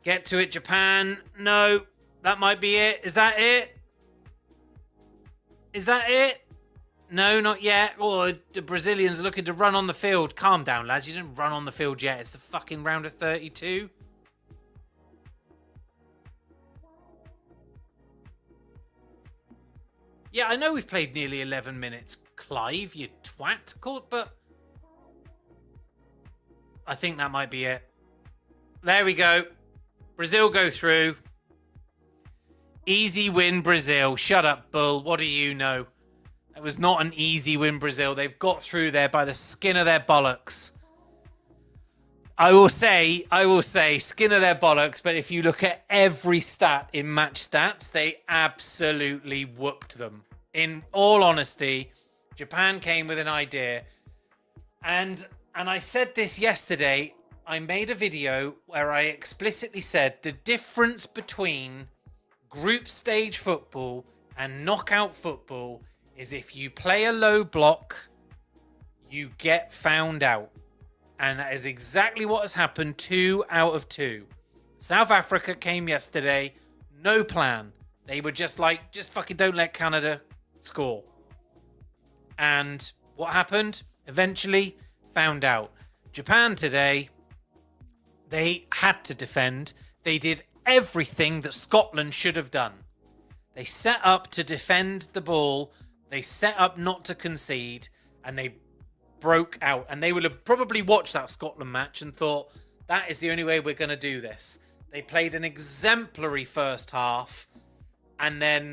Get to it, Japan. No, that might be it. Is that it? Is that it? No, not yet. Oh, the Brazilians are looking to run on the field. Calm down, lads. You didn't run on the field yet. It's the fucking round of 32. Yeah, I know we've played nearly 11 minutes, Clive, you twat. But I think that might be it. There we go. Brazil go through. Easy win, Brazil. Shut up, Bull. What do you know? It was not an easy win, Brazil. They've got through there by the skin of their bollocks. I will say, skin of their bollocks, but if you look at every stat in match stats, they absolutely whooped them. In all honesty, Japan came with an idea. And I said this yesterday. I made a video where I explicitly said the difference between group stage football and knockout football is if you play a low block, you get found out. And that is exactly what has happened 2 out of 2. South Africa came yesterday, no plan. They were just like, just fucking don't let Canada score. And what happened? Eventually found out. Japan today, they had to defend. They did everything that Scotland should have done. They set up to defend the ball. They set up not to concede. And they broke out. And they would have probably watched that Scotland match and thought, that is the only way we're going to do this. They played an exemplary first half. And then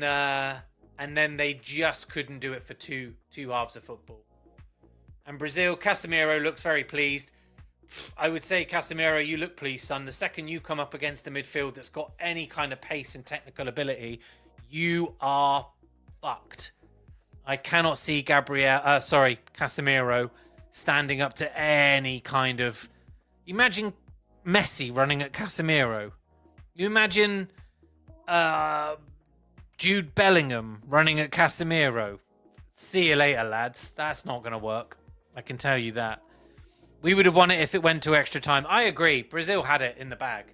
they just couldn't do it for two halves of football. And Brazil, Casemiro looks very pleased. I would say, Casemiro, you look pleased, son. The second you come up against a midfield that's got any kind of pace and technical ability, you are fucked. I cannot see Casemiro standing up to any kind of... Imagine Messi running at Casemiro. You imagine Jude Bellingham running at Casemiro. See you later, lads. That's not going to work. I can tell you that. We would have won it if it went to extra time. I agree. Brazil had it in the bag.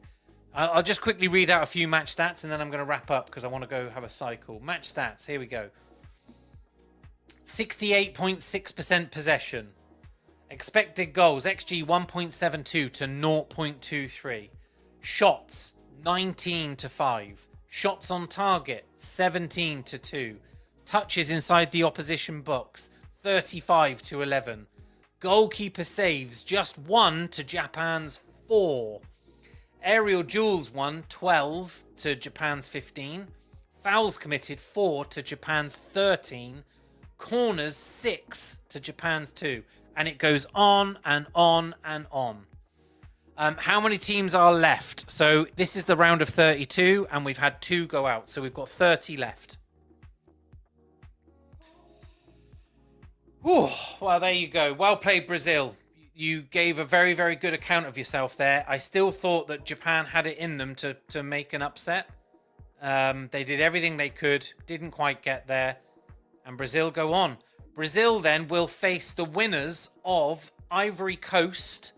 I'll just quickly read out a few match stats and then I'm going to wrap up because I want to go have a cycle. Match stats. Here we go. 68.6% possession. Expected goals. XG 1.72 to 0.23. Shots 19 to 5. Shots on target 17 to 2. Touches inside the opposition box 35 to 11. Goalkeeper saves just 1 to Japan's 4. Aerial duels won 12 to Japan's 15. Fouls committed 4 to Japan's 13. Corners 6 to Japan's 2. And it goes on and on and on. How many teams are left? So this is the round of 32 and we've had 2 go out. So we've got 30 left. Whew, well, there you go. Well played, Brazil. You gave a very, very good account of yourself there. I still thought that Japan had it in them to make an upset. They did everything they could. Didn't quite get there. And Brazil go on. Brazil then will face the winners of Ivory Coast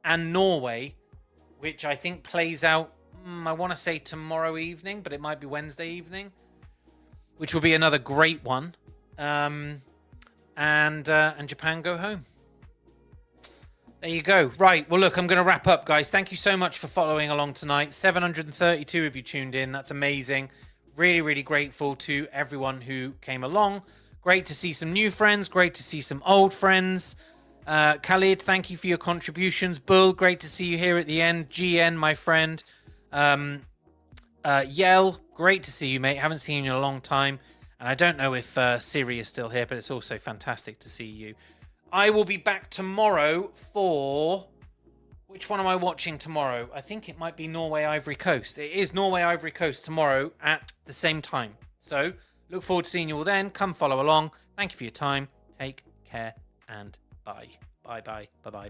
and Norway, which I think plays out, I want to say tomorrow evening, but it might be Wednesday evening, which will be another great one. And Japan go home. There you go. Right. Well, look, I'm going to wrap up, guys. Thank you so much for following along tonight. 732 of you tuned in. That's amazing. Really, really grateful to everyone who came along. Great to see some new friends. Great to see some old friends. Khalid, thank you for your contributions. Bull, great to see you here at the end. GN, my friend. Yell, great to see you, mate. Haven't seen you in a long time. And I don't know if Siri is still here, but it's also fantastic to see you. I will be back tomorrow for... Which one am I watching tomorrow? I think it might be Norway Ivory Coast. It is Norway Ivory Coast tomorrow at the same time. So, look forward to seeing you all then. Come follow along. Thank you for your time. Take care and bye. Bye-bye. Bye-bye.